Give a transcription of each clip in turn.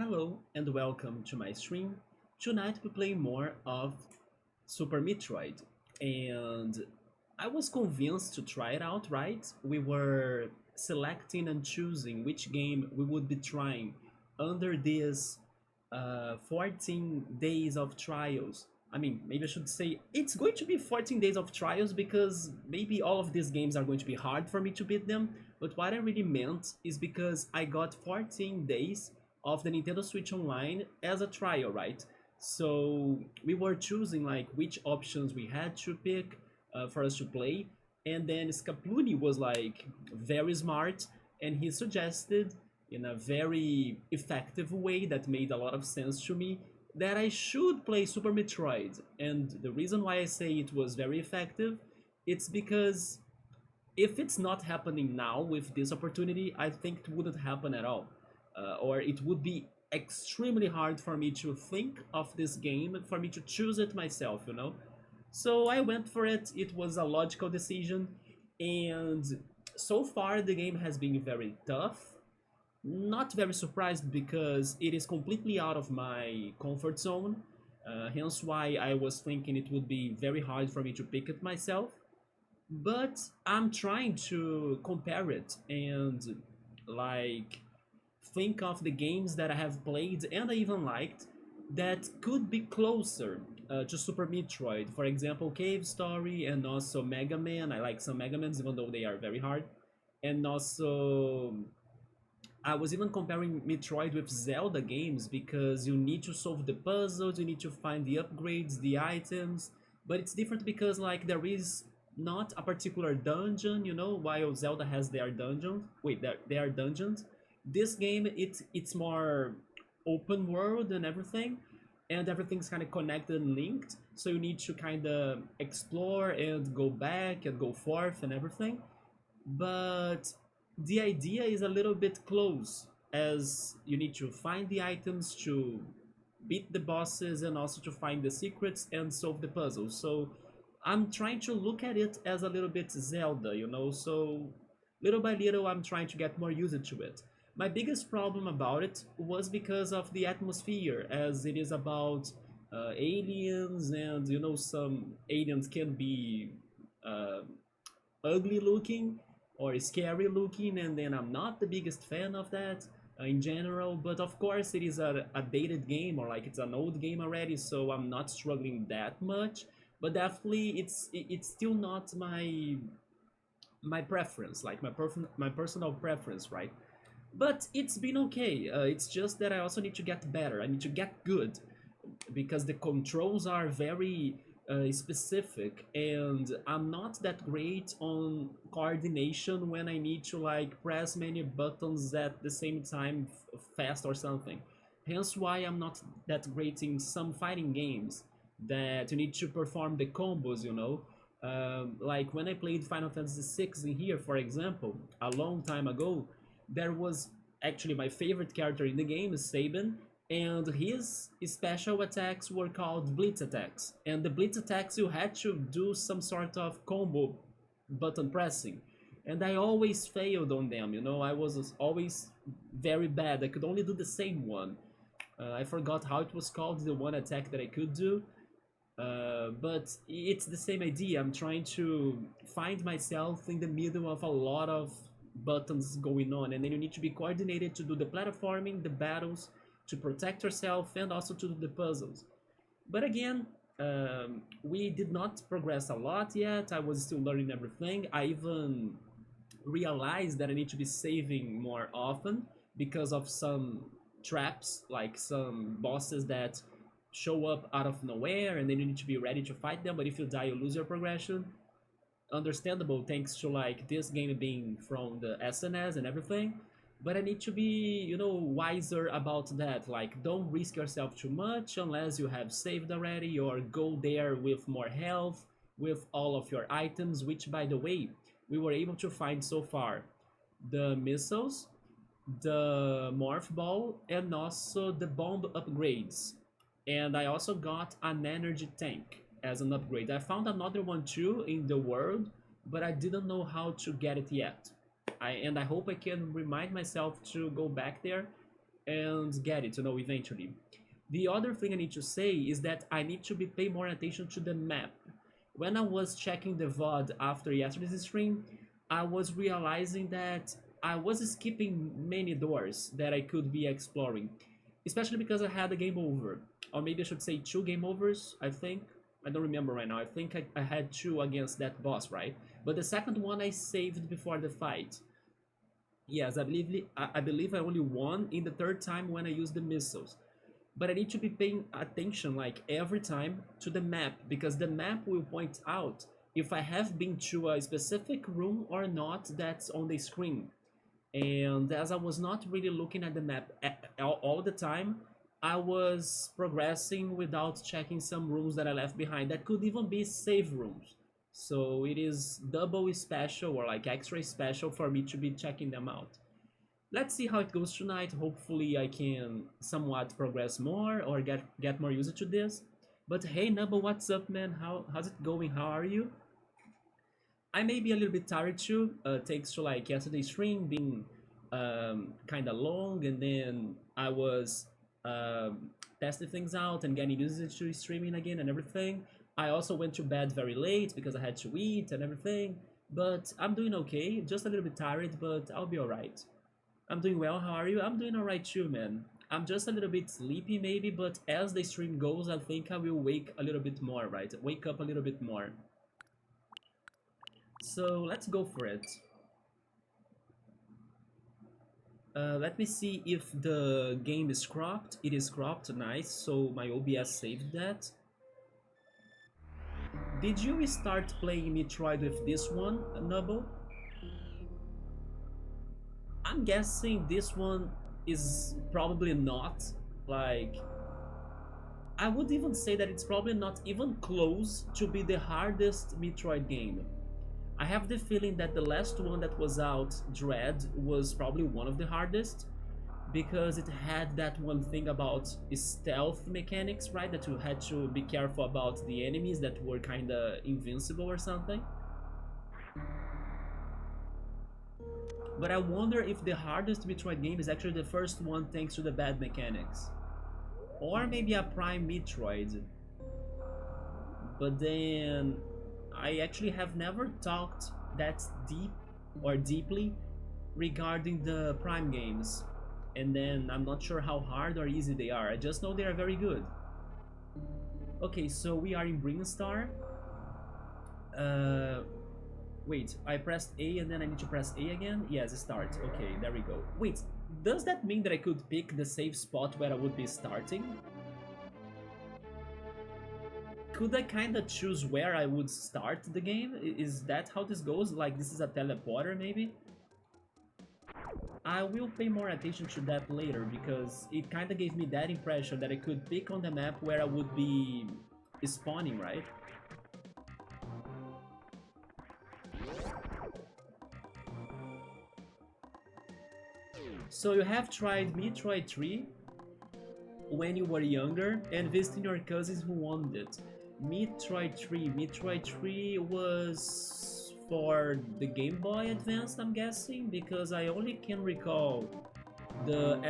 Hello and welcome to my stream. Tonight we play more of Super Metroid, and I was convinced to try it out, right? We were selecting and choosing which game we would be trying under this 14 days of trials. I mean, maybe I should say it's going to be 14 days of trials because maybe all of these games are going to be hard for me to beat them. But what I really meant is because I got 14 days of the Nintendo Switch Online as a trial, right? So we were choosing like which options we had to pick for us to play, and then Scapuni was like very smart, and he suggested in a very effective way that made a lot of sense to me that I should play Super Metroid. And the reason why I say it was very effective, it's because if it's not happening now with this opportunity, I think it wouldn't happen at all. Or it would be extremely hard for me to think of this game, for me to choose it myself, you know? So I went for it, it was a logical decision, and so far the game has been very tough. Not very surprised because it is completely out of my comfort zone, hence why I was thinking it would be very hard for me to pick it myself. But I'm trying to compare it and like think of the games that I have played and I even liked that could be closer to Super Metroid. For example, Cave Story and also Mega Man. I like some Mega Mans even though they are very hard. And also I was even comparing Metroid with Zelda games because you need to solve the puzzles, you need to find the upgrades, the items, but it's different because like there is not a particular dungeon, you know, while Zelda has their dungeons. Wait, there are dungeons. This game it's more open world and everything, and everything's kind of connected and linked. So you need to kind of explore and go back and go forth and everything, but the idea is a little bit close as you need to find the items to beat the bosses and also to find the secrets and solve the puzzles. So I'm trying to look at it as a little bit Zelda, you know, so little by little I'm trying to get more used to it. My biggest problem about it was because of the atmosphere, as it is about aliens, and you know, some aliens can be uh, ugly looking or scary looking, and then I'm not the biggest fan of that in general. But of course it is a dated game, or like it's an old game already, so I'm not struggling that much. But definitely it's still not my preference, like my personal preference, right? But it's been okay. It's just that I also need to get better, I need to get good, because the controls are very specific, and I'm not that great on coordination when I need to like press many buttons at the same time fast or something. Hence why I'm not that great in some fighting games that you need to perform the combos, you know. Like when I played Final Fantasy VI in here, for example, a long time ago, there was actually my favorite character in the game is Saban, and his special attacks were called blitz attacks. And the blitz attacks you had to do some sort of combo button pressing. And I always failed on them, you know, I was always very bad. I could only do the same one. I forgot how it was called, the one attack that I could do. But it's the same idea. I'm trying to find myself in the middle of a lot of buttons going on, and then you need to be coordinated to do the platforming, the battles, to protect yourself, and also to do the puzzles. But again, we did not progress a lot yet. I was still learning everything. I even realized that I need to be saving more often because of some traps, like some bosses that show up out of nowhere, and then you need to be ready to fight them. But if you die, you lose your progression. Understandable, thanks to like this game being from the SNS and everything. But I need to be, you know, wiser about that. Like, don't risk yourself too much unless you have saved already, or go there with more health, with all of your items, which by the way, we were able to find so far: the missiles, the morph ball, and also the bomb upgrades. And I also got an energy tank as an upgrade. I found another one too in the world, but I didn't know how to get it yet. I hope I can remind myself to go back there and get it, eventually. The other thing I need to say is that I need to be pay more attention to the map. When I was checking the VOD after yesterday's stream, I was realizing that I was skipping many doors that I could be exploring, especially because I had a game over, or maybe I should say two game overs. I think I don't remember right now. I think I had two against that boss, right? But the second one I saved before the fight. Yes, I believe I only won in the third time when I used the missiles. But I need to be paying attention like every time to the map because the map will point out if I have been to a specific room or not that's on the screen. And as I was not really looking at the map all the time, I was progressing without checking some rooms that I left behind that could even be save rooms. So it is double special or like extra special for me to be checking them out. Let's see how it goes tonight. Hopefully I can somewhat progress more or get more used to this. But hey Nubba, what's up man? How's it going? How are you? I may be a little bit tired too. Thanks to like yesterday's stream being kind of long, and then I was testing things out and getting used to streaming again and everything. I also went to bed very late because I had to eat and everything. But I'm doing okay. Just a little bit tired, but I'll be alright. I'm doing well. How are you? I'm doing alright too, man. I'm just a little bit sleepy maybe, but as the stream goes, I think I will wake a little bit more, right? Wake up a little bit more. So let's go for it. Let me see if the game is cropped. It is cropped, nice. So my OBS saved that. Did you start playing Metroid with this one, Nubble? I'm guessing this one is probably not like I would even say that it's probably not even close to be the hardest Metroid game. I have the feeling that the last one that was out, Dread, was probably one of the hardest because it had that one thing about stealth mechanics, right? That you had to be careful about the enemies that were kinda invincible or something. But I wonder if the hardest Metroid game is actually the first one thanks to the bad mechanics. Or maybe a Prime Metroid. But then I actually have never talked that deep or deeply regarding the Prime games. And then I'm not sure how hard or easy they are. I just know they are very good. Okay, so we are in Brinstar. Wait, I pressed A and then I need to press A again? Yes, start. Okay, there we go. Wait, does that mean that I could pick the safe spot where I would be starting? Could I kinda choose where I would start the game? Is that how this goes? Like this is a teleporter maybe? I will pay more attention to that later because it kinda gave me that impression that I could pick on the map where I would be spawning, right? So you have tried Metroid 3 when you were younger and visiting your cousins who owned it. Metroid 3 was for the Game Boy Advance, I'm guessing, because I only can recall the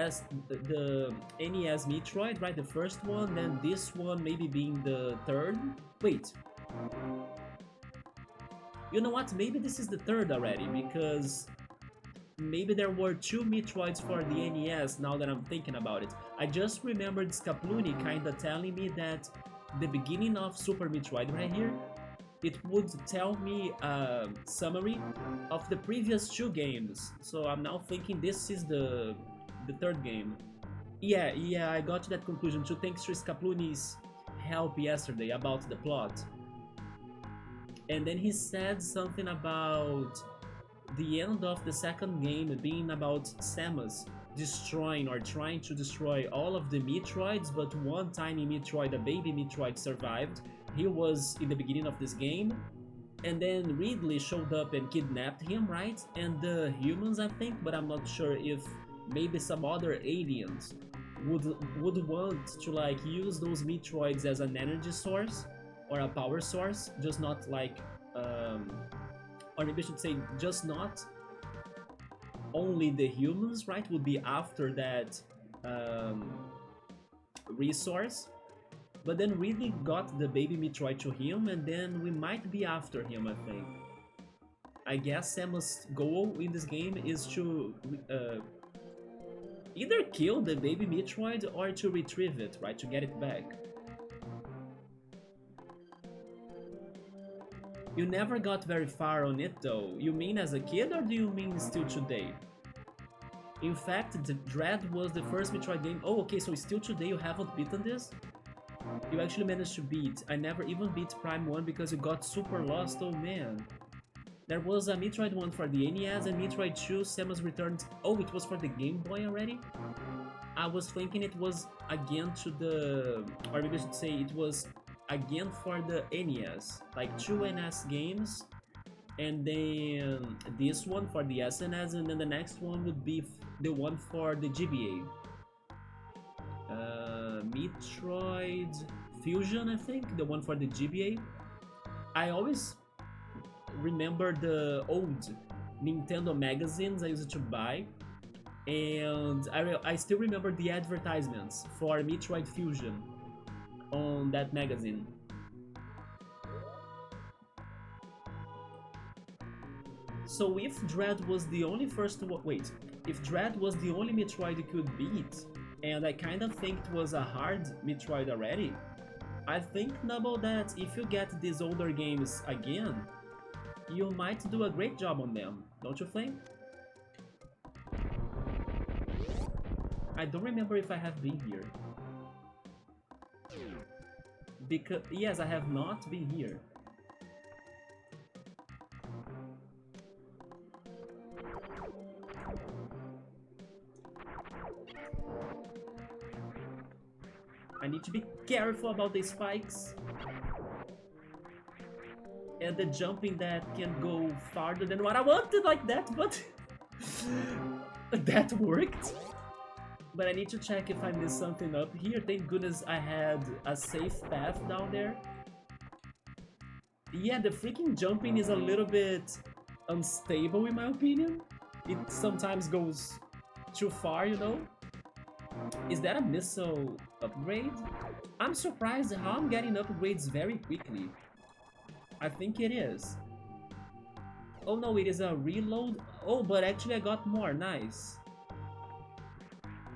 NES Metroid, right, the first one, then this one maybe being the third. Wait, you know what, maybe this is the third already, because maybe there were two Metroids for the NES now that I'm thinking about it. I just remembered Scapluni kinda telling me that the beginning of Super Metroid right here, it would tell me a summary of the previous two games. So I'm now thinking this is the third game. Yeah, I got to that conclusion too thanks to Scapluni's help yesterday about the plot. And then he said something about the end of the second game being about Samus destroying or trying to destroy all of the Metroids, but one tiny Metroid, a baby Metroid, survived. He was in the beginning of this game, and then Ridley showed up and kidnapped him, right? And the humans, I think, but I'm not sure if maybe some other aliens would want to like use those Metroids as an energy source or a power source, just not like or maybe I should say just not only the humans, right, would be after that um, resource, but then really got the baby Metroid to him, and then we might be after him, I think. I guess Samus' goal in this game is to either kill the baby Metroid or to retrieve it, right? To get it back. You never got very far on it though. You mean as a kid or do you mean still today? In fact, the Dread was the first Metroid game. Oh, okay, so still today you haven't beaten this? You actually managed to beat. I never even beat Prime 1 because you got super lost, oh man. There was a Metroid 1 for the NES and Metroid 2, Samus Returned. Oh, it was for the Game Boy already? I was thinking it was again to the... Or maybe I should say it was again for the NES. Like 2 NES games, and then this one for the SNES, and then the next one would be the one for the GBA. Metroid Fusion, I think, the one for the GBA. I always remember the old Nintendo magazines I used to buy, and I still remember the advertisements for Metroid Fusion on that magazine. So if Dread was the only if Dread was the only Metroid you could beat, and I kind of think it was a hard Metroid already, I think, Nubble, that if you get these older games again, you might do a great job on them, don't you think? I don't remember if I have been here. Because, yes, I have not been here. I need to be careful about the spikes. And the jumping that can go farther than what I wanted like that, but that worked. But I need to check if I missed something up here. Thank goodness I had a safe path down there. Yeah, the freaking jumping is a little bit unstable in my opinion. It sometimes goes too far, you know? Is that a missile upgrade? I'm surprised how I'm getting upgrades very quickly. I think it is. Oh no, it is a reload. Oh, but actually I got more. Nice.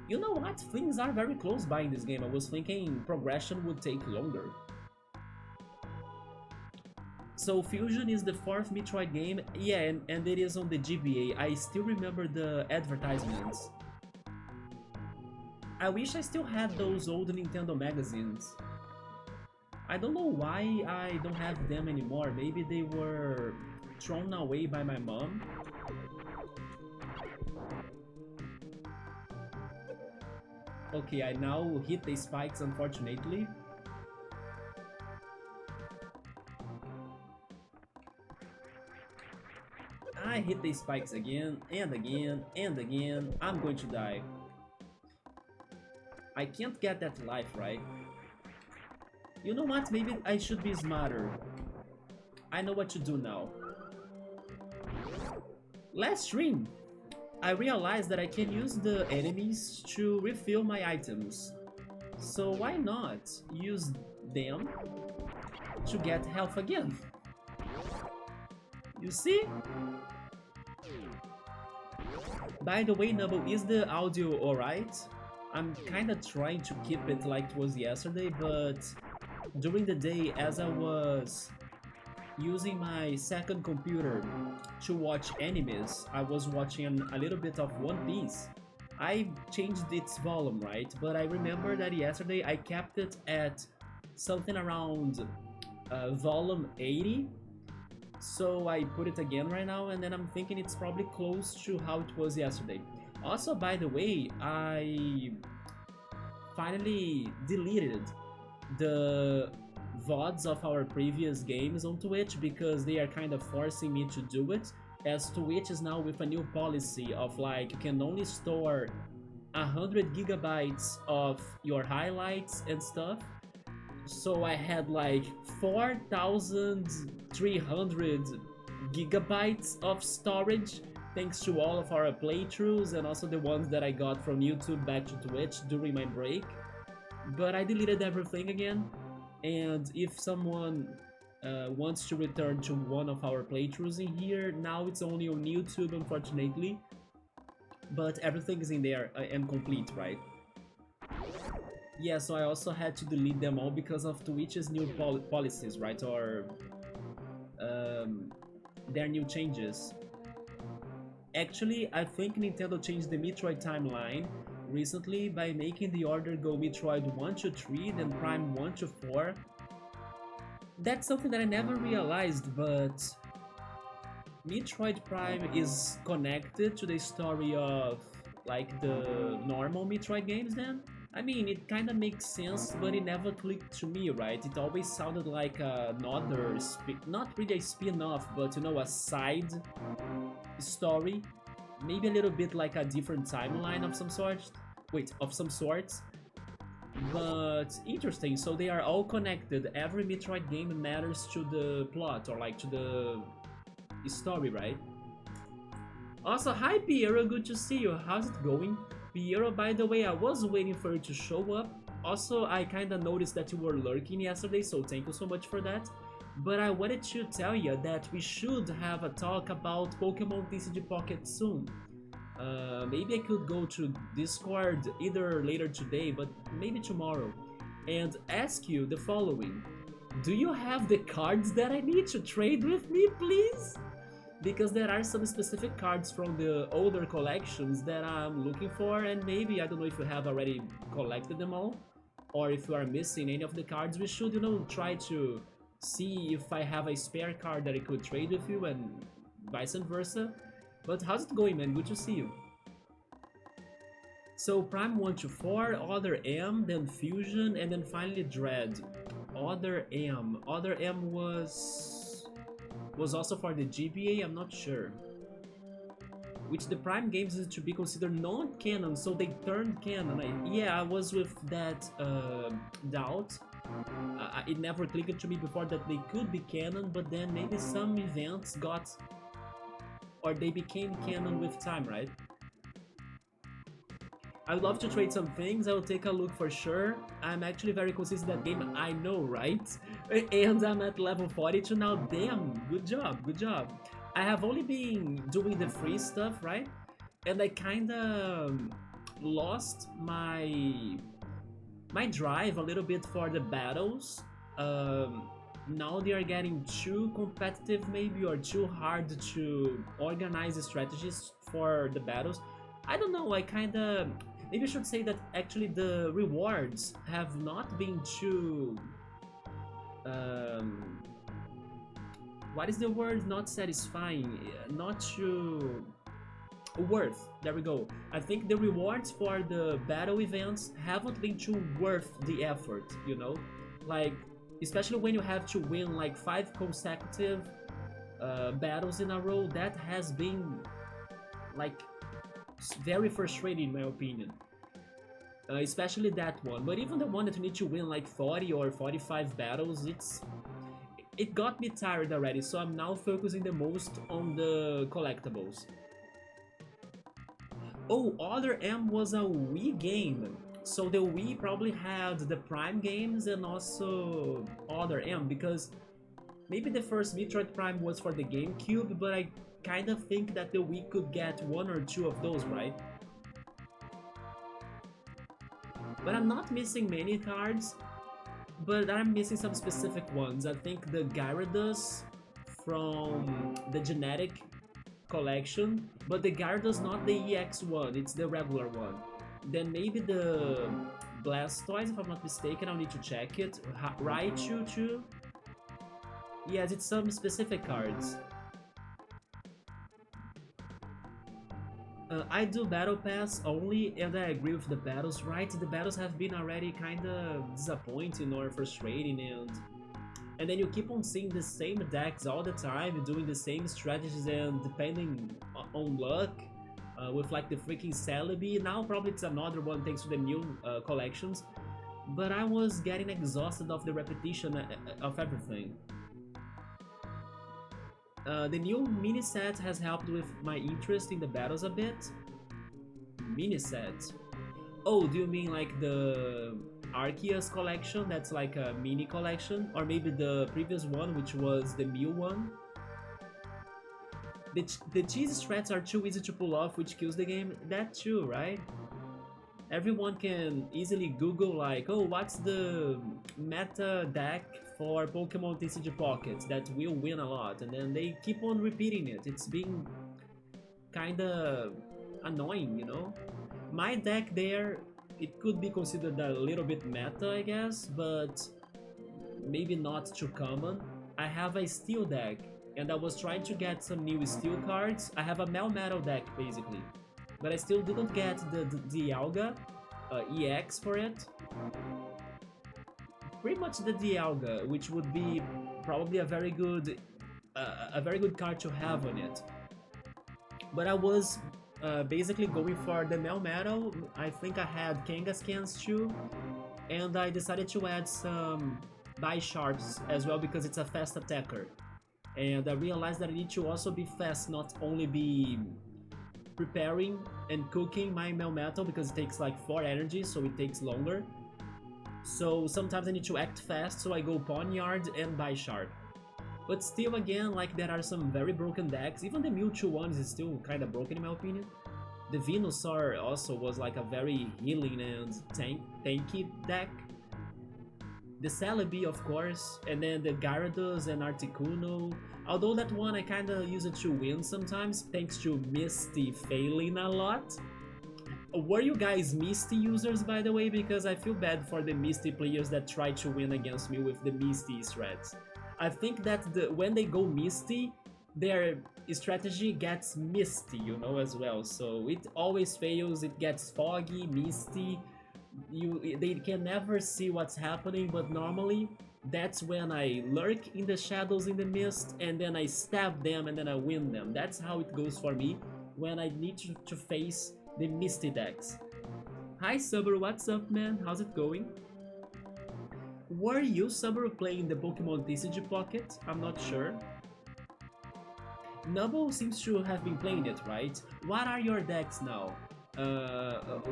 You know what? Things are very close by in this game. I was thinking progression would take longer. So Fusion is the 4th Metroid game. Yeah, and it is on the GBA. I still remember the advertisements. I wish I still had those old Nintendo magazines. I don't know why I don't have them anymore. Maybe they were thrown away by my mom. Okay, I now hit the spikes, unfortunately. I hit the spikes again, and again, and again. I'm going to die. I can't get that life, right? You know what? Maybe I should be smarter. I know what to do now. Last stream, I realized that I can use the enemies to refill my items. So why not use them to get health again? You see? By the way, Nubble, is the audio alright? I'm kinda trying to keep it like it was yesterday, but during the day, as I was using my second computer to watch animes, I was watching a little bit of One Piece. I changed its volume, right? But I remember that yesterday I kept it at something around volume 80. So I put it again right now, and then I'm thinking it's probably close to how it was yesterday. Also, by the way, I finally deleted the VODs of our previous games on Twitch because they are kind of forcing me to do it, as Twitch is now with a new policy of like you can only store 100 gigabytes of your highlights and stuff. So I had like 4,300 gigabytes of storage thanks to all of our playthroughs and also the ones that I got from YouTube back to Twitch during my break. But I deleted everything again, and if someone wants to return to one of our playthroughs in here, now it's only on YouTube, unfortunately. But everything is in there and complete, right? Yeah, so I also had to delete them all because of Twitch's new policies, right? Or their new changes. Actually, I think Nintendo changed the Metroid timeline recently by making the order go Metroid 1 to 3, then Prime 1 to 4. That's something that I never realized, but Metroid Prime is connected to the story of like the normal Metroid games then? I mean, it kind of makes sense, but it never clicked to me, right? It always sounded like another, not really a spin-off, but you know, a side story. Maybe a little bit like a different timeline of some sort. Wait, of some sorts. But interesting, so they are all connected. Every Metroid game matters to the plot, or like to the story, right? Also, hi Piero, good to see you. How's it going? Piero, by the way, I was waiting for you to show up. Also, I kinda noticed that you were lurking yesterday, so thank you so much for that. But I wanted to tell you that we should have a talk about Pokemon TCG Pocket soon. Maybe I could go to Discord either later today, but maybe tomorrow, and ask you the following. Do you have the cards that I need to trade with me, please? Because there are some specific cards from the older collections that I'm looking for, and maybe, I don't know if you have already collected them all, or if you are missing any of the cards, we should, you know, try to see if I have a spare card that I could trade with you and vice versa. But how's it going, man? Good to see you. So Prime 1 to 4, Other M, then Fusion, and then finally Dread. Other M. Other M was also for the GBA, I'm not sure. Which the Prime games is to be considered non-canon, so they turned canon. Yeah, I was with that doubt. It never clicked to me before that they could be canon, but then maybe some events got, or they became canon with time, right? I'd love to trade some things, I'll take a look for sure. I'm actually very consistent in that game, I know, right? And I'm at level 42 now, damn, good job, good job. I have only been doing the free stuff, right? And I kinda lost my drive a little bit for the battles. Now they are getting too competitive maybe, or too hard to organize the strategies for the battles. I don't know, I kinda... Maybe I should say that actually the rewards have not been too... what is the word? Not satisfying, not too... worth, there we go. I think the rewards for the battle events haven't been too worth the effort, you know? Like, especially when you have to win like 5 consecutive battles in a row, that has been like very frustrating in my opinion. Especially that one, but even the one that you need to win like 40 or 45 battles, it got me tired already, so I'm now focusing the most on the collectibles. Oh, Other M was a Wii game, so the Wii probably had the Prime games and also Other M, because maybe the first Metroid Prime was for the GameCube, but I kind of think that the Wii could get 1 or 2 of those, right? But I'm not missing many cards, but I'm missing some specific ones. I think the Gyarados from the Genetic collection, but the Gyarados not the EX one, it's the regular one. Then maybe the Blastoise, if I'm not mistaken, I'll need to check it. Raichu too? Yes, it's some specific cards. I do Battle Pass only, and I agree with the battles, right? The battles have been already kinda disappointing or frustrating, and then you keep on seeing the same decks all the time, doing the same strategies, and depending on luck, with like the freaking Celebi. Now probably it's another one thanks to the new collections, but I was getting exhausted of the repetition of everything. The new mini set has helped with my interest in the battles a bit. Mini set. Oh, do you mean like the Arceus collection? That's like a mini collection, or maybe the previous one, which was the Mew one. The cheese strats are too easy to pull off, which kills the game. That too, right? Everyone can easily Google like, oh, what's the meta deck for Pokemon TCG Pocket that will win a lot, and then they keep on repeating it. It's being kinda annoying, you know? My deck there, it could be considered a little bit meta, I guess, but maybe not too common. I have a steel deck, and I was trying to get some new steel cards. I have a Melmetal deck, basically. But I still didn't get the Dialga EX for it. Pretty much the Dialga, which would be probably a very good card to have on it. But I was basically going for the Melmetal. I think I had Kangaskans too, and I decided to add some Bisharps as well because it's a fast attacker. And I realized that I need to also be fast, not only be preparing and cooking my Melmetal because it takes like 4 energy, so it takes longer. So sometimes I need to act fast, so I go Pawniard and Bisharp. But still, again, like there are some very broken decks. Even the Mewtwo one is still kind of broken in my opinion. The Venusaur also was like a very healing and tanky deck. The Celebi, of course, and then the Gyarados and Articuno. Although that one I kinda use it to win sometimes, thanks to Misty failing a lot. Were you guys Misty users, by the way? Because I feel bad for the Misty players that try to win against me with the Misty strats. I think that when they go Misty, their strategy gets misty, you know, as well. So it always fails, it gets foggy, misty. They can never see what's happening, but normally that's when I lurk in the shadows in the mist and then I stab them and then I win them. That's how it goes for me when I need to face the misty decks. Hi Subaru, what's up man? How's it going? Were you, Subaru, playing the Pokemon TCG Pocket? I'm not sure. Nubble seems to have been playing it, right? What are your decks now?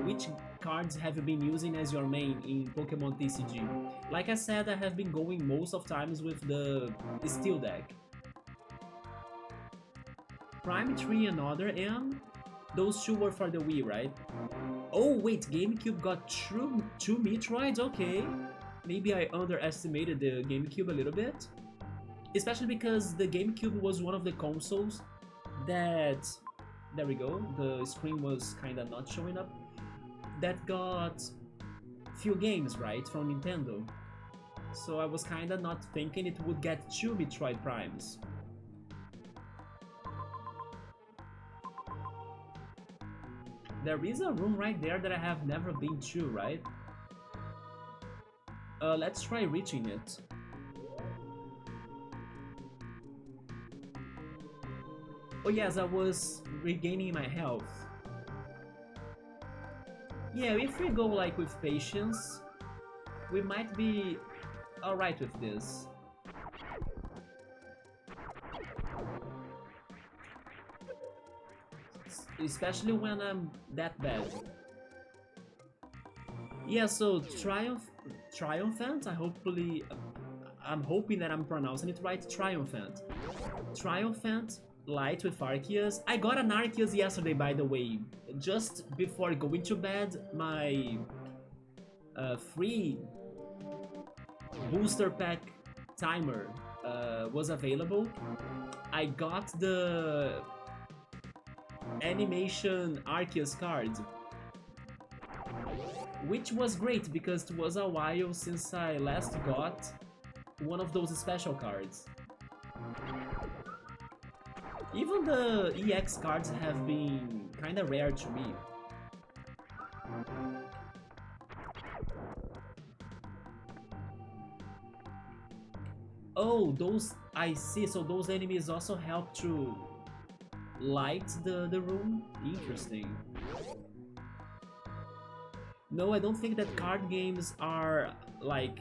Which cards have you been using as your main in Pokemon TCG? Like I said, I have been going most of times with the Steel deck. Prime 3 and Other M? Those two were for the Wii, right? Oh wait, GameCube got two Metroids? Okay. Maybe I underestimated the GameCube a little bit. Especially because the GameCube was one of the consoles that... There we go, the screen was kinda not showing up. That got few games, right, from Nintendo. So I was kinda not thinking it would get 2 Metroid Primes. There is a room right there that I have never been to, right? Let's try reaching it. Oh yes, I was regaining my health. Yeah, if we go like with patience, we might be alright with this. Especially when I'm that bad. Yeah, so Triumphant, I'm hoping that I'm pronouncing it right. Triumphant. Triumphant Light with Arceus. I got an Arceus yesterday, by the way. Just before going to bed, my free booster pack timer was available. I got the animation Arceus card, which was great because it was a while since I last got one of those special cards. Even the EX cards have been kinda rare to me. Oh, those... I see, so those enemies also help to light the room? Interesting. No, I don't think that card games are, like,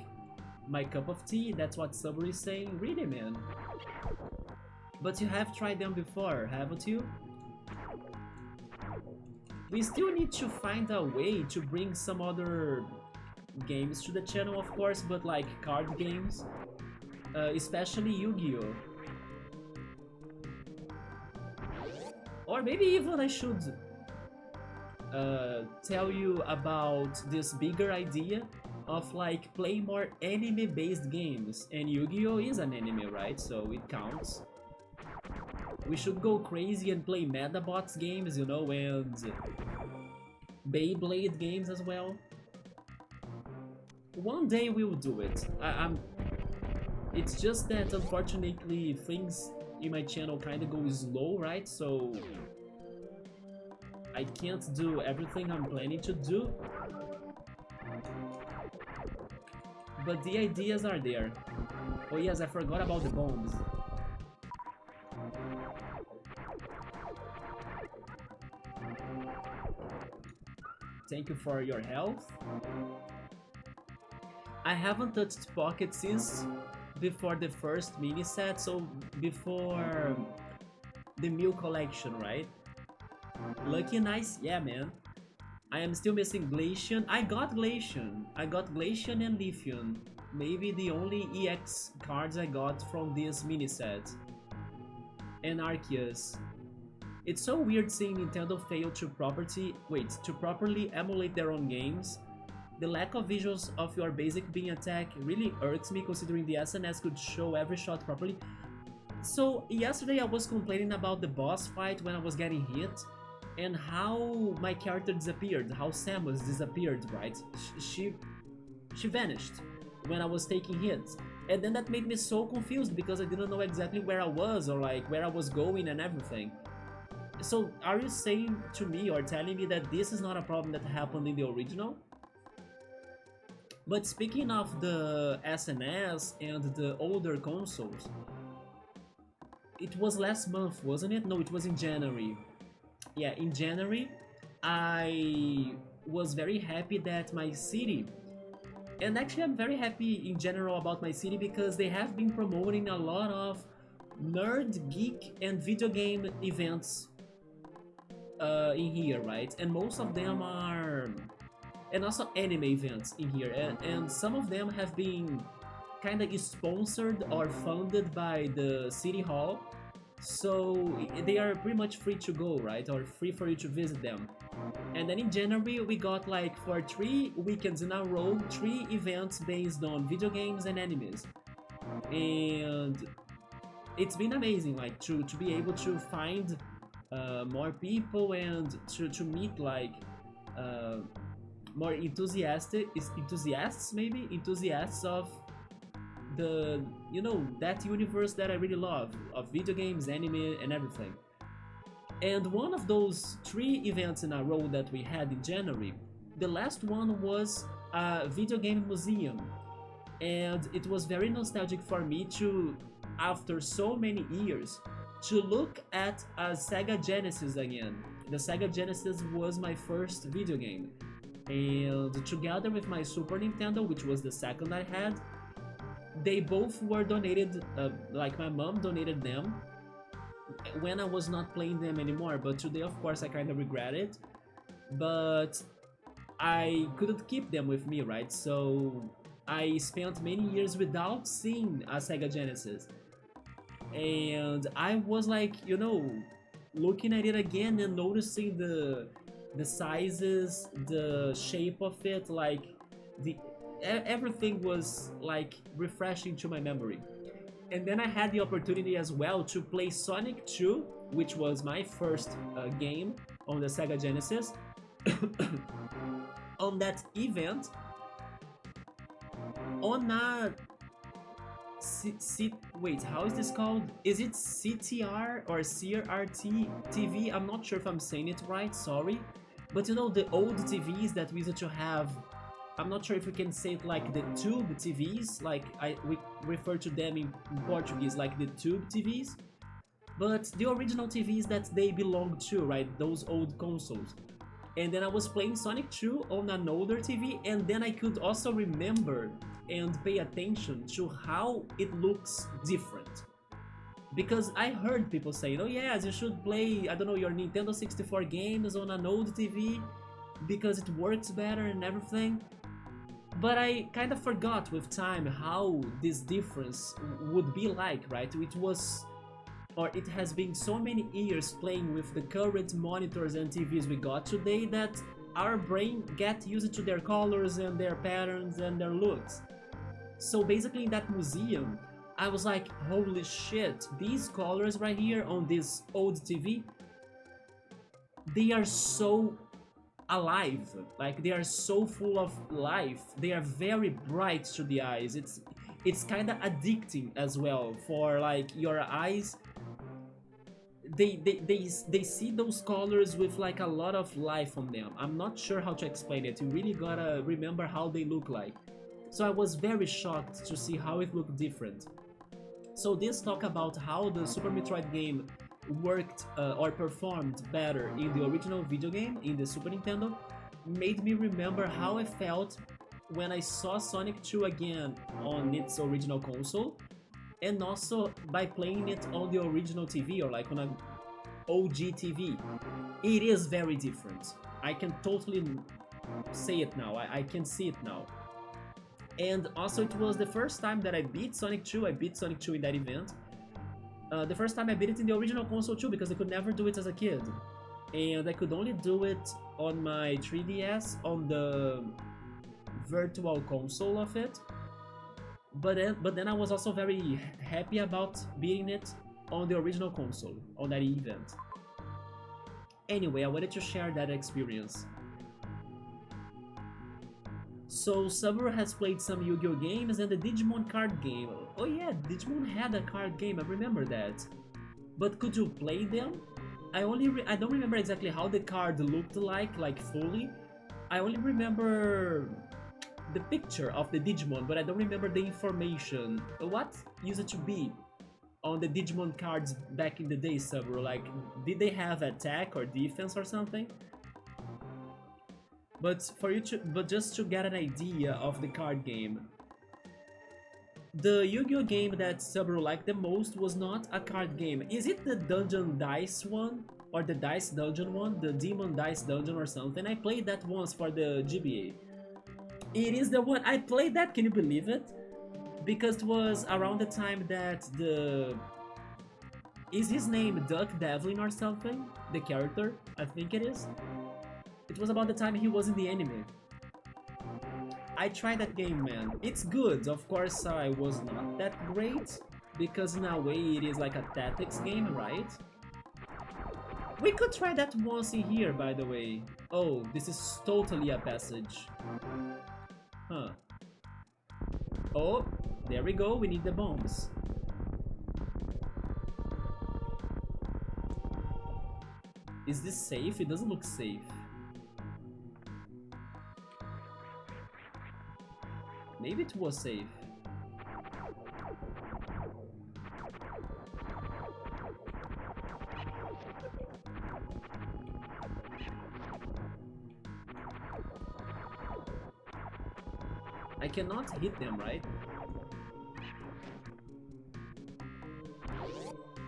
my cup of tea. That's what Subway is saying. Really, man. But you have tried them before, haven't you? We still need to find a way to bring some other games to the channel, of course, but like card games, especially Yu-Gi-Oh! Or maybe even I should tell you about this bigger idea of like playing more anime-based games, and Yu-Gi-Oh! Is an anime, right? So it counts. We should go crazy and play Metabots games, you know, and Beyblade games as well. One day we will do it. It's just that unfortunately things in my channel kind of go slow, right? So I can't do everything I'm planning to do. But the ideas are there. Oh yes, I forgot about the bombs. Thank you for your health. I haven't touched Pocket since before the first mini set, so before the Mew collection, right? Lucky Nice, yeah man. I am still missing Glacian. I got Glacian. I got Glacian and Lithium. Maybe the only EX cards I got from this mini set. And Arceus. It's so weird seeing Nintendo fail to properly emulate their own games. The lack of visuals of your basic beam attack really irks me, considering the SNS could show every shot properly. So yesterday I was complaining about the boss fight when I was getting hit, and how my character disappeared, how Samus disappeared, right? She vanished when I was taking hits. And then that made me so confused because I didn't know exactly where I was or like where I was going and everything. So are you saying to me or telling me that this is not a problem that happened in the original? But speaking of the SNS and the older consoles, it was last month, wasn't it? No, it was in January. Yeah, in January, I was very happy that my city, and actually I'm very happy in general about my city because they have been promoting a lot of nerd, geek, and video game events in here, right? And most of them are, and also anime events in here, and some of them have been kind of sponsored or funded by the city hall, so they are pretty much free to go, right? Or free for you to visit them. And then in January we got like for 3 weekends in a row 3 events based on video games and animes, and it's been amazing, like to be able to find more people and to meet like more enthusiasts of the, you know, that universe that I really love of video games, anime, and everything. And one of those 3 events in a row that we had in January, the last one was a video game museum, and it was very nostalgic for me to, after so many years, to look at a Sega Genesis again. The Sega Genesis was my first video game, and together with my Super Nintendo, which was the second I had, they both were donated, like my mom donated them when I was not playing them anymore, but today of course I kind of regret it, but I couldn't keep them with me, right? So I spent many years without seeing a Sega Genesis, and I was like, you know, looking at it again and noticing the sizes, the shape of it, like everything was like refreshing to my memory. And then I had the opportunity as well to play Sonic 2, which was my first game on the Sega Genesis. On that event, on a wait, how is this called? Is it CTR or CRT TV? I'm not sure if I'm saying it right, sorry. But you know, the old TVs that we used to have, I'm not sure if we can say it like the tube TVs, like we refer to them in Portuguese like the tube TVs, but the original TVs that they belong to, right, those old consoles. And then I was playing Sonic 2 on an older TV, and then I could also remember and pay attention to how it looks different. Because I heard people saying, oh yes, you should play, I don't know, your Nintendo 64 games on an old TV because it works better and everything. But I kind of forgot with time how this difference would be like, right? It was, or it has been so many years playing with the current monitors and TVs we got today that our brain get used to their colors and their patterns and their looks. So basically in that museum, I was like, holy shit, these colors right here on this old TV, they are so alive, like they are so full of life, they are very bright to the eyes. It's kind of addicting as well for like your eyes. They see those colors with like a lot of life on them. I'm not sure how to explain it. You really gotta remember how they look like. So I was very shocked to see how it looked different. So this talk about how the Super Metroid game worked or performed better in the original video game in the Super Nintendo made me remember how I felt when I saw Sonic 2 again on its original console, and also by playing it on the original TV or like on an OG TV. It is very different. I can totally say it now. I can see it now. And also it was the first time that I beat Sonic 2. I beat Sonic 2 in that event. The first time I beat it in the original console too, because I could never do it as a kid. And I could only do it on my 3DS on the virtual console of it. But then I was also very happy about beating it on the original console on that event. Anyway, I wanted to share that experience. So Saburo has played some Yu-Gi-Oh games and the Digimon card game. Oh yeah, Digimon had a card game, I remember that. But could you play them? I don't remember exactly how the card looked like fully. I only remember the picture of the Digimon, but I don't remember the information. What used to be on the Digimon cards back in the day, Saburo? Like, did they have attack or defense or something? But just to get an idea of the card game, the Yu-Gi-Oh game that Saburo liked the most was not a card game. Is it the Dungeon Dice one? Or the Dice Dungeon one? The Demon Dice Dungeon or something? I played that once for the GBA. It is the one. I played that, can you believe it? Because it was around the time that the... Is his name Duck Devlin or something? The character? I think it is. It was about the time he was in the anime. I tried that game, man. It's good. Of course, I was not that great, because in a way it is like a tactics game, right? We could try that once in here, by the way. Oh, this is totally a passage. Huh. Oh, there we go. We need the bombs. Is this safe? It doesn't look safe. Maybe it was safe. I cannot hit them, right?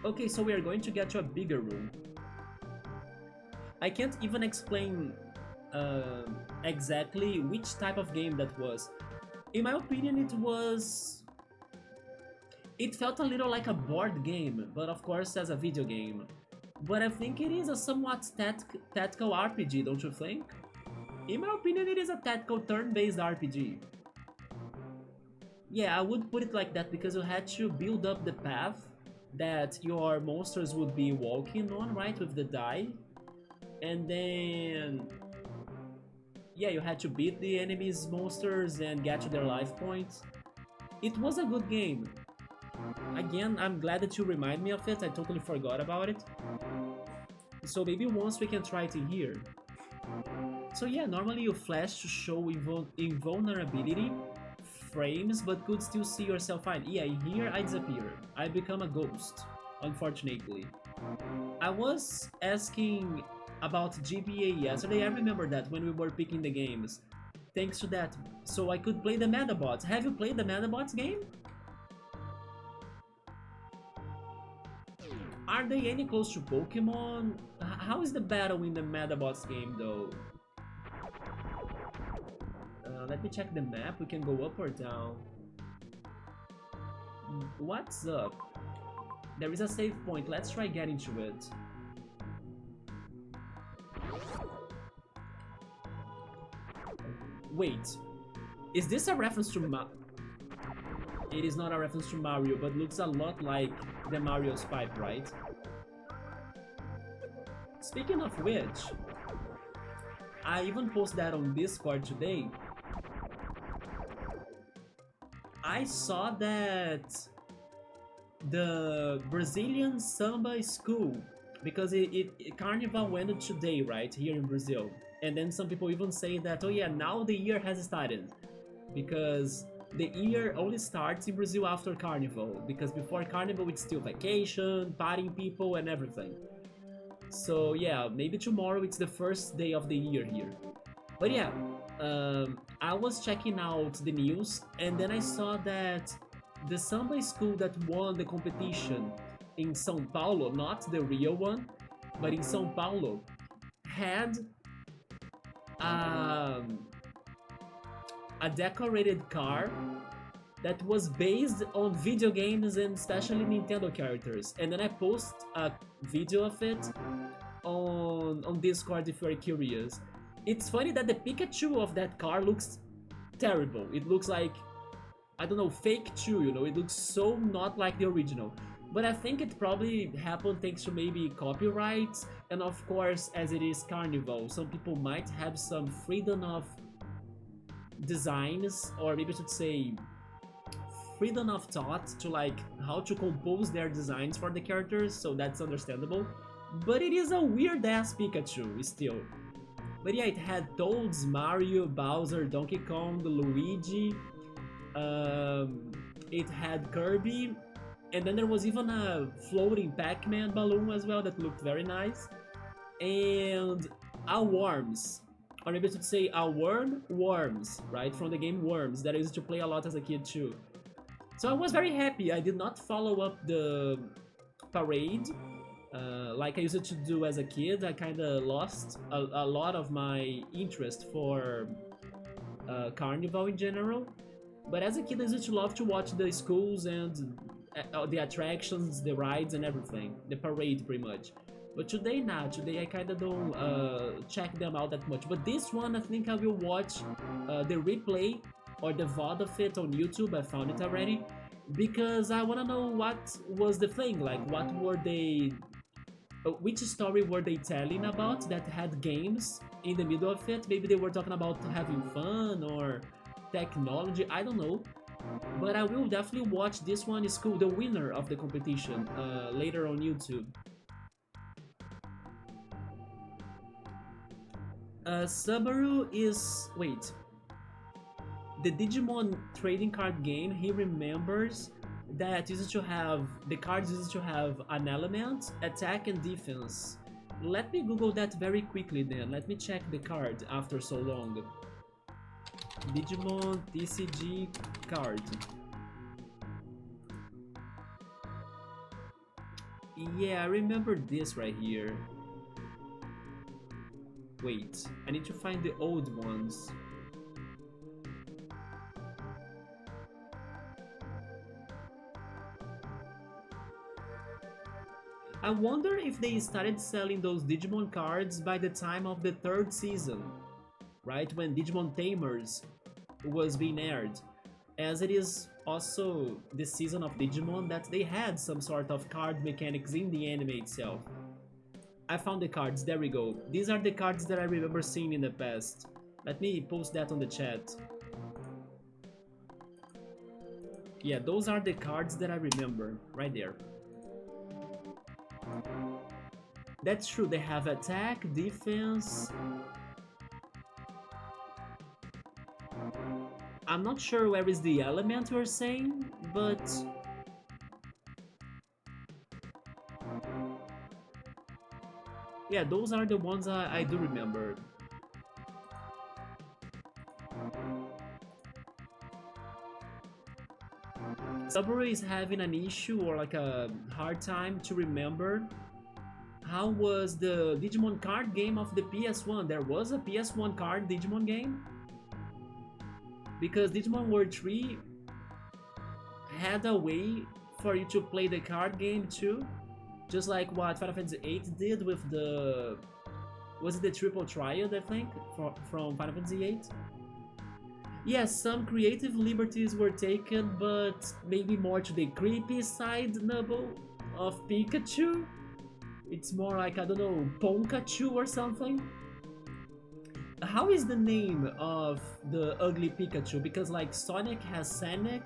Okay, so we are going to get to a bigger room. I can't even explain exactly which type of game that was. In my opinion, it felt a little like a board game, but of course as a video game. But I think it is a somewhat tactical RPG, don't you think? In my opinion, it is a tactical turn-based RPG. Yeah, I would put it like that because you had to build up the path that your monsters would be walking on, right, with the die. And then... yeah, you had to beat the enemy's monsters and get to their life points. It was a good game. Again, I'm glad that you remind me of it, I totally forgot about it. So maybe once we can try it in here. So yeah, normally you flash to show invulnerability frames, but could still see yourself fine. Yeah, here I disappear. I become a ghost, unfortunately. I was asking about GBA yesterday, I remember that when we were picking the games. Thanks to that, so I could play the Metabots. Have you played the Metabots game? Are they any close to Pokemon? How is the battle in the Metabots game though? Let me check the map. We can go up or down. What's up? There is a save point. Let's try getting to it. Wait, is this a reference to It is not a reference to Mario, but looks a lot like the Mario's pipe, right? Speaking of which, I even posted that on Discord today. I saw that the Brazilian samba school, because Carnival ended today, right, here in Brazil. And then some people even say that, oh yeah, now the year has started. Because the year only starts in Brazil after Carnival. Because before Carnival it's still vacation, partying people and everything. So yeah, maybe tomorrow it's the first day of the year here. But yeah, I was checking out the news and then I saw that the samba school that won the competition in São Paulo, not the real one, but in São Paulo, had a decorated car that was based on video games and especially Nintendo characters. And then I post a video of it on Discord if you're curious. It's funny that the Pikachu of that car looks terrible. It looks like, I don't know, fake Chew, you know? It looks so not like the original. But I think it probably happened thanks to maybe copyrights, and of course, as it is Carnival, some people might have some freedom of designs, or maybe I should say freedom of thought to like how to compose their designs for the characters, so that's understandable. But it is a weird ass Pikachu still. But yeah, it had Toads, Mario, Bowser, Donkey Kong, Luigi, it had Kirby, and then there was even a floating Pac-Man balloon as well that looked very nice. And a Worms, or maybe I should say a Worms, right, from the game Worms, that I used to play a lot as a kid too. So I was very happy. I did not follow up the parade like I used to do as a kid. I kinda lost a lot of my interest for Carnival in general. But as a kid I used to love to watch the schools and the attractions, the rides and everything. The parade pretty much. But today not. Today I kinda don't check them out that much. But this one I think I will watch the replay or the VOD of it on YouTube. I found it already. Because I wanna know what was the thing. Like what were they... which story were they telling about that had games in the middle of it? Maybe they were talking about having fun or technology, I don't know. But I will definitely watch this one. Is cool, the winner of the competition, later on YouTube. Subaru is... wait. The Digimon trading card game, he remembers that used to have... the cards used to have an element, attack and defense. Let me Google that very quickly then. Let me check the card after so long. Digimon TCG card. Yeah, I remember this right here. Wait, I need to find the old ones. I wonder if they started selling those Digimon cards by the time of the 3rd season, right? When Digimon Tamers was being aired. As it is also the season of Digimon that they had some sort of card mechanics in the anime itself. I found the cards, there we go. These are the cards that I remember seeing in the past. Let me post that on the chat. Yeah, those are the cards that I remember, right there. That's true, they have attack, defense... I'm not sure where is the element you're saying, but... yeah, those are the ones I do remember. Subway is having an issue or like a hard time to remember how was the Digimon card game of the PS1. There was a PS1 card Digimon game? Because Digimon World 3 had a way for you to play the card game too. Just like what Final Fantasy VIII did with the... Was it the Triple Triad, I think, from Final Fantasy VIII? Yes, some creative liberties were taken, but maybe more to the creepy side, Nubble, of Pikachu. It's more like, I don't know, Ponkachu or something. How is the name of the ugly Pikachu? Because like Sonic has Sonic,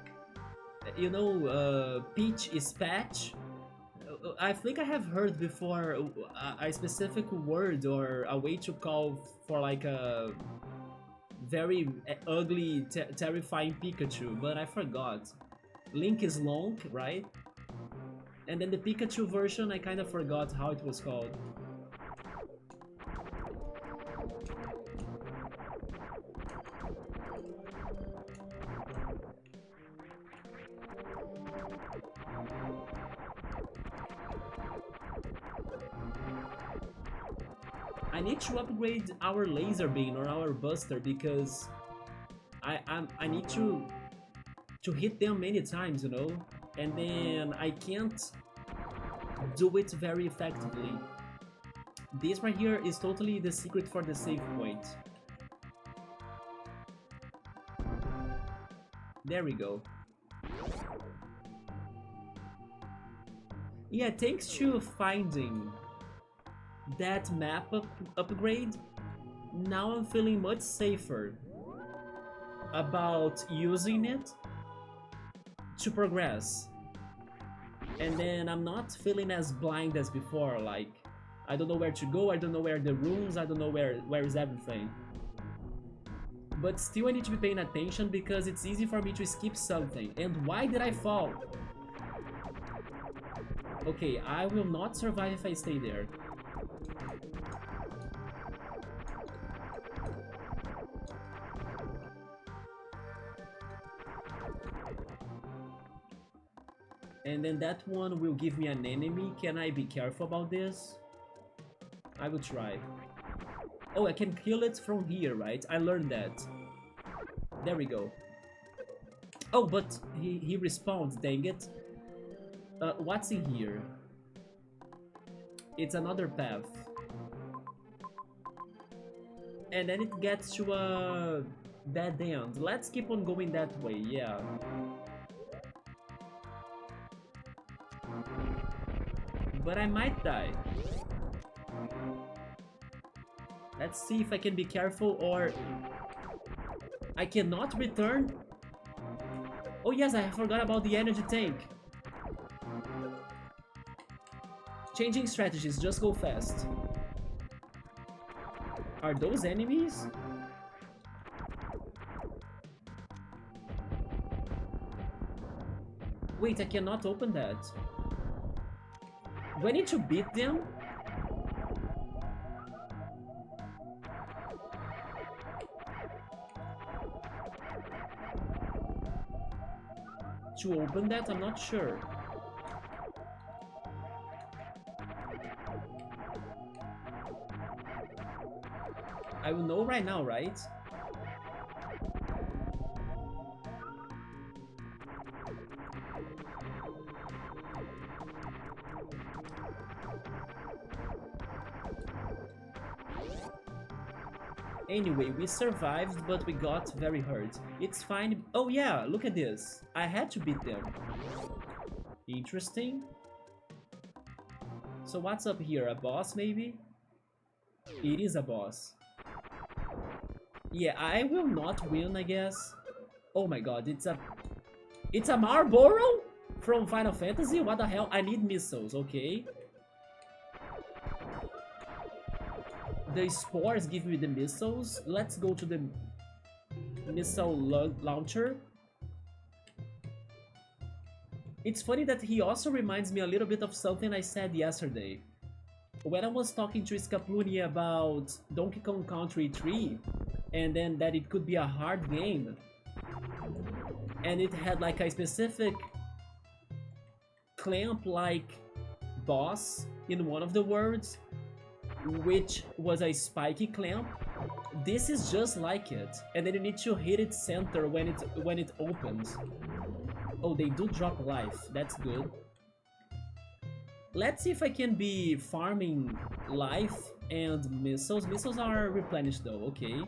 you know, Peach is Patch. I think I have heard before a specific word or a way to call for like a very ugly, terrifying Pikachu, but I forgot. Link is Lonk, right? And then the Pikachu version, I kind of forgot how it was called. I need to upgrade our laser beam or our buster because I need to hit them many times, you know, and then I can't do it very effectively. This right here is totally the secret for the save point. There we go. Yeah, thanks to finding that map upgrade, now I'm feeling much safer about using it to progress. And then I'm not feeling as blind as before, like I don't know where to go, I don't know where the rooms, I don't know where is everything. But still I need to be paying attention because it's easy for me to skip something. And why did I fall? Okay, I will not survive if I stay there. And then that one will give me an enemy. Can I be careful about this? I will try. Oh, I can kill it from here, right? I learned that. There we go. Oh, but he respawned, dang it. What's in here? It's another path. And then it gets to a dead end. Let's keep on going that way, yeah. But I might die. Let's see if I can be careful or... I cannot return? Oh yes, I forgot about the energy tank. Changing strategies, just go fast. Are those enemies? Wait, I cannot open that. Do I need to beat them? To open that? I'm not sure. I will know right now, right? Anyway, we survived, but we got very hurt. It's fine. Oh yeah, look at this. I had to beat them. Interesting. So what's up here? A boss, maybe? It is a boss. Yeah, I will not win, I guess. Oh my god, it's a Marlboro from Final Fantasy? What the hell? I need missiles, okay. The spores give me the missiles. Let's go to the missile launcher. It's funny that he also reminds me a little bit of something I said yesterday. When I was talking to Scaploony about Donkey Kong Country 3, and then that it could be a hard game, and it had like a specific clamp-like boss in one of the worlds, which was a spiky clamp. This is just like it, and then you need to hit its center when it opens. Oh, they do drop life. That's good. Let's see if I can be farming life and missiles. Missiles are replenished though, okay.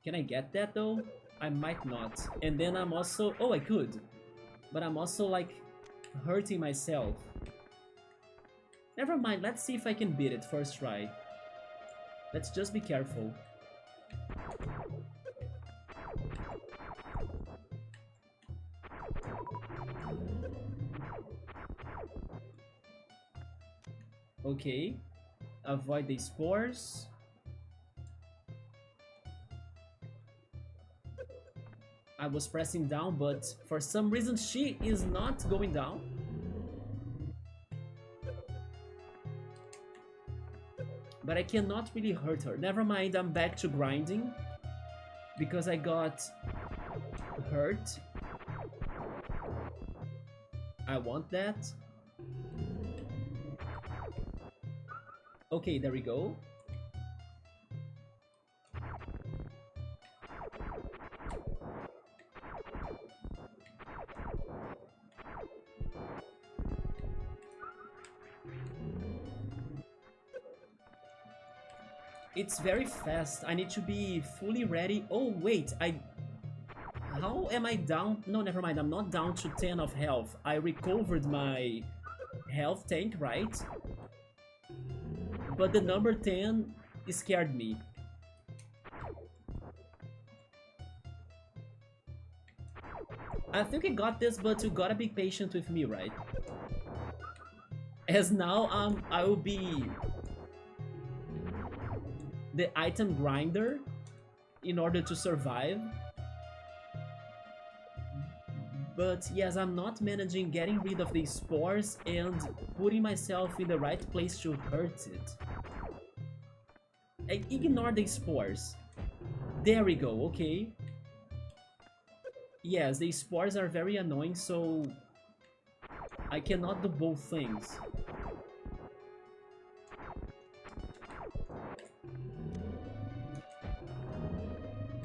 Can I get that though? I might not. And then I'm also... Oh, I could. But I'm also like hurting myself. Never mind, let's see if I can beat it first try. Let's just be careful. Okay. Avoid the spores. I was pressing down, but for some reason she is not going down. But I cannot really hurt her. Never mind, I'm back to grinding because I got hurt. I want that. Okay, there we go. It's very fast. I need to be fully ready. Oh, wait, how am I down? No, never mind. I'm not down to 10 of health. I recovered my health tank, right? But the number 10 scared me. I think I got this, but you gotta be patient with me, right? As now I will be the item grinder in order to survive. But yes, I'm not managing getting rid of the spores and putting myself in the right place to hurt it. I ignore the spores. There we go, okay. Yes, the spores are very annoying, so I cannot do both things.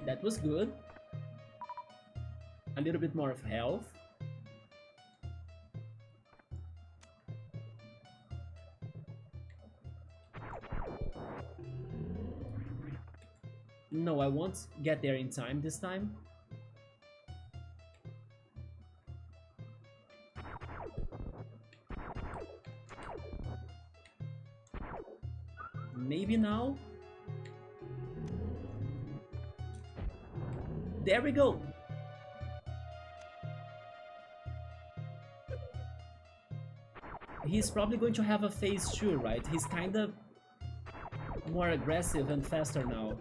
That was good. A little bit more of health. No, I won't get there in time this time. Maybe now? There we go! He's probably going to have a phase 2, right? He's kinda more aggressive and faster now.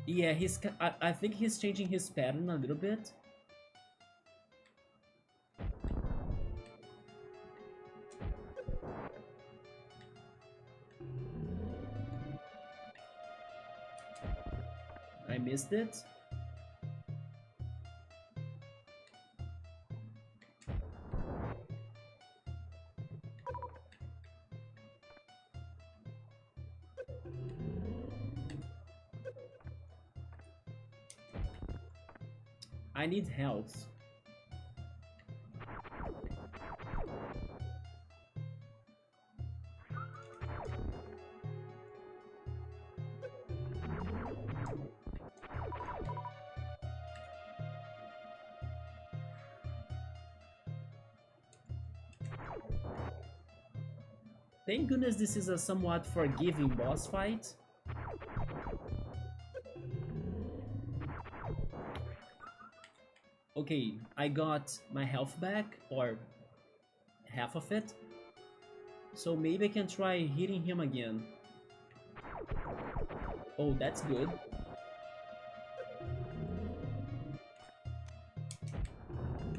Yeah, I think he's changing his pattern a little bit. I missed it. I need health. Thank goodness this is a somewhat forgiving boss fight. Okay, I got my health back, or half of it. So maybe I can try hitting him again. Oh, that's good.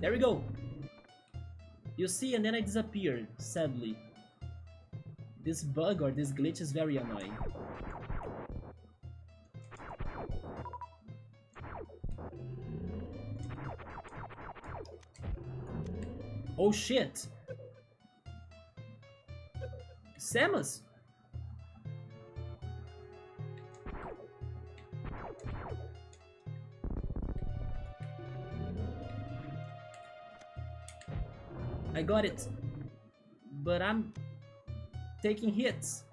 There we go! You see, and then I disappeared, sadly. This bug or this glitch is very annoying. Oh shit! Samus! I got it. But I'm taking hits.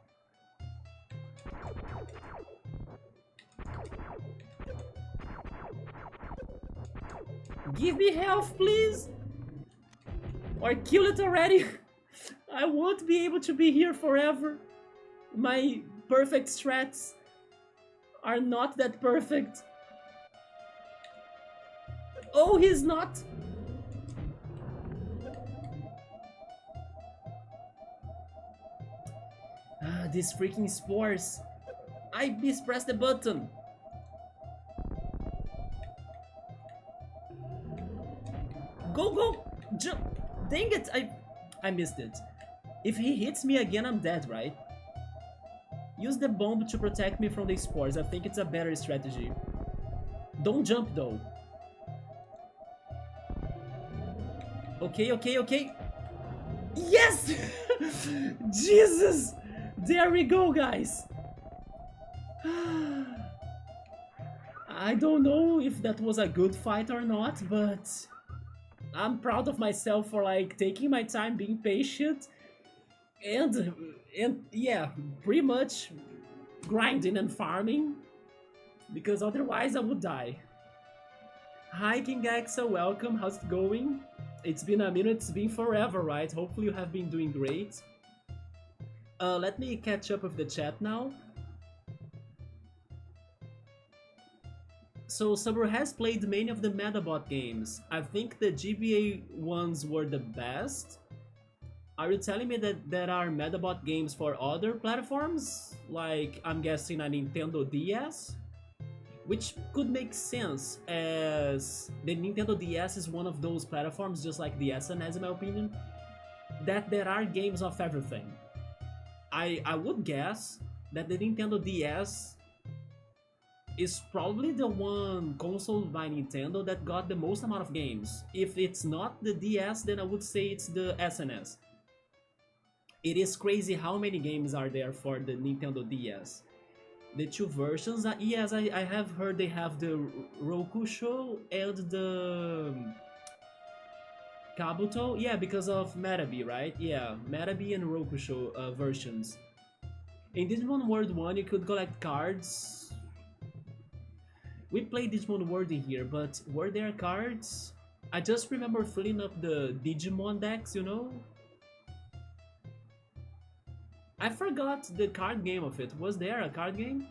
Give me health, please! Or kill it already! I won't be able to be here forever. My perfect strats are not that perfect. Oh, he's not! Ah, these freaking spores. I mispressed the button. Go, go! Jump! Dang it! I missed it. If he hits me again, I'm dead, right? Use the bomb to protect me from the spores. I think it's a better strategy. Don't jump, though. Okay, okay, okay. Yes! Jesus! There we go, guys. I don't know if that was a good fight or not, but I'm proud of myself for like taking my time, being patient, and yeah, pretty much grinding and farming, because otherwise I would die. Hi King Gaxa, welcome, how's it going? It's been a minute, it's been forever, right? Hopefully you have been doing great. Let me catch up with the chat now. So Sabur has played many of the Medabot games. I think the GBA ones were the best. Are you telling me that there are Medabot games for other platforms? Like, I'm guessing a Nintendo DS? Which could make sense, as the Nintendo DS is one of those platforms, just like the SNES in my opinion, that there are games of everything. I would guess that the Nintendo DS is probably the one console by Nintendo that got the most amount of games. If it's not the DS, then I would say it's the SNES. It is crazy how many games are there for the Nintendo DS. The two versions, yes, I have heard they have the Rokusho and the Kabuto. Yeah, because of Maridia, right? Yeah, Maridia and Rokusho versions. In Digimon World 1, you could collect cards. We played Digimon World in here, but were there cards? I just remember filling up the Digimon decks, you know? I forgot the card game of it. Was there a card game?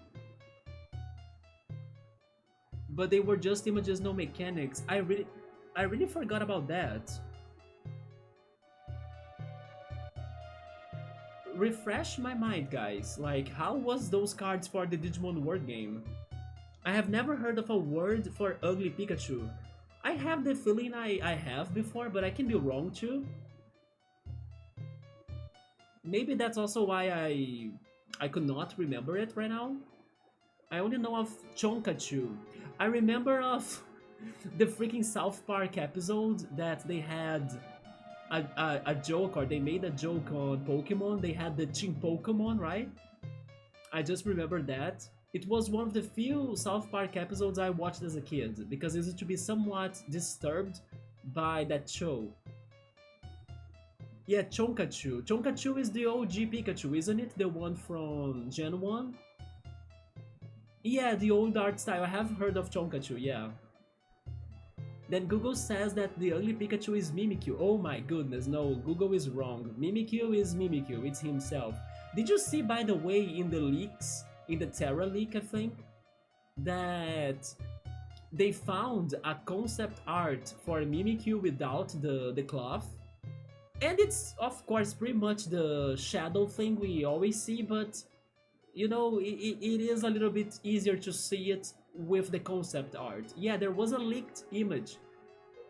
But they were just images, no mechanics. I really forgot about that. Refresh my mind, guys. Like, how was those cards for the Digimon World game? I have never heard of a word for ugly Pikachu. I have the feeling I have before, but I can be wrong too. Maybe that's also why I could not remember it right now. I only know of Chonkachu. I remember of the freaking South Park episode that they had a joke, or they made a joke on Pokemon. They had the Team Pokemon, right? I just remember that. It was one of the few South Park episodes I watched as a kid, because I used to be somewhat disturbed by that show. Yeah, Chonkachu. Chonkachu is the OG Pikachu, isn't it? The one from Gen 1? Yeah, the old art style. I have heard of Chonkachu, yeah. Then Google says that the ugly Pikachu is Mimikyu. Oh my goodness, no, Google is wrong. Mimikyu is Mimikyu, it's himself. Did you see, by the way, in the leaks, in the Terra leak, I think, that they found a concept art for Mimikyu without the cloth? And it's, of course, pretty much the shadow thing we always see, but, you know, it is a little bit easier to see it with the concept art. Yeah, there was a leaked image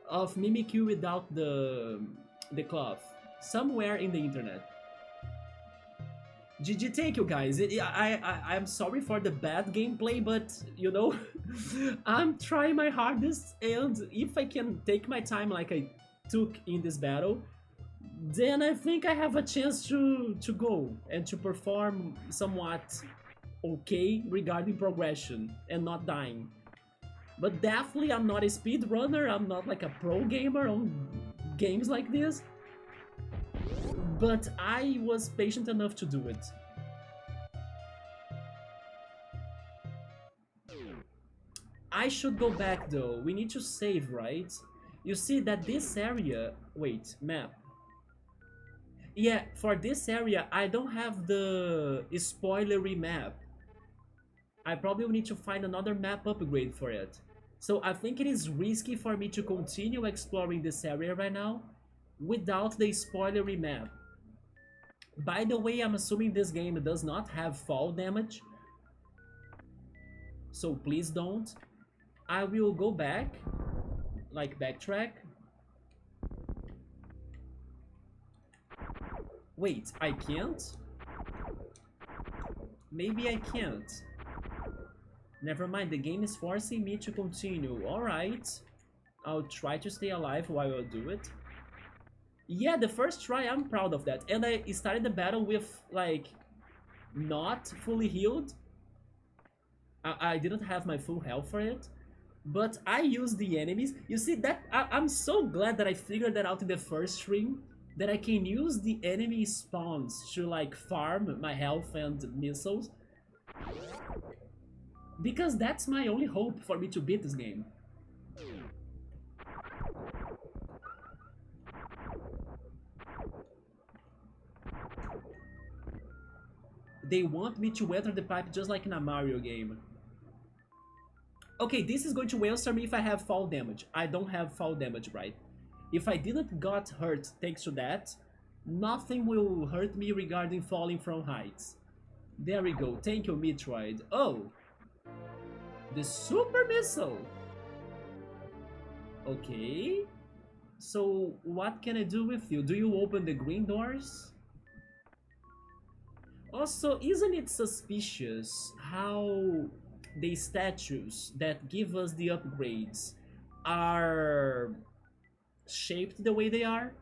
of Mimikyu without the cloth somewhere in the internet. GG, thank you guys. I'm sorry for the bad gameplay, but, you know, I'm trying my hardest, and if I can take my time like I took in this battle, then I think I have a chance to go and to perform somewhat okay regarding progression and not dying. But definitely I'm not a speedrunner, I'm not like a pro gamer on games like this, but I was patient enough to do it. I should go back though, we need to save, right? You see that this area, wait, map. Yeah, for this area, I don't have the spoilery map. I probably will need to find another map upgrade for it. So I think it is risky for me to continue exploring this area right now without the spoilery map. By the way, I'm assuming this game does not have fall damage, so please don't. I will go back, like backtrack. Wait, I can't? Maybe I can't. Never mind, the game is forcing me to continue. Alright. I'll try to stay alive while I do it. Yeah, the first try, I'm proud of that. And I started the battle with, like, not fully healed. I didn't have my full health for it. But I used the enemies. You see, that I'm so glad that I figured that out in the first stream. That I can use the enemy spawns to, like, farm my health and missiles. Because that's my only hope for me to beat this game. They want me to enter the pipe just like in a Mario game. Okay, this is going to answer me if I have fall damage. I don't have fall damage, right? If I didn't got hurt thanks to that, nothing will hurt me regarding falling from heights. There we go. Thank you, Metroid. Oh, the super missile. Okay. So what can I do with you? Do you open the green doors? Also, isn't it suspicious how the statues that give us the upgrades are shaped the way they are?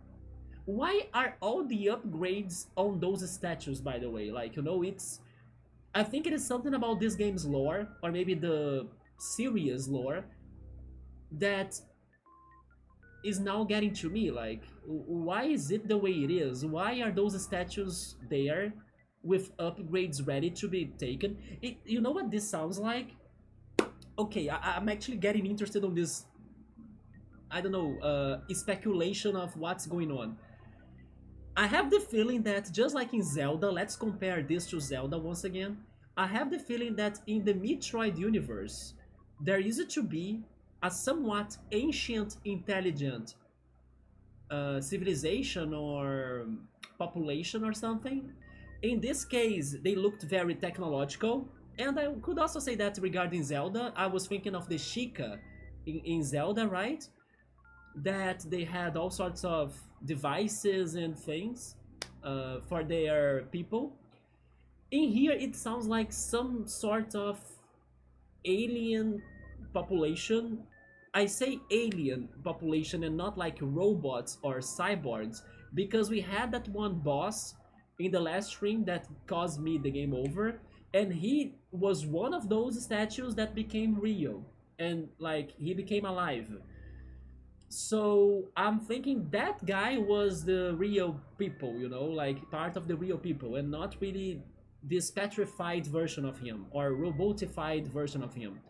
Why are all the upgrades on those statues, by the way? Like, you know, it's... I think it is something about this game's lore, or maybe the series lore, that is now getting to me. Like, why is it the way it is? Why are those statues there with upgrades ready to be taken? You know what this sounds like? Okay, I'm actually getting interested on this, I don't know, speculation of what's going on. I have the feeling that just like in Zelda, let's compare this to Zelda once again. I have the feeling that in the Metroid universe, there used to be a somewhat ancient, intelligent civilization or population or something. In this case, they looked very technological. And I could also say that regarding Zelda, I was thinking of the Sheikah in Zelda, right? That they had all sorts of devices and things for their people. In here, it sounds like some sort of alien population. I say alien population and not like robots or cyborgs because we had that one boss in the last stream that caused me the game over, and he was one of those statues that became real and like he became alive. So I'm thinking that guy was the real people, you know, like part of the real people and not really this petrified version of him or robotified version of him.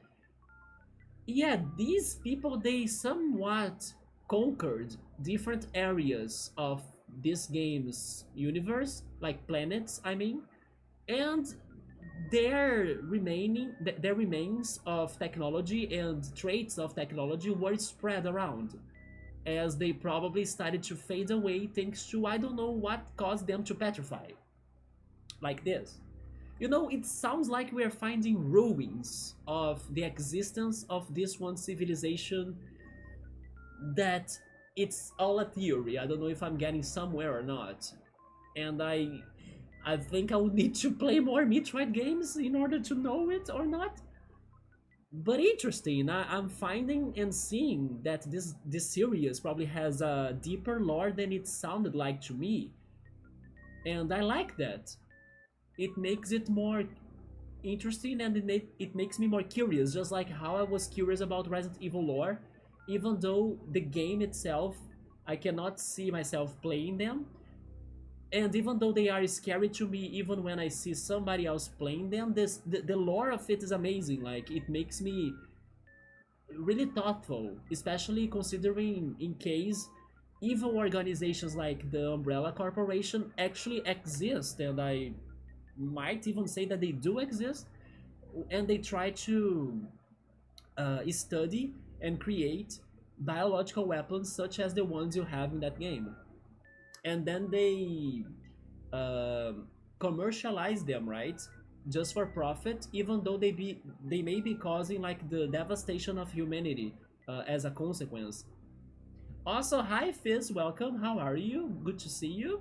Yeah, these people, they somewhat conquered different areas of this game's universe, like planets, I mean, and their remains of technology and traits of technology were spread around as they probably started to fade away thanks to I don't know what caused them to petrify. Like this. You know, it sounds like we are finding ruins of the existence of this one civilization that it's all a theory. I don't know if I'm getting somewhere or not. And I think I would need to play more Metroid games in order to know it or not. But interesting, I'm finding and seeing that this series probably has a deeper lore than it sounded like to me, and I like that. It makes it more interesting, and it makes me more curious, just like how I was curious about Resident Evil lore, even though the game itself I cannot see myself playing them, and even though they are scary to me even when I see somebody else playing them, the lore of it is amazing. Like, it makes me really thoughtful, especially considering in case evil organizations like the Umbrella Corporation actually exist, and I might even say that they do exist, and they try to study and create biological weapons such as the ones you have in that game, and then they uh, commercialize them, right? Just for profit, even though they may be causing like the devastation of humanity as a consequence. Also, hi Fizz, welcome. How are you? Good to see you.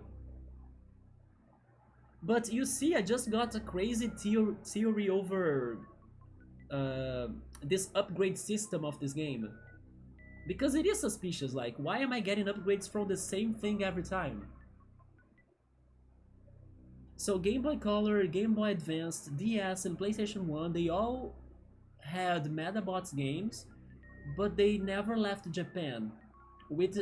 But you see, I just got a crazy theory over uh, this upgrade system of this game. Because it is suspicious, like, why am I getting upgrades from the same thing every time? So Game Boy Color, Game Boy Advance, DS, and PlayStation 1, they all had Metabots games, but they never left Japan. Wait,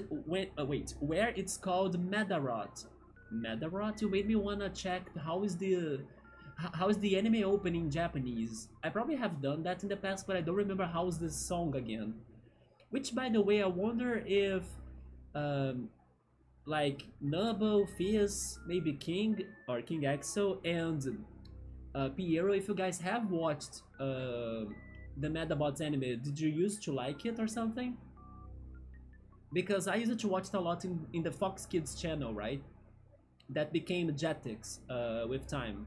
where it's called Medarot. Medarot? You made me wanna check how is the anime open in Japanese. I probably have done that in the past, but I don't remember how's the song again. Which, by the way, I wonder if um, like Nubble, Fizz, maybe King or King Exo, and Piero, if you guys have watched the Medabots anime, did you used to like it or something? Because I used to watch it a lot in the Fox Kids channel, right? That became Jetix with time.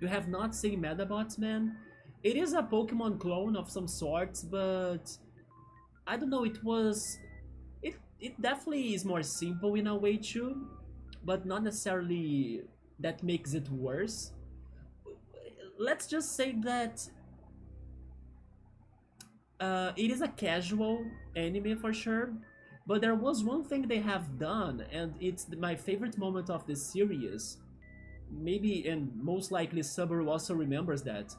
You have not seen Medabots, man? It is a Pokemon clone of some sorts, but I don't know, it definitely is more simple in a way too, but not necessarily that makes it worse. Let's just say that it is a casual anime for sure, but there was one thing they have done, and it's my favorite moment of this series. Maybe and most likely Subaru also remembers that.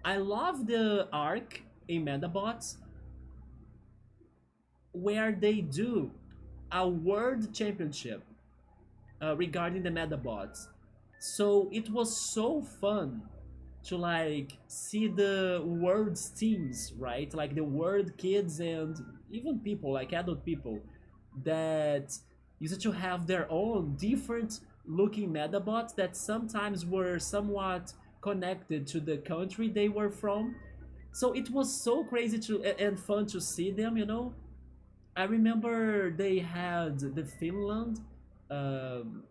I love the arc in Medabots where they do a world championship regarding the Medabots. So it was so fun to like see the world's teams, right? Like the world kids and even people, like adult people, that used to have their own different looking Medabots that sometimes were somewhat connected to the country they were from. So it was so crazy to and fun to see them, you know. I remember they had the Finland um,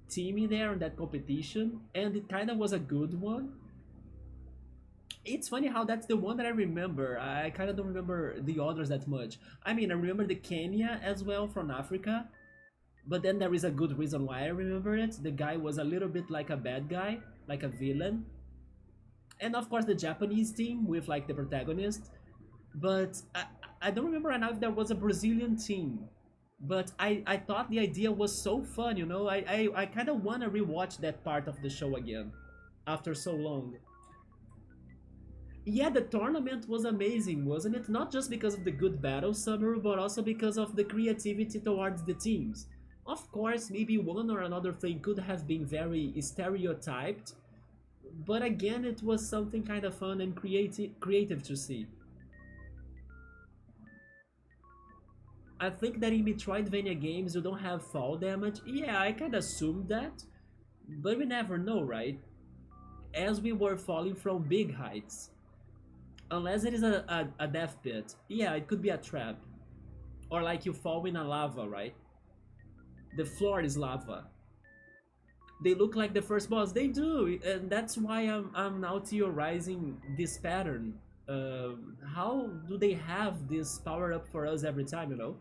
team in there in that competition, and it kind of was a good one. It's funny how that's the one that I remember. I kind of don't remember the others that much. I mean, I remember the Kenya as well from Africa, but then there is a good reason why I remember it. The guy was a little bit like a bad guy, like a villain. And of course, the Japanese team with like the protagonist. But I don't remember right now if there was a Brazilian team. But I thought the idea was so fun, you know? I kind of want to rewatch that part of the show again after so long. Yeah, the tournament was amazing, wasn't it? Not just because of the good battle summary, but also because of the creativity towards the teams. Of course, maybe one or another thing could have been very stereotyped, but again, it was something kind of fun and creative to see. I think that in Metroidvania games you don't have fall damage. Yeah, I kind of assumed that, but we never know, right? As we were falling from big heights. Unless it is a death pit. Yeah, it could be a trap. Or like you fall in a lava, right? The floor is lava. They look like the first boss. They do, and that's why I'm now theorizing this pattern. How do they have this power up for us every time, you know?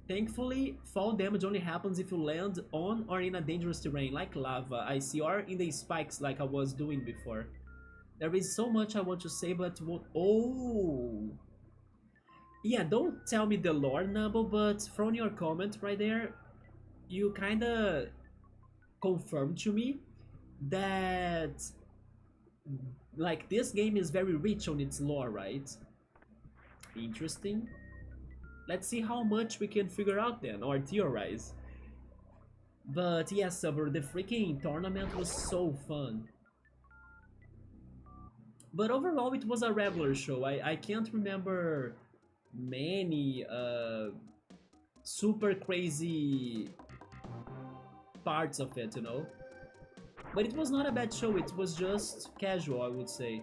Thankfully, fall damage only happens if you land on or in a dangerous terrain like lava, I see, or in the spikes like I was doing before. There is so much I want to say, but oh, yeah, don't tell me the lore, Nubble, but from your comment right there, you kinda confirmed to me that like this game is very rich on its lore, right? Interesting. Let's see how much we can figure out then, or theorize. But yes, Subber, the freaking tournament was so fun. But overall, it was a regular show. I can't remember many super crazy parts of it, you know? But it was not a bad show, it was just casual, I would say.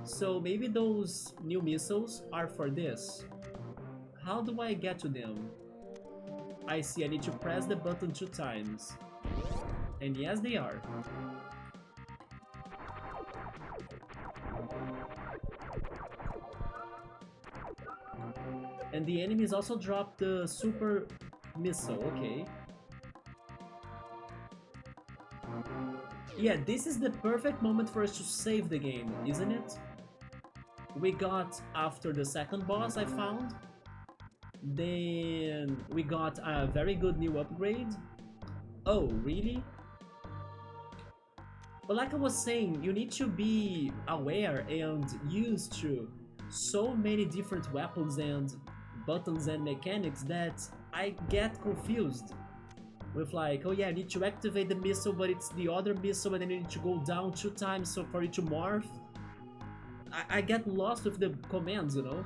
So maybe those new missiles are for this. How do I get to them? I see, I need to press the button 2 times. And yes, they are. And the enemies also drop the super missile, okay. Yeah, this is the perfect moment for us to save the game, isn't it? We got after the second boss I found. Then we got a very good new upgrade. Oh, really? But like I was saying, you need to be aware and used to so many different weapons and buttons and mechanics that I get confused with like, oh yeah, I need to activate the missile, but it's the other missile and then you need to go down 2 times so for it to morph. I get lost with the commands, you know?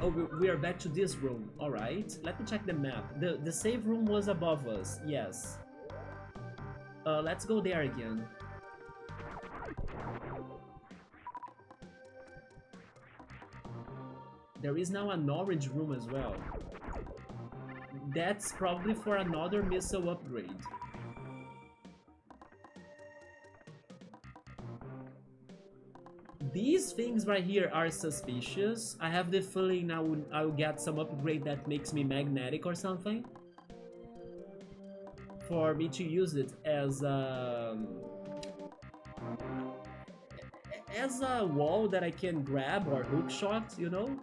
Oh, we are back to this room. Alright, let me check the map. The save room was above us, yes. Let's go there again. There is now an orange room as well. That's probably for another missile upgrade. These things right here are suspicious. I have the feeling I will get some upgrade that makes me magnetic or something. For me to use it as a wall that I can grab or hook shot, you know?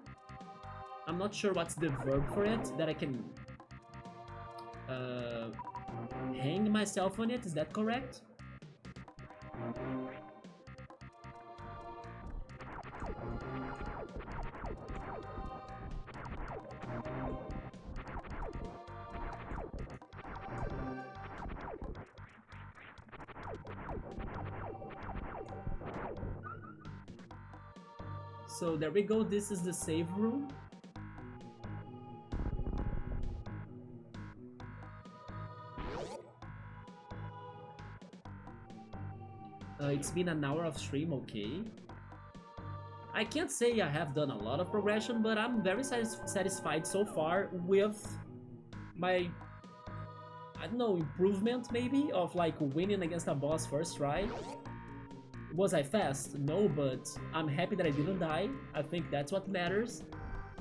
I'm not sure what's the verb for it, that I can hang myself on it, is that correct? So there we go, this is the save room. It's been an hour of stream, okay. I can't say I have done a lot of progression, but I'm very satisfied so far with my, I don't know, improvement maybe, of like winning against a boss first try. Was I fast? No, but I'm happy that I didn't die. I think that's what matters.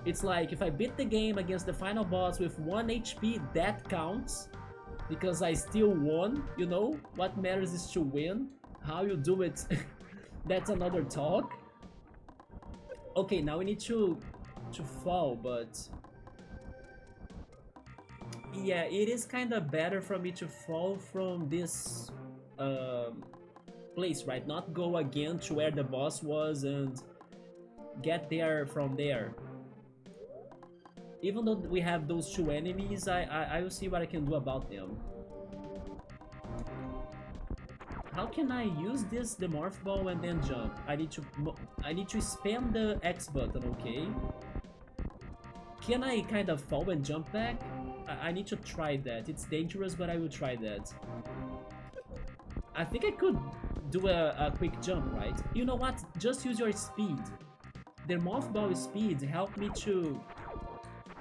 It's like, if I beat the game against the final boss with 1 HP, that counts. Because I still won, you know? What matters is to win. How you do it, that's another talk. Okay, now we need to fall, but yeah, it is kind of better for me to fall from this place, right? Not go again to where the boss was and get there from there. Even though we have those 2 enemies, I will see what I can do about them. How can I use this, the morph ball, and then jump? I need to spam the X button, okay? Can I kind of fall and jump back? I need to try that. It's dangerous, but I will try that. I think I could do a quick jump, right? You know what? Just use your speed. The mothball speed helped me to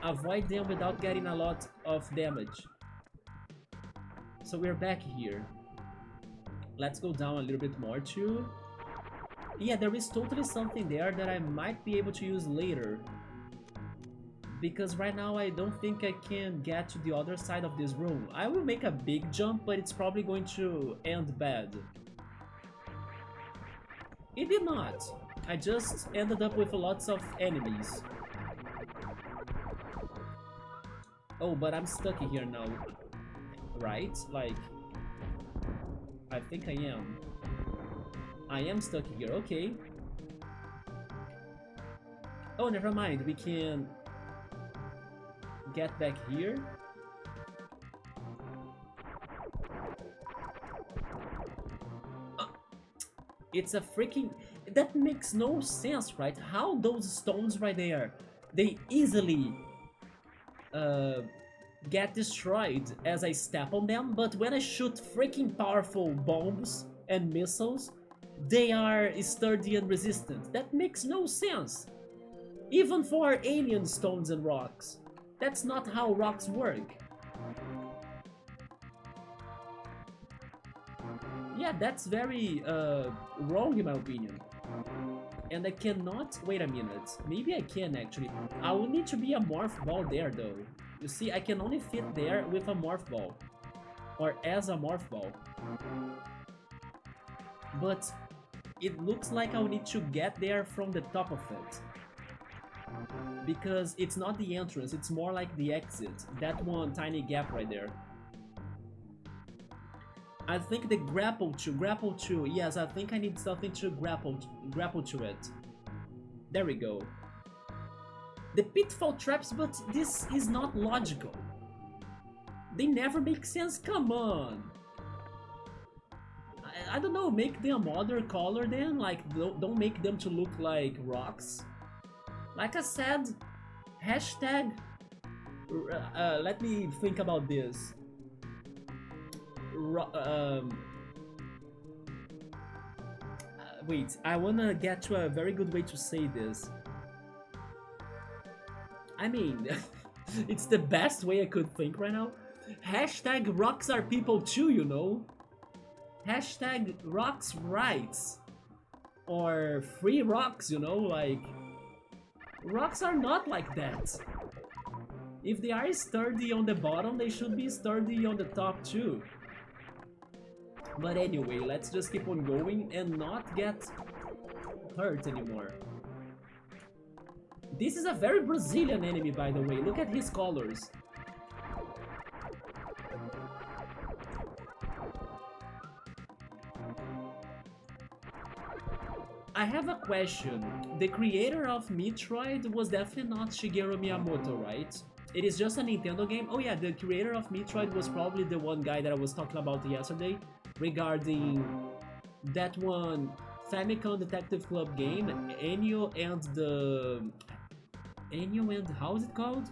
avoid them without getting a lot of damage. So we're back here. Let's go down a little bit more too. Yeah, there is totally something there that I might be able to use later. Because right now I don't think I can get to the other side of this room. I will make a big jump, but it's probably going to end bad. It did not. I just ended up with lots of enemies. Oh, but I'm stuck here now. Right? Like, I think I am. I am stuck here, okay. Oh, never mind, we can get back here. It's a freaking... That makes no sense, right? How those stones right there, they easily get destroyed as I step on them, but when I shoot freaking powerful bombs and missiles, they are sturdy and resistant. That makes no sense. Even for alien stones and rocks. That's not how rocks work. Yeah, that's very wrong in my opinion. And I cannot... Wait a minute. Maybe I can actually. I will need to be a morph ball there though. You see, I can only fit there with a morph ball. Or as a morph ball. But it looks like I'll need to get there from the top of it. Because it's not the entrance, it's more like the exit. That one tiny gap right there. I think the grapple to, yes, I think I need something to grapple to it. There we go. The pitfall traps, but this is not logical. They never make sense, come on. I don't know, make them other color then, like don't make them to look like rocks. Like I said, hashtag, let me think about this. Wait, I wanna get to a very good way to say this. I mean, it's the best way I could think right now. Hashtag rocks are people too, you know? Hashtag rocks rights. Or free rocks, you know? Like, rocks are not like that. If they are sturdy on the bottom, they should be sturdy on the top too. But anyway, let's just keep on going and not get hurt anymore. This is a very Brazilian enemy, by the way. Look at his colors. I have a question. The creator of Metroid was definitely not Shigeru Miyamoto, right? It is just a Nintendo game. Oh yeah, the creator of Metroid was probably the one guy that I was talking about yesterday regarding that one Famicom Detective Club game, Ennio and the... Ennio and... how is it called?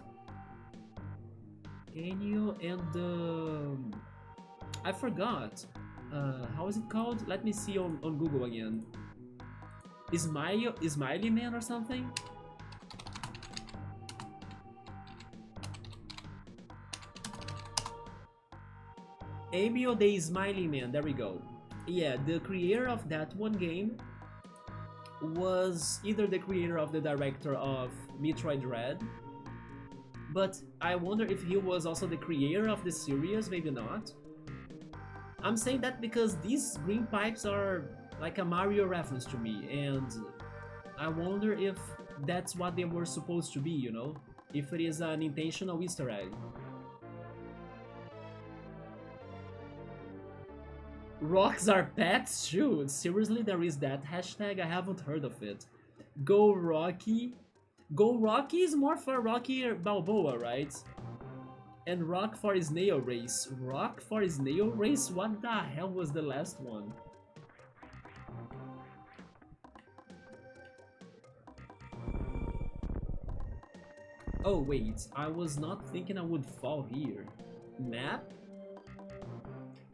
Ennio and the... I forgot. How is it called? Let me see on Google again. Smiley Man or something? Ennio the Smiley Man, there we go. Yeah, the creator of that one game was either the creator of the director of Metroid Dread, but I wonder if he was also the creator of the series, maybe not. I'm saying that because these green pipes are like a Mario reference to me, and I wonder if that's what they were supposed to be, you know? If it is an intentional Easter egg. Rocks are pets too? Seriously, there is that hashtag? I haven't heard of it. Go Rocky? Go Rocky is more for Rocky Balboa, right? And Rock for Snail Race. Rock for Snail Race? What the hell was the last one? Oh wait, I was not thinking I would fall here. Map?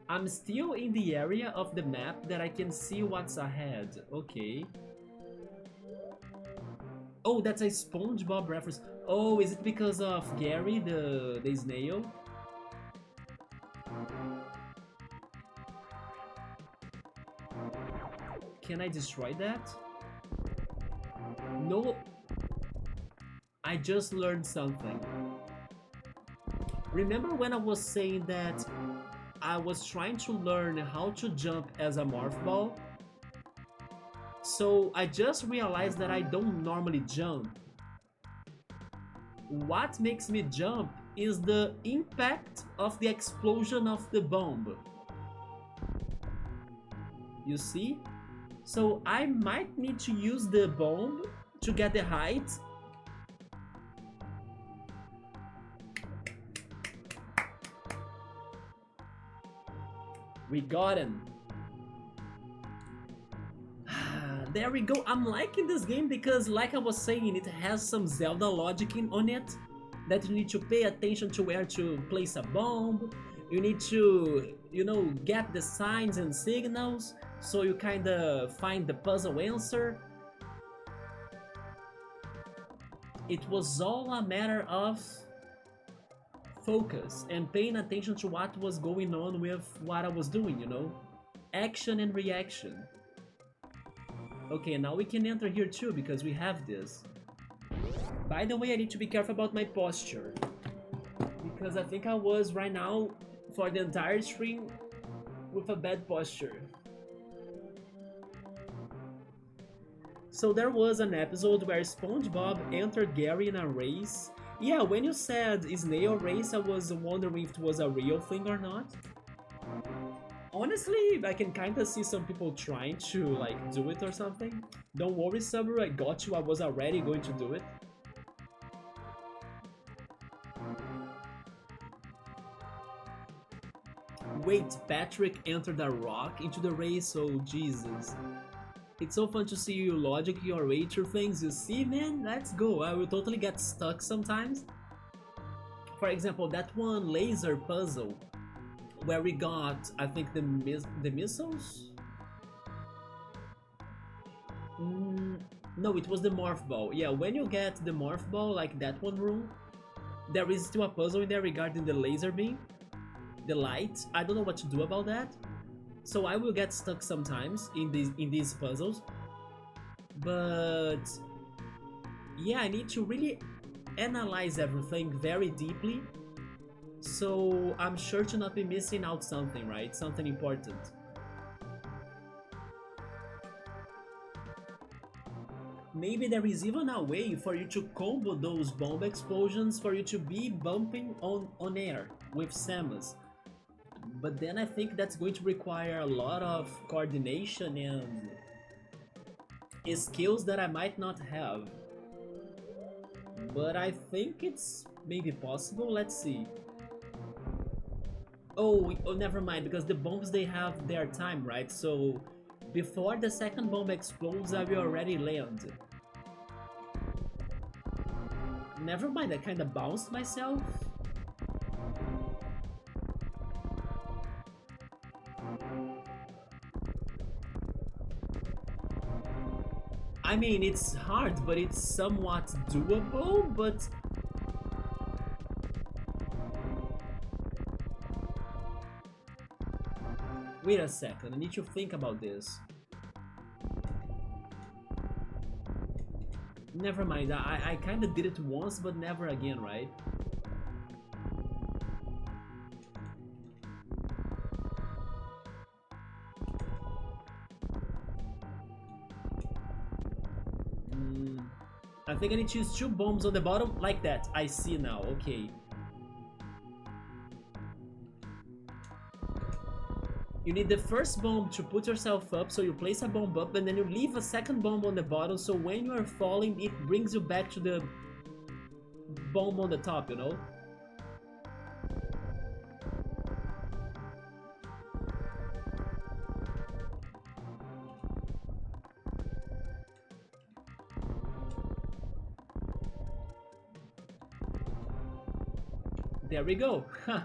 I'm still in the area of the map that I can see what's ahead. Okay. Oh, that's a SpongeBob reference. Oh, is it because of Gary, the snail? Can I destroy that? No. I just learned something. Remember when I was saying that I was trying to learn how to jump as a morph ball? So I just realized that I don't normally jump. What makes me jump is the impact of the explosion of the bomb. You see? So I might need to use the bomb to get the height. We got him. There we go. I'm liking this game because, like I was saying, it has some Zelda logic on it. That you need to pay attention to where to place a bomb. You need to, you know, get the signs and signals so you kind of find the puzzle answer. It was all a matter of focus and paying attention to what was going on with what I was doing, you know? Action and reaction. Okay, now we can enter here too because we have this. By the way, I need to be careful about my posture because I think I was right now for the entire stream with a bad posture. So there was an episode where SpongeBob entered Gary in a race. Yeah, when you said snail race, I was wondering if it was a real thing or not. Honestly, I can kinda see some people trying to like do it or something. Don't worry, Sabu, I got you, I was already going to do it. Wait, Patrick entered a rock into the race, oh Jesus. It's so fun to see you logic your way through things, you see man? Let's go, I will totally get stuck sometimes. For example, that one laser puzzle where we got, I think, the missiles? No, it was the morph ball. Yeah, when you get the morph ball, like that one room, there is still a puzzle in there regarding the laser beam. The light. I don't know what to do about that. So I will get stuck sometimes in these puzzles. But yeah, I need to really analyze everything very deeply. So I'm sure to not be missing out something, right? Something important. Maybe there is even a way for you to combo those bomb explosions for you to be bumping on air with Samus. But then I think that's going to require a lot of coordination and skills that I might not have. But I think it's maybe possible, let's see. Oh, never mind, because the bombs, they have their time, right? So before the second bomb explodes, I will already land. Never mind, I kinda bounced myself. I mean, it's hard, but it's somewhat doable, but... Wait a second, I need to think about this. Never mind, I kinda did it once, but never again, right? I think I need to use 2 bombs on the bottom, like that. I see now, okay. You need the first bomb to put yourself up, so you place a bomb up and then you leave a second bomb on the bottom, so when you are falling, it brings you back to the bomb on the top, you know? There we go. Huh.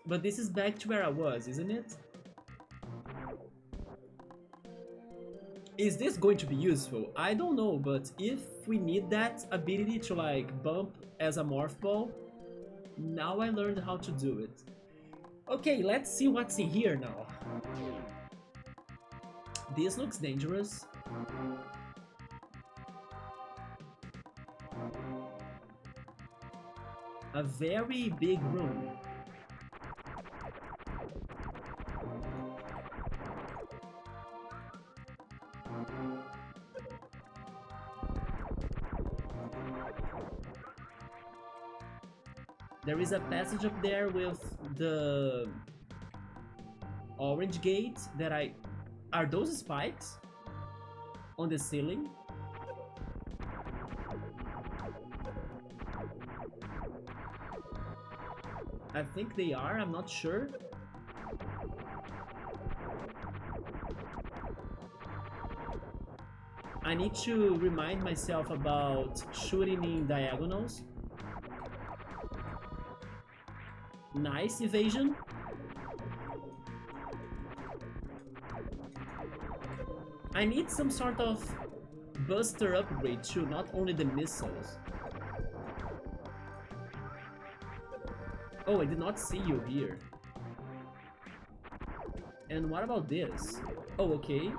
But this is back to where I was, isn't it? Is this going to be useful? I don't know, but if we need that ability to like bump as a morph ball, now I learned how to do it. Okay, let's see what's in here now. This looks dangerous. A very big room. There is a passage up there with the orange gate that I... Are those spikes on the ceiling? I think they are, I'm not sure. I need to remind myself about shooting in diagonals. Nice evasion. I need some sort of buster upgrade too, not only the missiles. Oh, I did not see you here. And what about this? Oh, okay.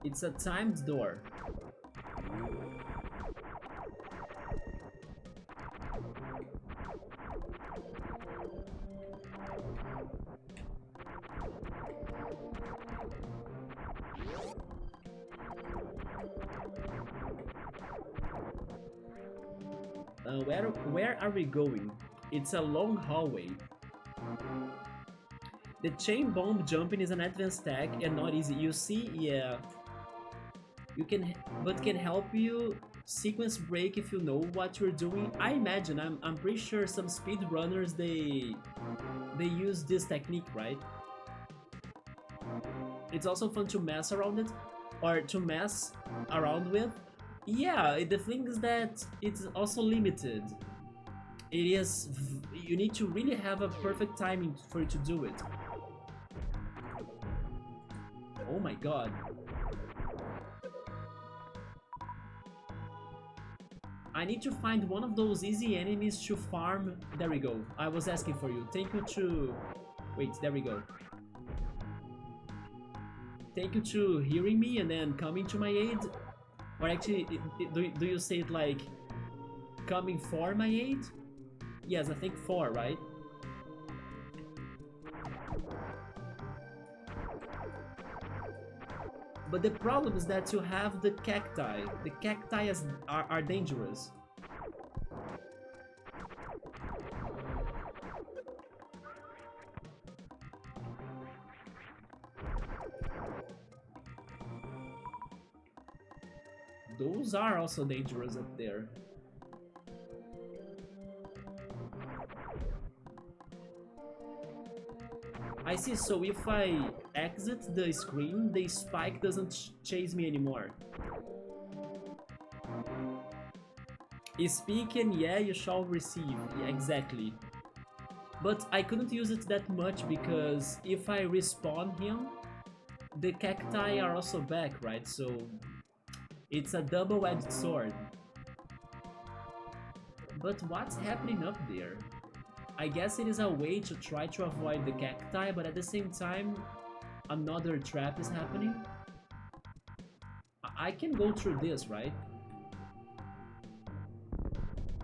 It's a timed door. Where are we going? It's a long hallway. The chain bomb jumping is an advanced tag and not easy. You see, yeah. You can, but can help you sequence break if you know what you're doing. I imagine, I'm pretty sure some speedrunners they use this technique, right? It's also fun to mess around it, or to mess around with. Yeah, the thing is that it's also limited. It is, you need to really have a perfect timing for you to do it. Oh my god. I need to find one of those easy enemies to farm. There we go. I was asking for you. Thank you to... Wait, there we go. Thank you to hearing me and then coming to my aid. Or actually, do you say it like coming for my aid? Yes, I think for, right? But the problem is that you have the cacti. The cacti are dangerous. Those are also dangerous up there. I see, so if I exit the screen, the spike doesn't chase me anymore. Speak and yeah, you shall receive. Yeah, exactly. But I couldn't use it that much because if I respawn him, the cacti are also back, right? So it's a double-edged sword. But what's happening up there? I guess it is a way to try to avoid the cacti, but at the same time, another trap is happening. I can go through this, right?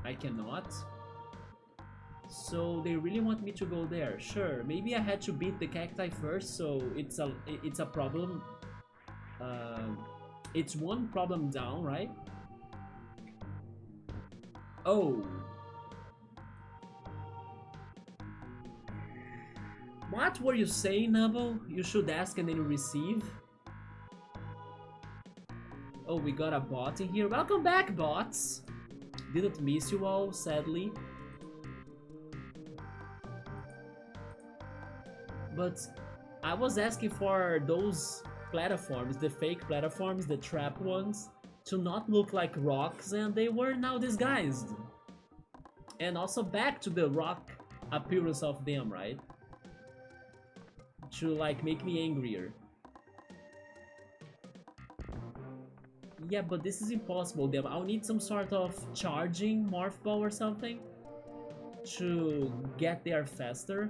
I cannot. So they really want me to go there. Sure, maybe I had to beat the cacti first, so it's a problem. It's one problem down, right? Oh. What were you saying, Nubble? You should ask and then you receive. Oh, we got a bot in here. Welcome back, bots! Didn't miss you all, sadly. But I was asking for those platforms, the fake platforms, the trap ones, to not look like rocks, and they were now disguised. And also back to the rock appearance of them, right? To like make me angrier. Yeah, but this is impossible, them. I'll need some sort of charging morph ball or something to get there faster.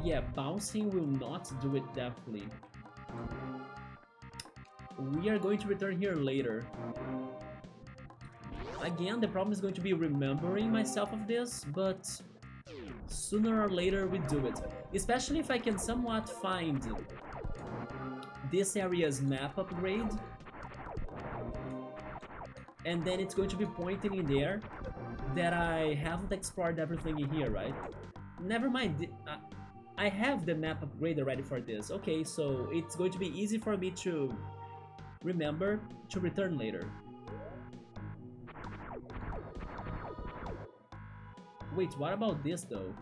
Yeah, bouncing will not do it definitely. We are going to return here later. Again, the problem is going to be remembering myself of this, but sooner or later we do it. Especially if I can somewhat find this area's map upgrade. And then it's going to be pointing in there that I haven't explored everything in here, right? Never mind, I have the map upgrade already for this. Okay, so it's going to be easy for me to remember to return later. Wait, what about this though?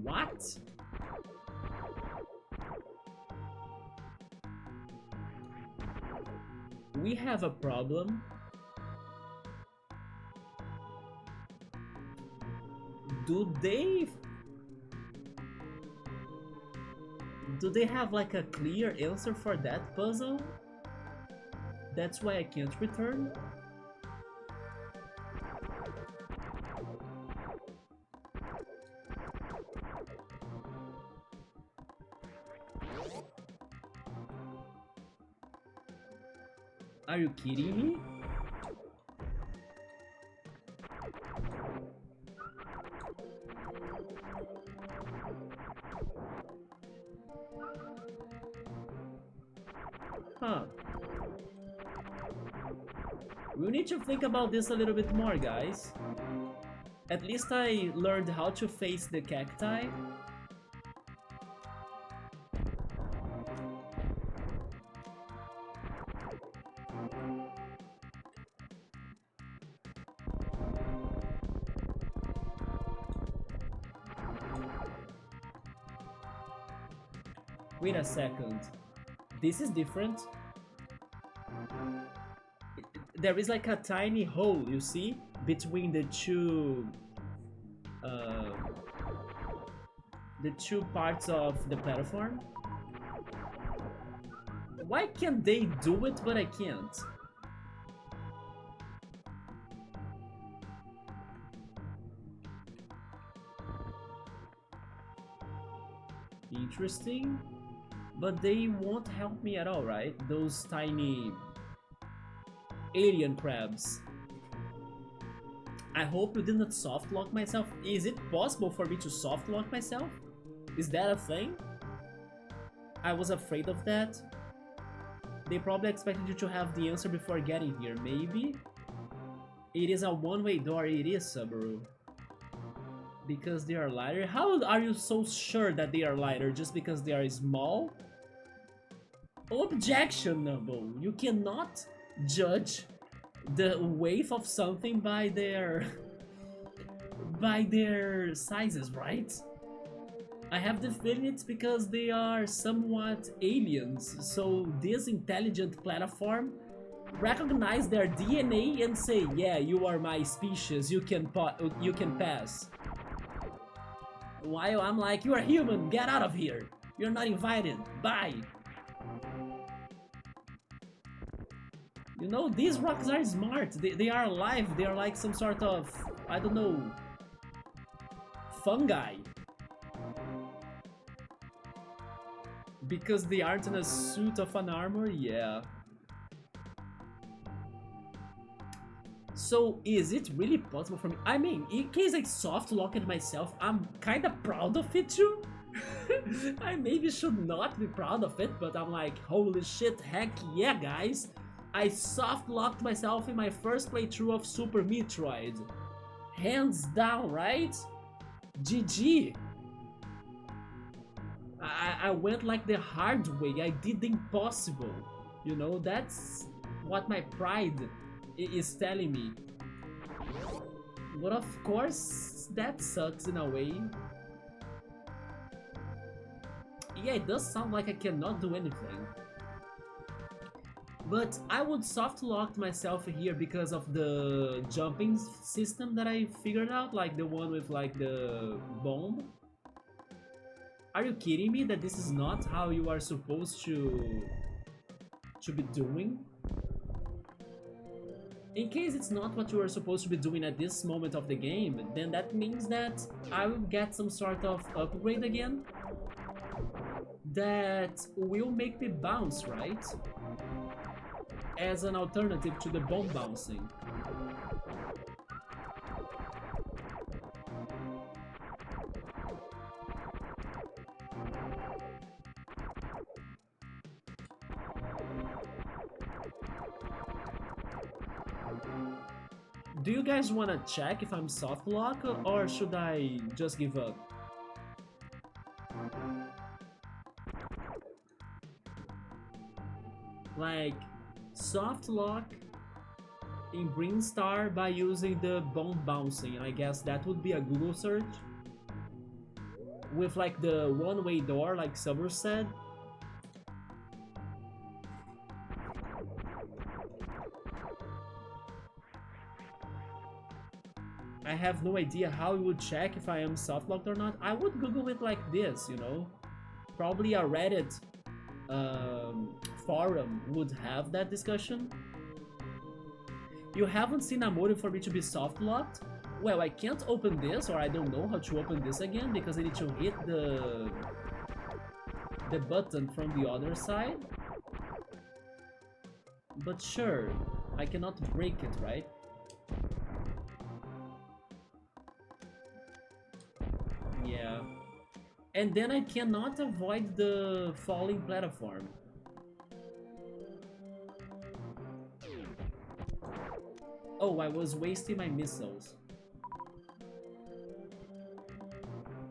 What? We have a problem. Do they have like a clear answer for that puzzle? That's why I can't return? Are you kidding me? Huh. We need to think about this a little bit more, guys. At least I learned how to face the cacti. Wait a second. This is different. There is like a tiny hole, you see, between the two parts of the platform. Why can they do it but I can't? Interesting. But they won't help me at all, right? Those tiny alien crabs. I hope you didn't soft lock myself. Is it possible for me to soft lock myself? Is that a thing? I was afraid of that. They probably expected you to have the answer before getting here. Maybe? It is a one-way door. It is, Subaru. Because they are lighter? How are you so sure that they are lighter? Just because they are small? Objectionable. You cannot judge the weight of something by their sizes, right? I have the feeling it's because they are somewhat aliens, so this intelligent platform recognize their DNA and say, yeah, you are my species, you can pass. While I'm like, you are human, get out of here, you're not invited, bye. You know, these rocks are smart, they are alive, they are like some sort of, I don't know, fungi. Because they aren't in a suit of an armor, yeah. So, is it really possible for me? I mean, in case I soft locked myself, I'm kinda proud of it too. I maybe should not be proud of it, but I'm like, holy shit, heck yeah, guys. I soft locked myself in my first playthrough of Super Metroid. Hands down, right? GG. I went like the hard way, I did the impossible. You know, that's what my pride is telling me. But of course, that sucks in a way. Yeah, it does sound like I cannot do anything. But I would soft lock myself here because of the jumping system that I figured out, like the one with like the bomb. Are you kidding me that this is not how you are supposed to be doing? In case it's not what you are supposed to be doing at this moment of the game, then that means that I will get some sort of upgrade again that will make me bounce, right? As an alternative to the bomb bouncing. Do you guys want to check if I'm soft lock or should I just give up? Like soft lock in Brinstar by using the bomb bouncing. I guess that would be a Google search with like the one-way door like Summer said. I have no idea how you would check if I am soft locked or not. I would Google it like this, you know? Probably a Reddit forum would have that discussion. You haven't seen a motive for me to be soft locked? Well, I can't open this, or I don't know how to open this again because I need to hit the button from the other side. But sure, I cannot break it, right? Yeah. And then I cannot avoid the falling platform. Oh, I was wasting my missiles.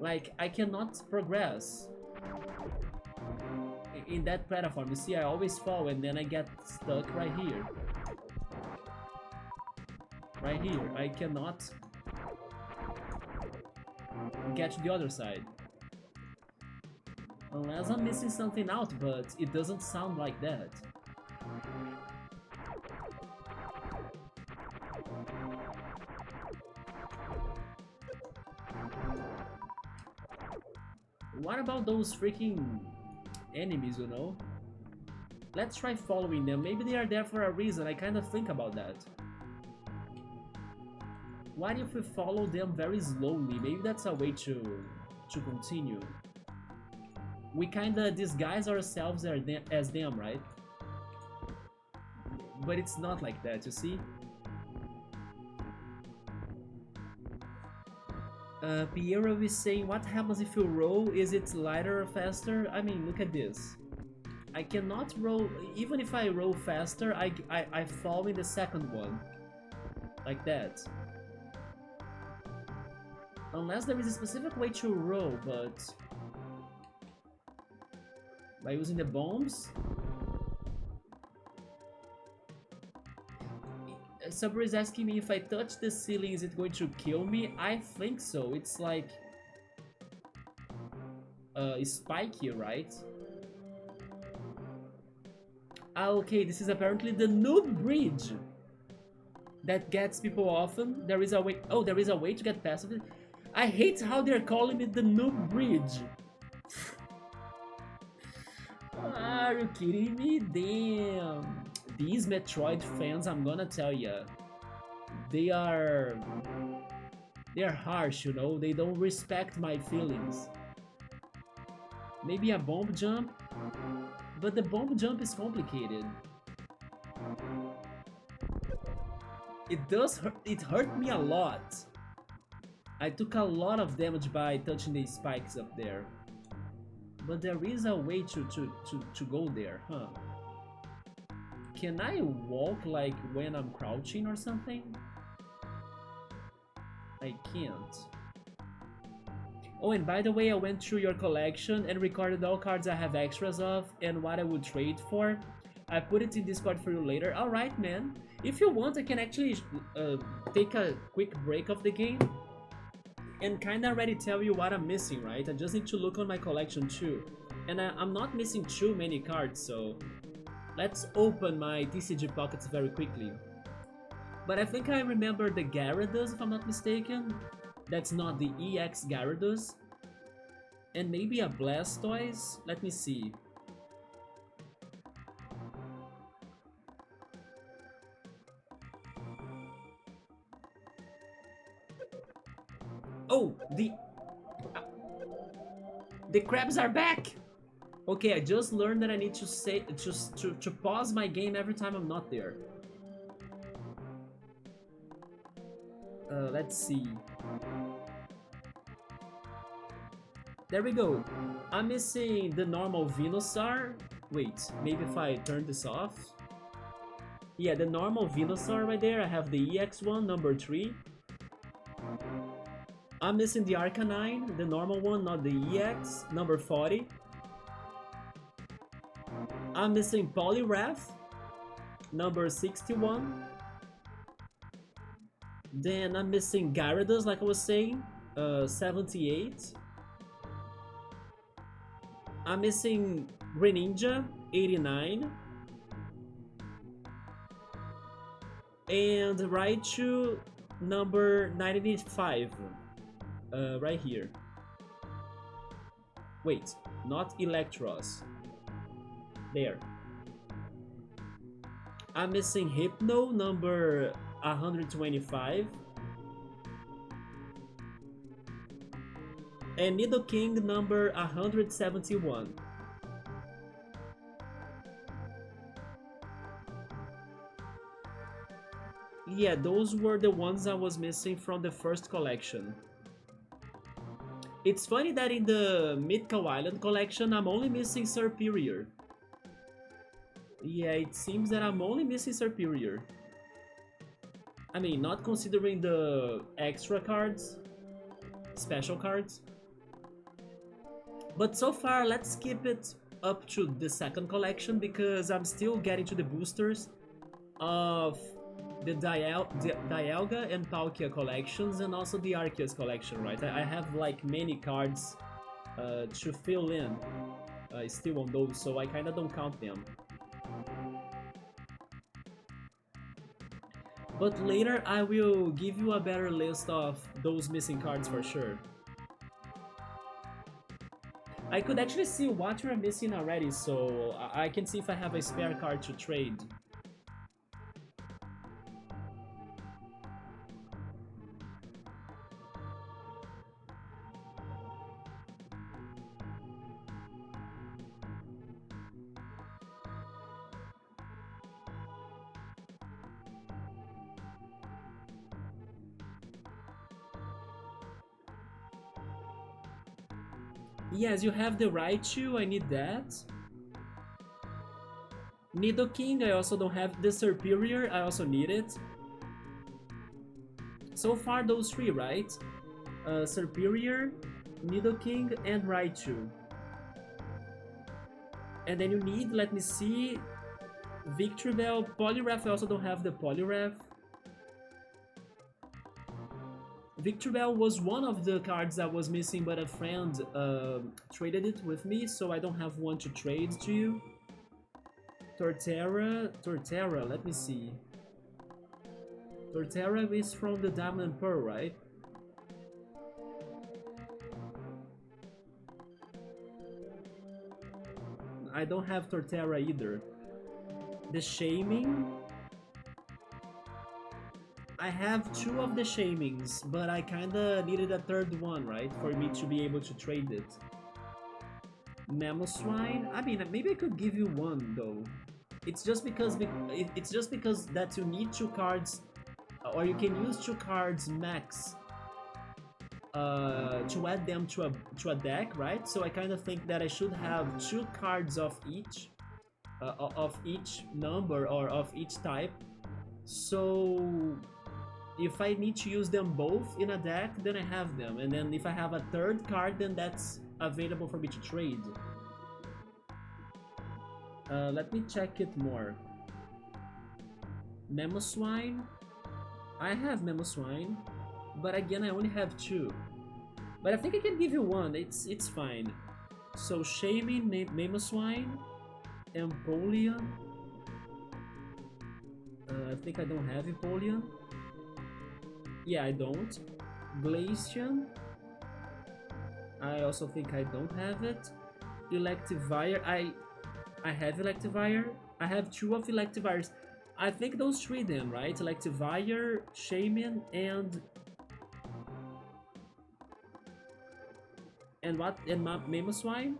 Like, I cannot progress in that platform. You see, I always fall and then I get stuck right here. Right here. I cannot get to the other side. Unless I'm missing something out, but it doesn't sound like that. What about those freaking enemies, you know? Let's try following them. Maybe they are there for a reason. I kind of think about that. What if we follow them very slowly? Maybe that's a way to continue. We kinda disguise ourselves as them, right? But it's not like that, you see? Piero is saying, what happens if you roll? Is it lighter or faster? I mean, look at this. I cannot roll, even if I roll faster, I fall in the second one. Like that. Unless there is a specific way to roll, but... by using the bombs? Subber is asking me if I touch the ceiling, is it going to kill me? I think so. It's like... spiky, right? Ah, okay, this is apparently the noob bridge that gets people often. There is a way... oh, there is a way to get past it. I hate how they're calling it the noob bridge. Are you kidding me? Damn. These Metroid fans, I'm gonna tell ya, they are harsh, you know? They don't respect my feelings. Maybe a bomb jump, but the bomb jump is complicated. It hurt me a lot. I took a lot of damage by touching the spikes up there. But there is a way to go there, huh? Can I walk like when I'm crouching or something? I can't. Oh, and by the way, I went through your collection and recorded all cards I have extras of and what I would trade for. I put it in Discord for you later. Alright, man. If you want, I can actually take a quick break of the game and kinda already tell you what I'm missing, right? I just need to look on my collection too. And I'm not missing too many cards, so Let's open my TCG pockets very quickly. But I think I remember the Gyarados, if I'm not mistaken. That's not the EX Gyarados. And maybe a Blastoise? Let me see. Oh, the crabs are back! Okay, I just learned that I need to say to pause my game every time I'm not there. Let's see. There we go. I'm missing the normal Venusaur. Wait, maybe if I turn this off? Yeah, the normal Venusaur right there. I have the EX one, number 3. I'm missing the Arcanine, the normal one, not the EX, number 40. I'm missing Poliwrath, number 61. Then I'm missing Gyarados, like I was saying, 78. I'm missing Greninja, 89. And Raichu, number 95. Right here. Wait, not Electros. There. I'm missing Hypno, number 125. And Nidoking, number 171. Yeah, those were the ones I was missing from the first collection. It's funny that in the Mythical Island collection, I'm only missing Serperior. Yeah, it seems that I'm only missing Serperior. I mean, not considering the extra cards, special cards. But so far, let's keep it up to the second collection because I'm still getting to the boosters of the Dialga and Palkia collections and also the Arceus collection, right? I have like many cards to fill in still on those, so I kinda don't count them. But later I will give you a better list of those missing cards for sure. I could actually see what you're missing already, so I can see if I have a spare card to trade. Yes, you have the Raichu, I need that. Nidoking, I also don't have. The Serperior, I also need it. So far, those three, right? Serperior, Nidoking, and Raichu. And then you need, let me see, Victreebel, Poliwrath, I also don't have the Poliwrath. Victreebel was one of the cards that was missing, but a friend traded it with me, so I don't have one to trade to you. Torterra, let me see. Torterra is from the Diamond and Pearl, right? I don't have Torterra either. The Shaming. I have two of the Shamings, but I kinda needed a third one, right? For me to be able to trade it. Mamoswine? I mean, maybe I could give you one, though. It's just because that you need two cards, or you can use two cards max to add them to a deck, right? So I kind of think that I should have two cards of each number or of each type. So if I need to use them both in a deck, then I have them, and then if I have a third card, then that's available for me to trade. Let me check it more. Mamoswine. I have Mamoswine, but again, I only have two. But I think I can give you one. It's fine. So Shaming, Mamoswine, Empoleon. I think I don't have Empoleon. Yeah, I don't. Glacian. I also think I don't have it. Electivire. I have Electivire. I have two of Electivires. I think those three then, right? Electivire, Shaman, and what? And Mamoswine?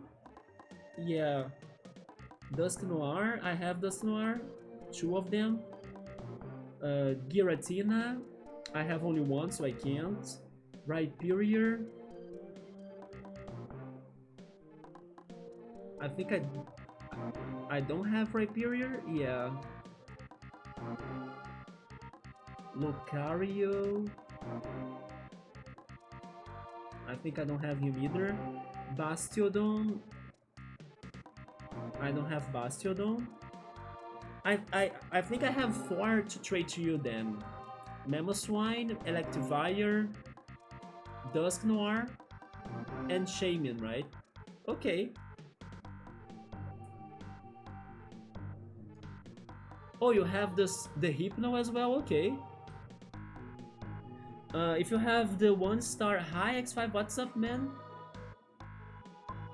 Yeah. Dusk Noir. I have Dusk Noir. Two of them. Giratina. I have only one, so I can't. Rhyperior. I think I don't have Rhyperior. Yeah. Lucario. I think I don't have him either. Bastiodon. I don't have Bastiodon. I think I have four to trade to you then. Mamoswine, Electivire, Dusk Noir, and Shaman, right? Okay. Oh, you have the Hypno as well? Okay. If you have the 1-star... Hi, X5, what's up, man?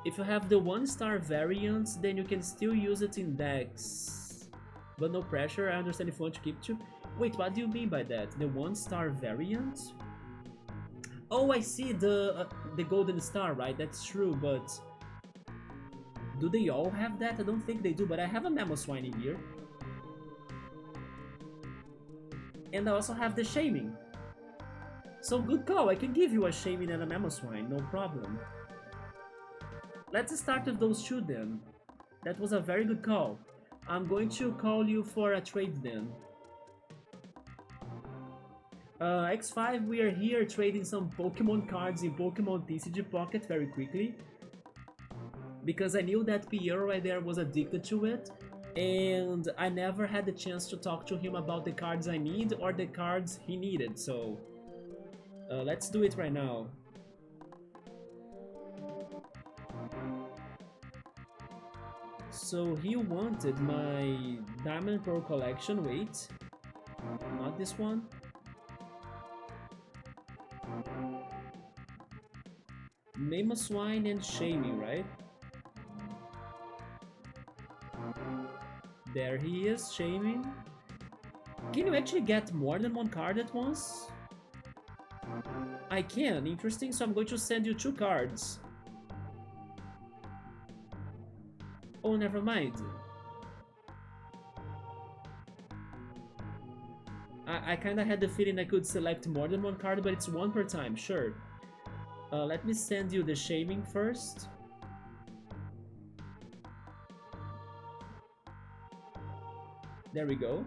If you have the 1-star variant, then you can still use it in decks. But no pressure, I understand if you want to keep to. Wait, what do you mean by that? The 1-star variant? Oh, I see, the golden star, right? That's true, but... Do they all have that? I don't think they do, but I have a Mamoswine in here. And I also have the Shaming. So good call, I can give you a Shaman and a Mamoswine, no problem. Let's start with those two then. That was a very good call. I'm going to call you for a trade then. X5, we are here trading some Pokemon cards in Pokemon TCG Pocket very quickly. Because I knew that Piero right there was addicted to it. And I never had the chance to talk to him about the cards I need or the cards he needed, so... let's do it right now. So he wanted my Diamond Pearl collection, wait. Not this one. Mamoswine and Shaming, right? There he is, Shaming. Can you actually get more than one card at once? I can, interesting, so I'm going to send you 2 cards. Oh, never mind. I kinda had the feeling I could select more than one card, but it's one per time, sure. Let me send you the Shaming first. There we go.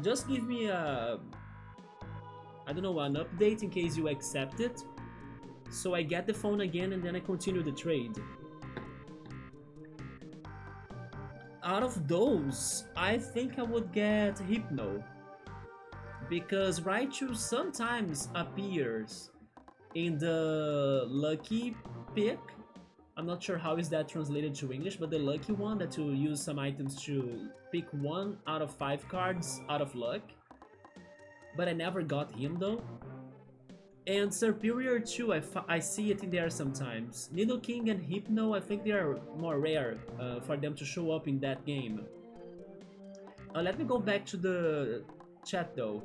Just give me a... I don't know, an update in case you accept it. So I get the phone again and then I continue the trade. Out of those, I think I would get Hypno. Because Raichu sometimes appears in the lucky pick. I'm not sure how is that translated to English, but the lucky one that you use some items to pick 1 out of 5 cards out of luck. But I never got him though. And Superior 2, I see it in there sometimes. Nidoking and Hypno, I think they are more rare for them to show up in that game. Let me go back to the chat though.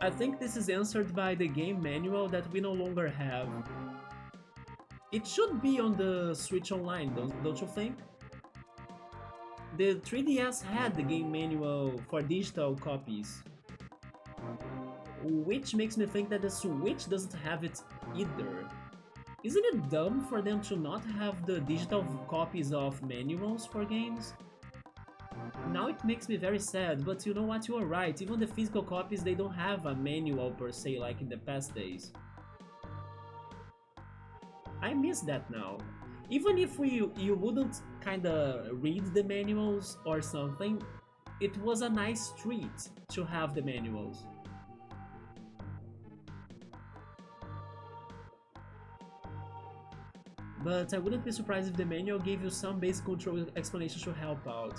I think this is answered by the game manual that we no longer have. It should be on the Switch Online, don't you think? The 3DS had the game manual for digital copies. Which makes me think that the Switch doesn't have it either. Isn't it dumb for them to not have the digital copies of manuals for games? Now it makes me very sad, but you know what, you are right, even the physical copies, they don't have a manual per se like in the past days. I miss that now. Even if you wouldn't kinda read the manuals or something, it was a nice treat to have the manuals. But I wouldn't be surprised if the manual gave you some basic control explanations to help out.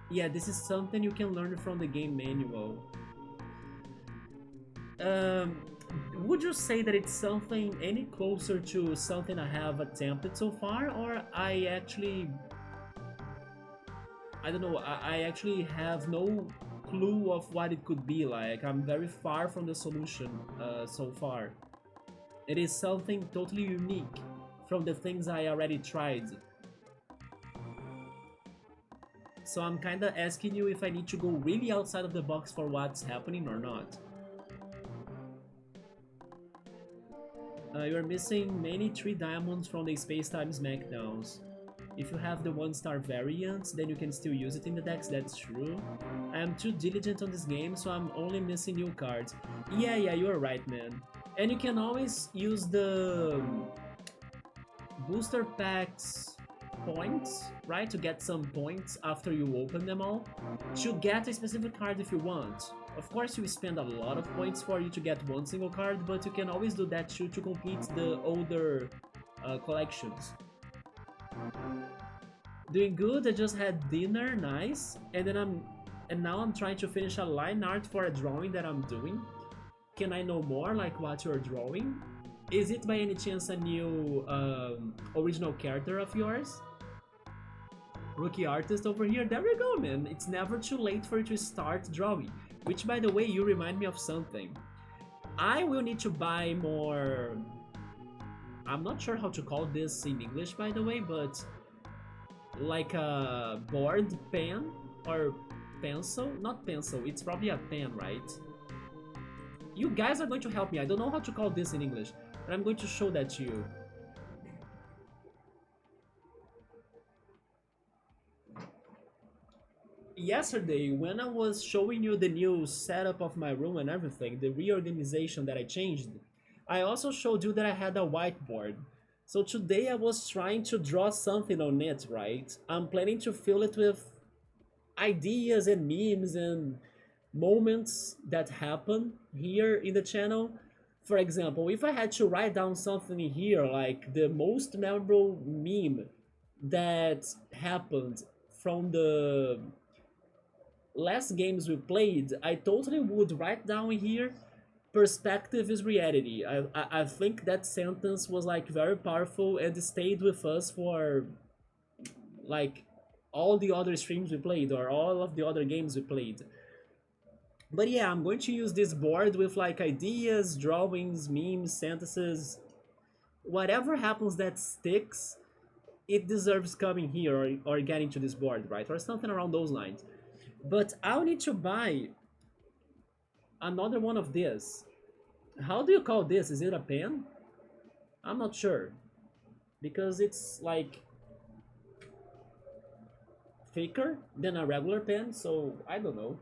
Yeah, this is something you can learn from the game manual. Um, would you say that it's something any closer to something I have attempted so far, or I don't know, I actually have no clue of what it could be like. I'm very far from the solution so far. It is something totally unique from the things I already tried. So I'm kinda asking you if I need to go really outside of the box for what's happening or not. You're missing many 3 diamonds from the Space-Time Smackdowns. If you have the 1-star variant, then you can still use it in the decks, that's true. I am too diligent on this game, so I'm only missing new cards. Yeah, you're right, man. And you can always use the booster packs points, right? To get some points after you open them all. To get a specific card if you want. Of course, you spend a lot of points for you to get one single card, but you can always do that too to complete the older collections. Doing good, I just had dinner, nice, and now I'm trying to finish a line art for a drawing that I'm doing. Can I know more, like what you're drawing? Is it by any chance a new original character of yours? Rookie artist over here, there we go, man. It's never too late for you to start drawing. Which, by the way, you remind me of something. I will need to buy more... I'm not sure how to call this in English, by the way, but... like a board pen or pencil? Not pencil, it's probably a pen, right? You guys are going to help me. I don't know how to call this in English, but I'm going to show that to you. Yesterday, when I was showing you the new setup of my room and everything, the reorganization that I changed, I also showed you that I had a whiteboard. So today I was trying to draw something on it, right? I'm planning to fill it with ideas and memes and moments that happen here in the channel. For example, if I had to write down something here, like the most memorable meme that happened from the last games we played, I totally would write down here, perspective is reality. I think that sentence was like very powerful and stayed with us for like all the other streams we played or all of the other games we played. But yeah, I'm going to use this board with like ideas, drawings, memes, sentences, whatever happens that sticks, it deserves coming here or getting to this board, right? Or something around those lines. But I'll need to buy another one of this. How do you call this? Is it a pen? I'm not sure. Because it's like thicker than a regular pen, so I don't know.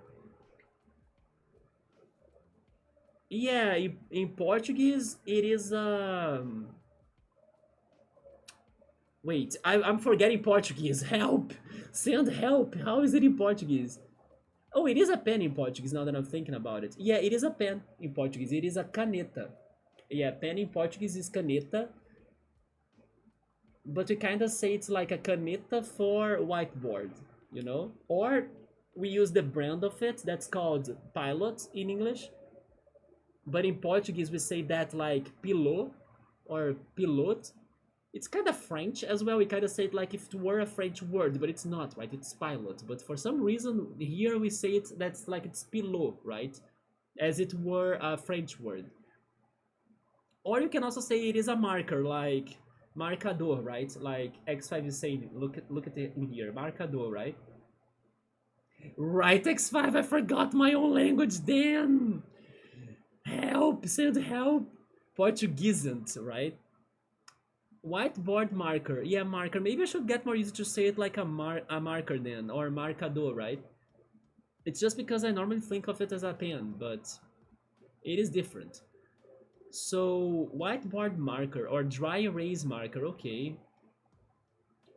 Yeah, in Portuguese it is wait, I'm forgetting Portuguese. Help! Send help! How is it in Portuguese? Oh, it is a pen in Portuguese now that I'm thinking about it. Yeah, it is a pen in Portuguese. It is a caneta. Yeah, pen in Portuguese is caneta. But we kind of say it's like a caneta for whiteboard, you know? Or we use the brand of it that's called Pilot in English. But in Portuguese we say that like pilot or pilote. It's kind of French as well. We kind of say it like if it were a French word, but it's not, right? It's pilot. But for some reason here we say it that's like it's pilot, right? As it were a French word. Or you can also say it is a marker, like marcador, right? Like X5 is saying. Look at it in here, marcador, right? Right, X5. I forgot my own language. Damn. Help! Send help! Portuguesant, right? Whiteboard marker. Yeah, marker. Maybe I should get more used to say it like a marker then, or marcador, right? It's just because I normally think of it as a pen, but it is different. So, whiteboard marker or dry erase marker, okay.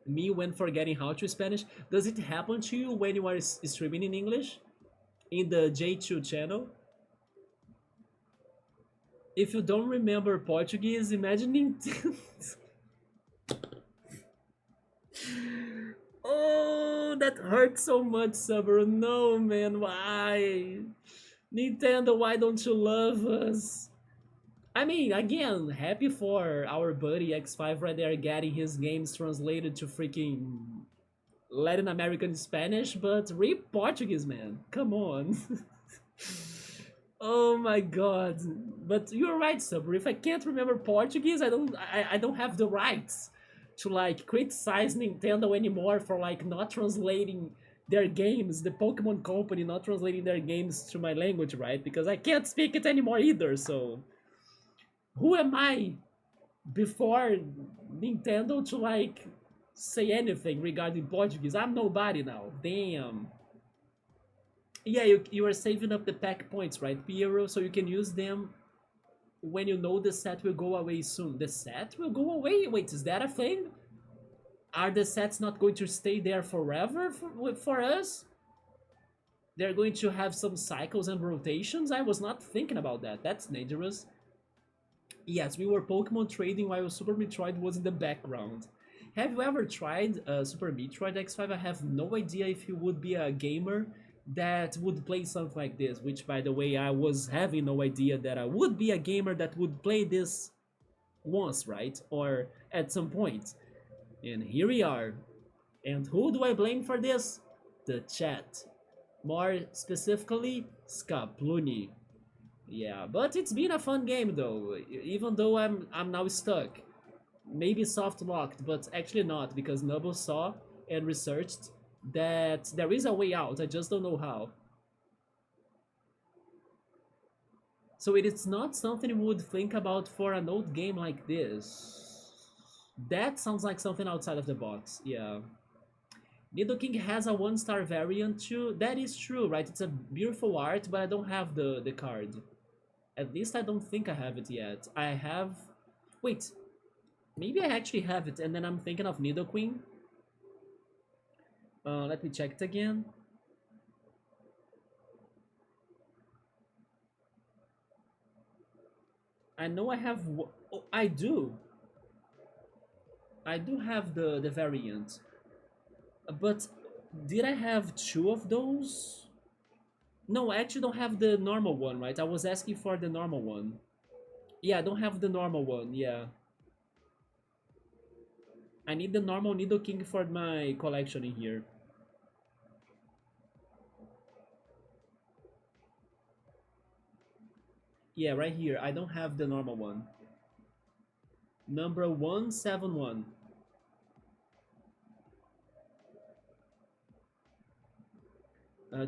Me when forgetting how to Spanish. Does it happen to you when you are streaming in English? In the J2 channel? If you don't remember Portuguese, imagining that hurts so much, Subaru. No, man, why? Nintendo, why don't you love us? I mean, again, happy for our buddy X5 right there getting his games translated to freaking Latin American Spanish, but read Portuguese, man. Come on. Oh my god. But you're right, Subber. If I can't remember Portuguese, I don't have the rights to like criticize Nintendo anymore for like not translating their games, the Pokemon Company not translating their games to my language, right? Because I can't speak it anymore either, so who am I before Nintendo to like say anything regarding Portuguese? I'm nobody now. Damn. Yeah, you are saving up the pack points, right, Piero? So you can use them when you know the set will go away soon. The set will go away? Wait, is that a thing? Are the sets not going to stay there forever for us? They're going to have some cycles and rotations? I was not thinking about that. That's dangerous. Yes, we were Pokemon trading while Super Metroid was in the background. Have you ever tried Super Metroid X5? I have no idea if you would be a gamer that would play something like this, which by the way, I was having no idea that I would be a gamer that would play this once, right? Or at some point. And here we are. And who do I blame for this? The chat. More specifically, Skapluni. Yeah, but it's been a fun game though, even though I'm now stuck. Maybe soft locked, but actually not, because Nubble saw and researched that there is a way out, I just don't know how. So it is not something you would think about for an old game like this. That sounds like something outside of the box, yeah. Nidoking has a 1-star variant too. That is true, right? It's a beautiful art, but I don't have the card. At least I don't think I have it yet. I have... Wait, maybe I actually have it, and then I'm thinking of Nidoqueen. Let me check it again. I know I have... Oh, I do. I do have the variant. But did I have 2 of those? No, I actually don't have the normal one, right? I was asking for the normal one. Yeah, I don't have the normal one, yeah. I need the normal Nidoking for my collection in here. Yeah, right here. I don't have the normal one. Number 171.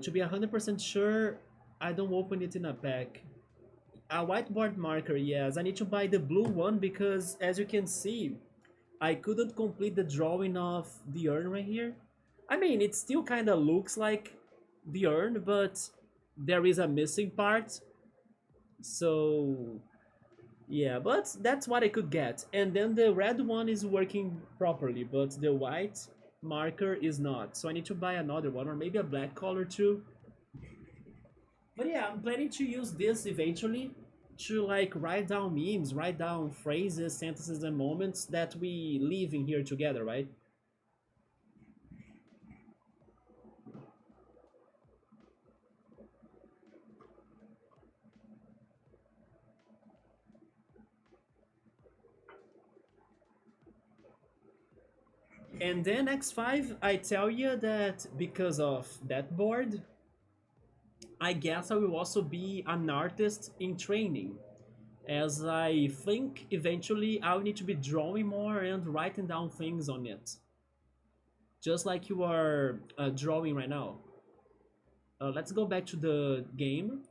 To be 100% sure, I don't open it in a pack. A whiteboard marker, yes. I need to buy the blue one because, as you can see, I couldn't complete the drawing of the urn right here. I mean, it still kind of looks like the urn, but there is a missing part. So, yeah, but that's what I could get. And then the red one is working properly, but the white marker is not. So I need to buy another one, or maybe a black color too. But yeah, I'm planning to use this eventually to like write down memes, write down phrases, sentences, and moments that we live in here together, right? And then X5, I tell you that because of that board, I guess I will also be an artist in training, as I think eventually I'll need to be drawing more and writing down things on it. Just like you are drawing right now. Let's go back to the game.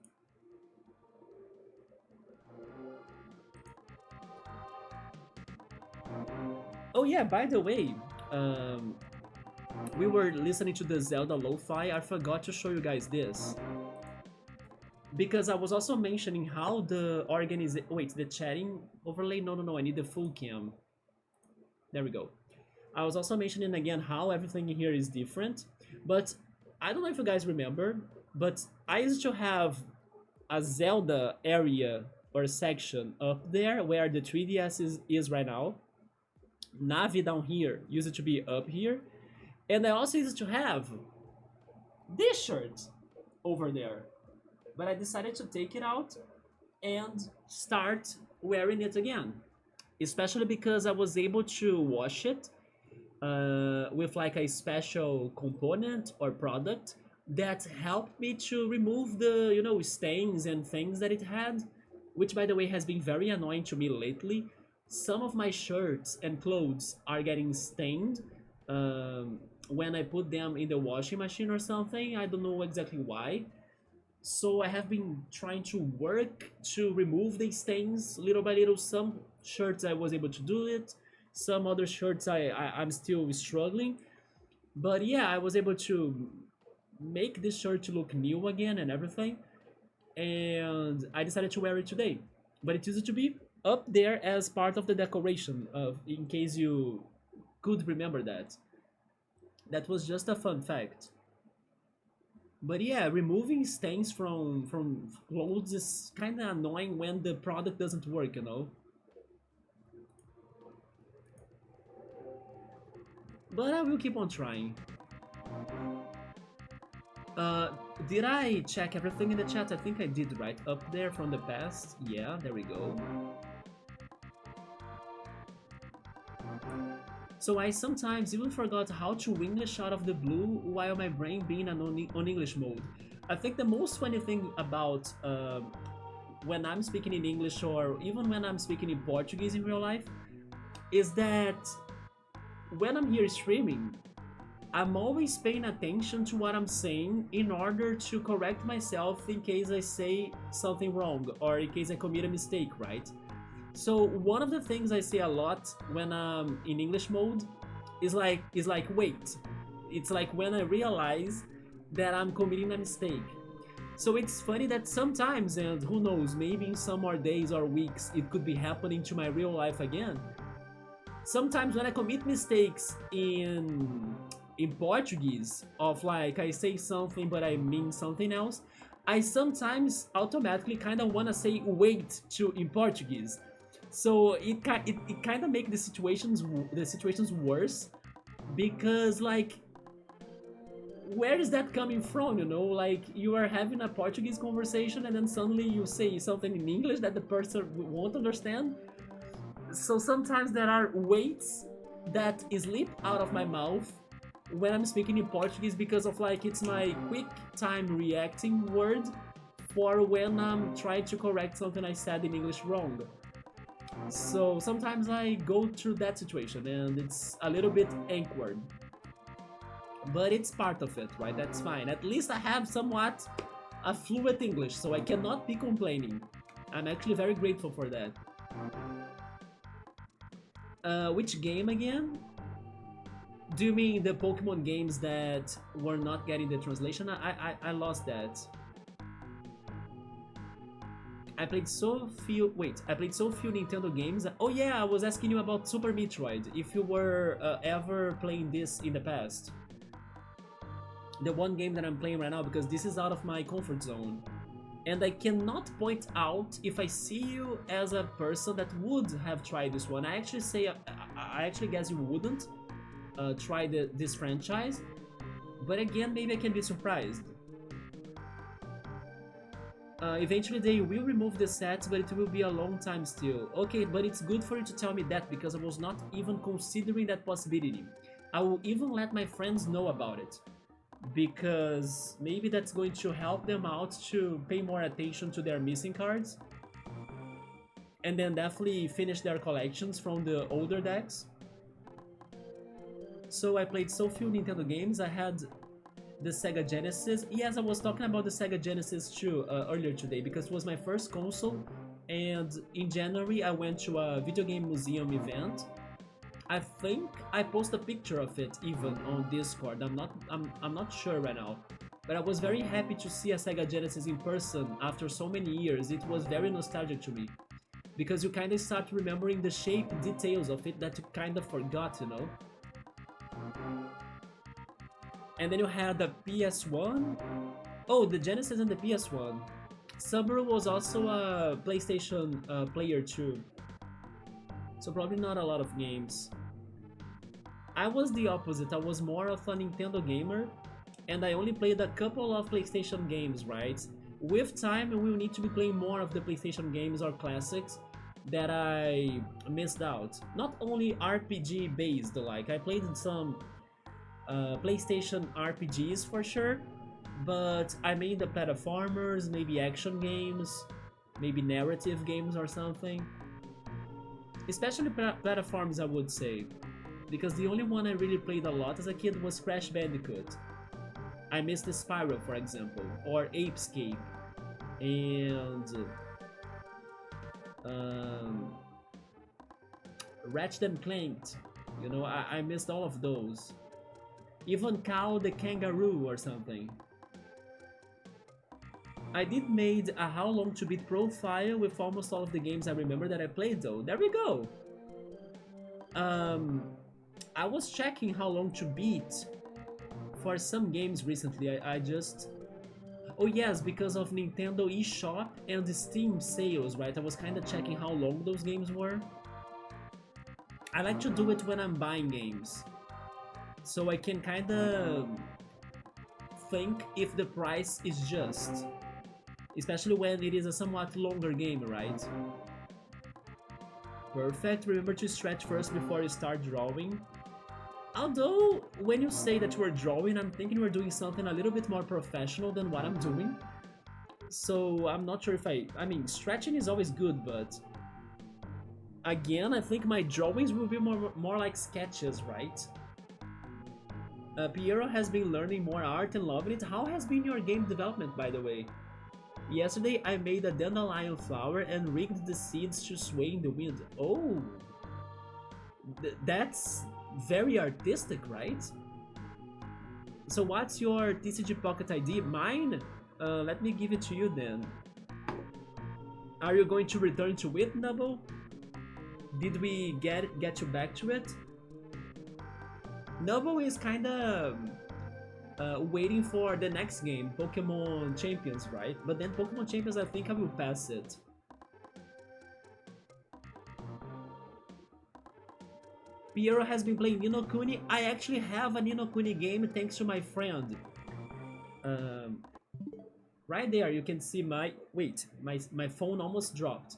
Oh yeah, by the way, um, we were listening to the Zelda Lo-Fi. I forgot to show you guys this. Because I was also mentioning how the organization... Wait, the chatting overlay? No, I need the full cam. There we go. I was also mentioning again how everything in here is different. But I don't know if you guys remember, but I used to have a Zelda area or section up there where the 3DS is right now. Navi down here used to be up here. And I also used to have this shirt over there, but I decided to take it out and start wearing it again. Especially because I was able to wash it with like a special component or product that helped me to remove the stains and things that it had, which by the way has been very annoying to me lately. Some of my shirts and clothes are getting stained when I put them in the washing machine or something. I don't know exactly why. So I have been trying to work to remove these stains little by little. Some shirts I was able to do it. Some other shirts I'm still struggling. But yeah, I was able to make this shirt to look new again and everything. And I decided to wear it today. But it used to be up there as part of the decoration, in case you could remember that. That was just a fun fact. But yeah, removing stains from clothes is kind of annoying when the product doesn't work, you know. But I will keep on trying. Uh, did I check everything in the chat? I think I did, right up there from the past. Yeah, there we go. So I sometimes even forgot how to English out of the blue while my brain being on English mode. I think the most funny thing about when I'm speaking in English or even when I'm speaking in Portuguese in real life is that when I'm here streaming, I'm always paying attention to what I'm saying in order to correct myself in case I say something wrong or in case I commit a mistake, right? So one of the things I say a lot when I'm in English mode is like wait. It's like when I realize that I'm committing a mistake. So it's funny that sometimes, and who knows, maybe in some more days or weeks it could be happening to my real life again. Sometimes when I commit mistakes in Portuguese, of like I say something but I mean something else, I sometimes automatically kind of want to say wait to in Portuguese. So it kind of make the situations worse because like where is that coming from, you know? Like you are having a Portuguese conversation and then suddenly you say something in English that the person won't understand. So sometimes there are weights that slip out of my mouth when I'm speaking in Portuguese because of like it's my quick time reacting word for when I'm trying to correct something I said in English wrong. So sometimes I go through that situation and it's a little bit awkward. But it's part of it, right? That's fine. At least I have somewhat a fluent English, so I cannot be complaining. I'm actually very grateful for that. Which game again? Do you mean the Pokemon games that were not getting the translation? I lost that. I played so few. Wait, I played so few Nintendo games. Oh yeah, I was asking you about Super Metroid. If you were ever playing this in the past, the one game that I'm playing right now, because this is out of my comfort zone, and I cannot point out if I see you as a person that would have tried this one. I actually say I actually guess you wouldn't try this franchise, but again, maybe I can be surprised. Eventually they will remove the sets, but it will be a long time still. Okay, but it's good for you to tell me that because I was not even considering that possibility. I will even let my friends know about it because maybe that's going to help them out to pay more attention to their missing cards and then definitely finish their collections from the older decks. So I played so few Nintendo games. I had the Sega Genesis. Yes, I was talking about the Sega Genesis too earlier today because it was my first console, and in January I went to a video game museum event. I think I posted a picture of it even on Discord. I'm not sure right now, but I was very happy to see a Sega Genesis in person after so many years. It was very nostalgic to me because you kind of start remembering the shape details of it that you kind of forgot, you know. And then you had the PS1. Oh, the Genesis and the PS1. Subaru was also a PlayStation player too. So probably not a lot of games. I was the opposite. I was more of a Nintendo gamer, and I only played a couple of PlayStation games, right? With time, we will need to be playing more of the PlayStation games or classics that I missed out. Not only RPG based, like I played some PlayStation RPGs for sure, but I made the platformers, maybe action games, maybe narrative games or something. Especially platforms, I would say, because the only one I really played a lot as a kid was Crash Bandicoot. I missed the Spiral, for example, or Apescape, and um, Ratchet and Clanked. You know, I missed all of those. Even Cow the Kangaroo or something. I did made a how long to beat profile with almost all of the games I remember that I played though. There we go. Um, I was checking how long to beat for some games recently. I just... Oh yes, because of Nintendo eShop and the Steam sales, right? I was kind of checking how long those games were. I like to do it when I'm buying games, so I can kind of think if the price is just. Especially when it is a somewhat longer game, right? Perfect. Remember to stretch first before you start drawing. Although, when you say that you are drawing, I'm thinking you are doing something a little bit more professional than what I'm doing. So I'm not sure if I mean, stretching is always good, but... Again, I think my drawings will be more like sketches, right? Piero has been learning more art and loving it. How has been your game development, by the way? Yesterday I made a dandelion flower and rigged the seeds to sway in the wind. Oh! That's very artistic, right? So what's your TCG Pocket ID? Mine? Let me give it to you then. Are you going to return to it, Nubble? Did we get you back to it? Nubble is kinda... waiting for the next game, Pokemon Champions, right? But then Pokemon Champions, I think I will pass it. Piero has been playing Ni no Kuni. I actually have a Ni no Kuni game thanks to my friend. Right there, you can see my... Wait, my phone almost dropped.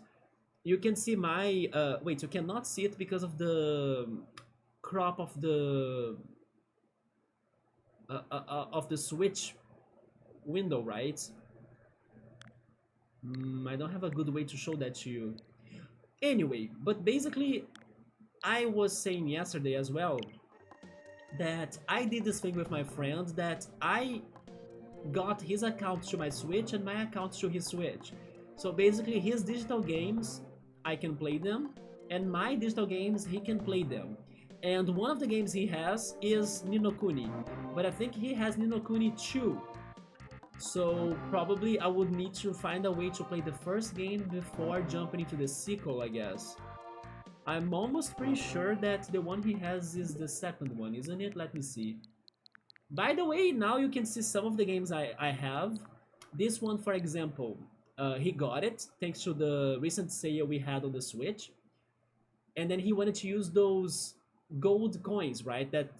You can see my... wait, you cannot see it because of the crop of the Switch window, right? I don't have a good way to show that to you. Anyway, but basically, I was saying yesterday as well that I did this thing with my friend, that I got his account to my Switch and my account to his Switch. So basically, his digital games, I can play them, and my digital games, he can play them. And one of the games he has is Ni no Kuni, but I think he has Ni no Kuni 2. So probably I would need to find a way to play the first game before jumping into the sequel, I guess. I'm almost pretty sure that the one he has is the second one, isn't it? Let me see. By the way, now you can see some of the games I have. This one, for example, he got it thanks to the recent sale we had on the Switch. And then he wanted to use those gold coins, right? That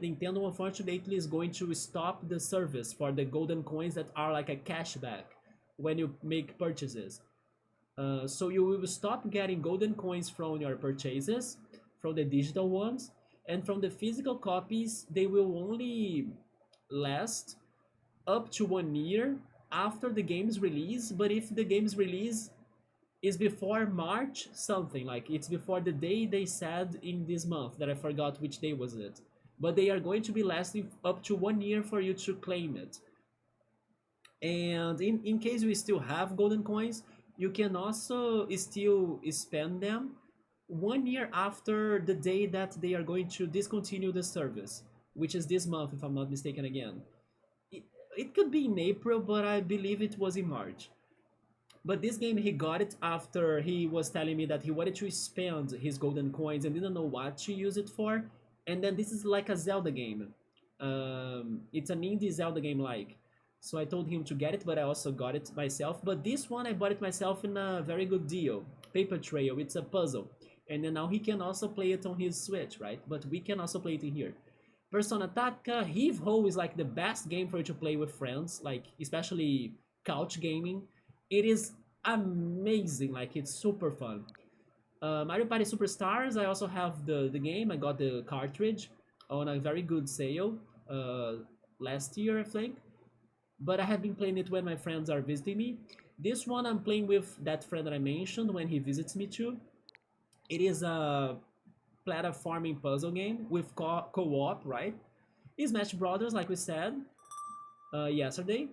Nintendo unfortunately is going to stop the service for the golden coins that are like a cashback when you make purchases. So you will stop getting golden coins from your purchases, from the digital ones, and from the physical copies they will only last up to 1 year after the game's release. But if the game's release is before March something, like it's before the day they said in this month, that I forgot which day was it, but they are going to be lasting up to 1 year for you to claim it. And in case you still have golden coins, you can also still spend them 1 year after the day that they are going to discontinue the service, which is this month if I'm not mistaken again. It could be in April, but I believe it was in March. But this game, he got it after he was telling me that he wanted to spend his golden coins and didn't know what to use it for. And then this is like a Zelda game. It's an indie Zelda game like. So I told him to get it, but I also got it myself. But this one, I bought it myself in a very good deal. Paper Trail, it's a puzzle. And then now he can also play it on his Switch, right? But we can also play it in here. Persona Tactica, Heave Ho is like the best game for you to play with friends, like especially couch gaming. It is amazing, like it's super fun. Mario Party Superstars, I also have the game. I got the cartridge on a very good sale last year, I think. But I have been playing it when my friends are visiting me. This one I'm playing with that friend that I mentioned when he visits me too. It is a platforming puzzle game with co-op, right? Smash Brothers, like we said yesterday.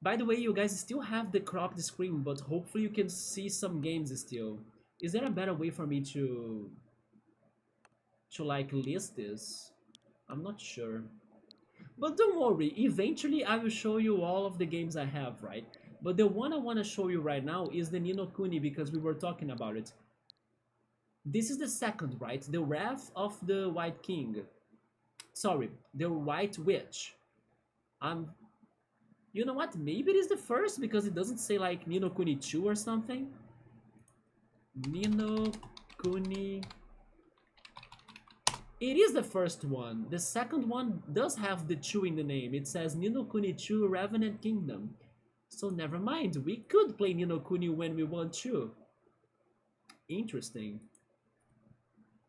By the way, you guys still have the cropped screen, but hopefully you can see some games still. Is there a better way for me to like list this? I'm not sure. But don't worry, eventually I will show you all of the games I have, right? But the one I want to show you right now is the Ni no Kuni because we were talking about it. This is the second, right? The Wrath of the White King. Sorry, the White Witch. You know what? Maybe it is the first because it doesn't say like Ni no Kuni 2 or something. Ni no Kuni. It is the first one. The second one does have the 2 in the name. It says Ni no Kuni 2 Revenant Kingdom. So never mind. We could play Ni no Kuni when we want to. Interesting.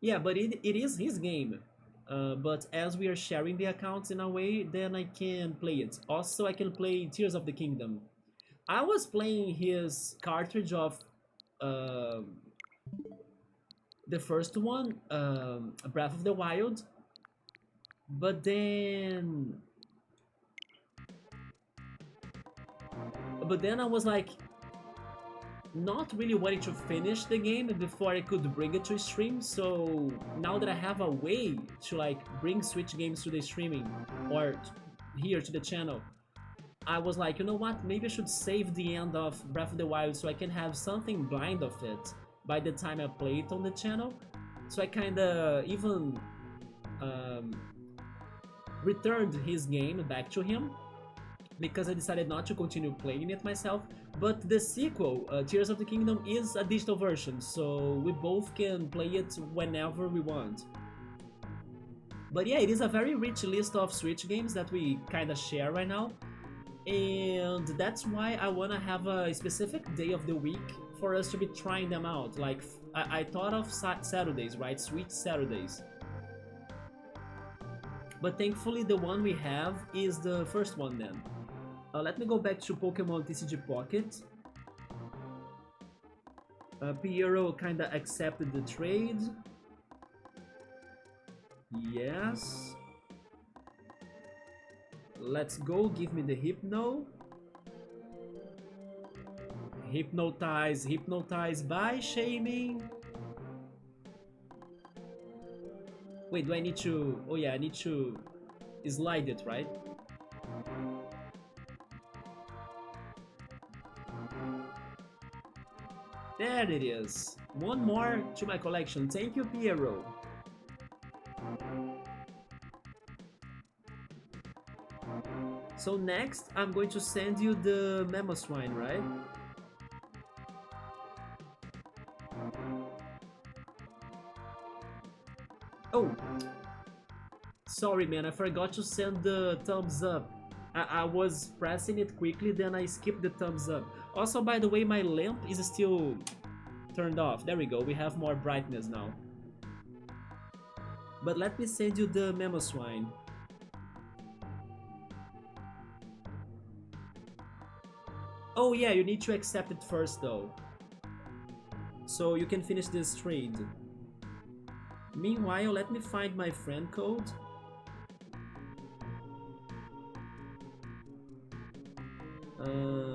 Yeah, but it is his game. But as we are sharing the accounts in a way, then I can play it. Also, I can play Tears of the Kingdom. I was playing his cartridge of the first one, Breath of the Wild, but then I was like not really wanting to finish the game before I could bring it to stream. So now that I have a way to like bring Switch games to the streaming or here to the channel, I was like, you know what, maybe I should save the end of Breath of the Wild so I can have something blind of it by the time I play it on the channel. So I kinda even returned his game back to him because I decided not to continue playing it myself. But the sequel, Tears of the Kingdom, is a digital version, so we both can play it whenever we want. But yeah, it is a very rich list of Switch games that we kinda share right now. And that's why I wanna have a specific day of the week for us to be trying them out. Like, I thought of Saturdays, right? Switch Saturdays. But thankfully the one we have is the first one then. Let me go back to Pokemon TCG Pocket. Piero kinda accepted the trade. Yes. Let's go, give me the Hypno. Hypnotize by shaming. Wait, do I need to... Oh yeah, I need to slide it, right? There it is. One more to my collection. Thank you, Piero. So next, I'm going to send you the Mamoswine, right? Oh! Sorry, man, I forgot to send the thumbs up. I was pressing it quickly, then I skipped the thumbs up. Also, by the way, my lamp is still turned off. There we go, we have more brightness now. But let me send you the Mamoswine. Oh yeah, you need to accept it first though. So you can finish this trade. Meanwhile, let me find my friend code.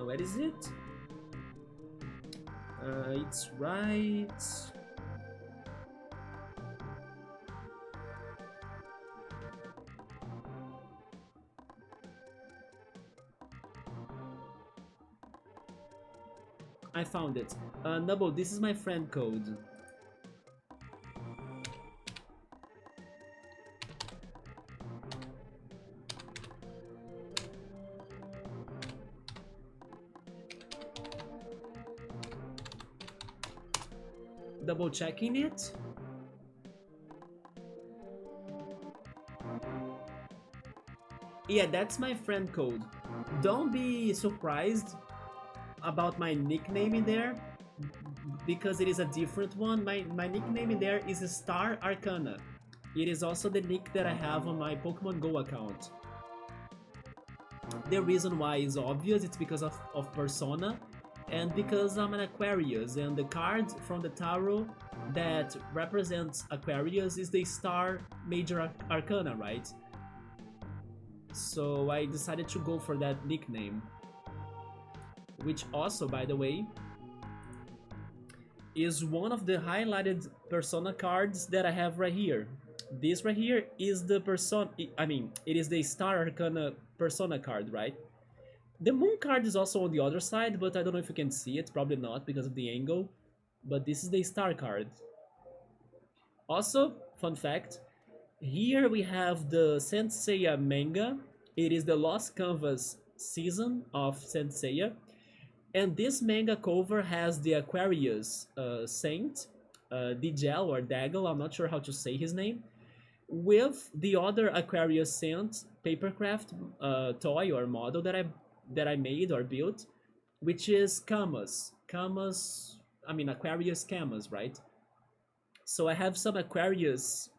Where is it? It's right... I found it. Nubble, this is my friend code. Double checking it. Yeah, that's my friend code. Don't be surprised about my nickname in there because it is a different one. My nickname in there is Star Arcana. It is also the nick that I have on my Pokemon Go account. The reason why is obvious, it's because of Persona and because I'm an Aquarius, and the card from the tarot that represents Aquarius is the Star Major Arcana, right? So I decided to go for that nickname, which also, by the way, is one of the highlighted Persona cards that I have right here. This right here is the Persona, I mean, it is the Star Arcana Persona card, right? The Moon card is also on the other side, but I don't know if you can see it, probably not because of the angle. But this is the Star card. Also, fun fact, here we have the Saint Seiya manga. It is the Lost Canvas season of Saint Seiya. And this manga cover has the Aquarius saint, Digel or Daggle, I'm not sure how to say his name, with the other Aquarius saint papercraft toy or model that I made or built, which is Camus. Camus, I mean Aquarius Camus, right? So I have some Aquarius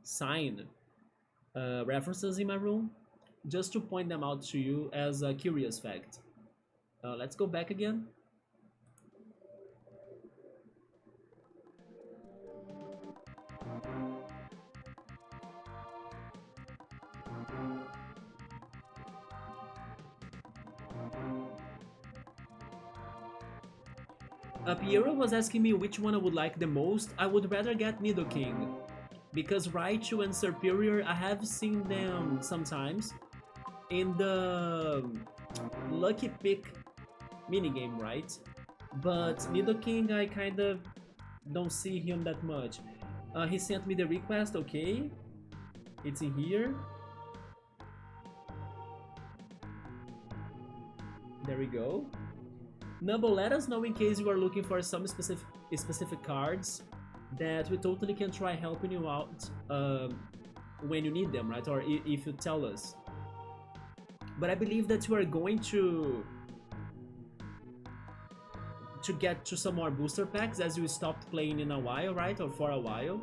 sign references in my room, just to point them out to you as a curious fact. Let's go back again. Piero was asking me which one I would like the most. I would rather get Nidoking, because Raichu and Superior, I have seen them sometimes in the Lucky Pick minigame, right? But Nidoking, I kind of don't see him that much. He sent me the request, okay. It's in here. There we go. Nubble, let us know in case you are looking for some specific cards that we totally can try helping you out when you need them, right? Or if you tell us. But I believe that you are going to get to some more booster packs as you stopped playing in a while, right? Or for a while.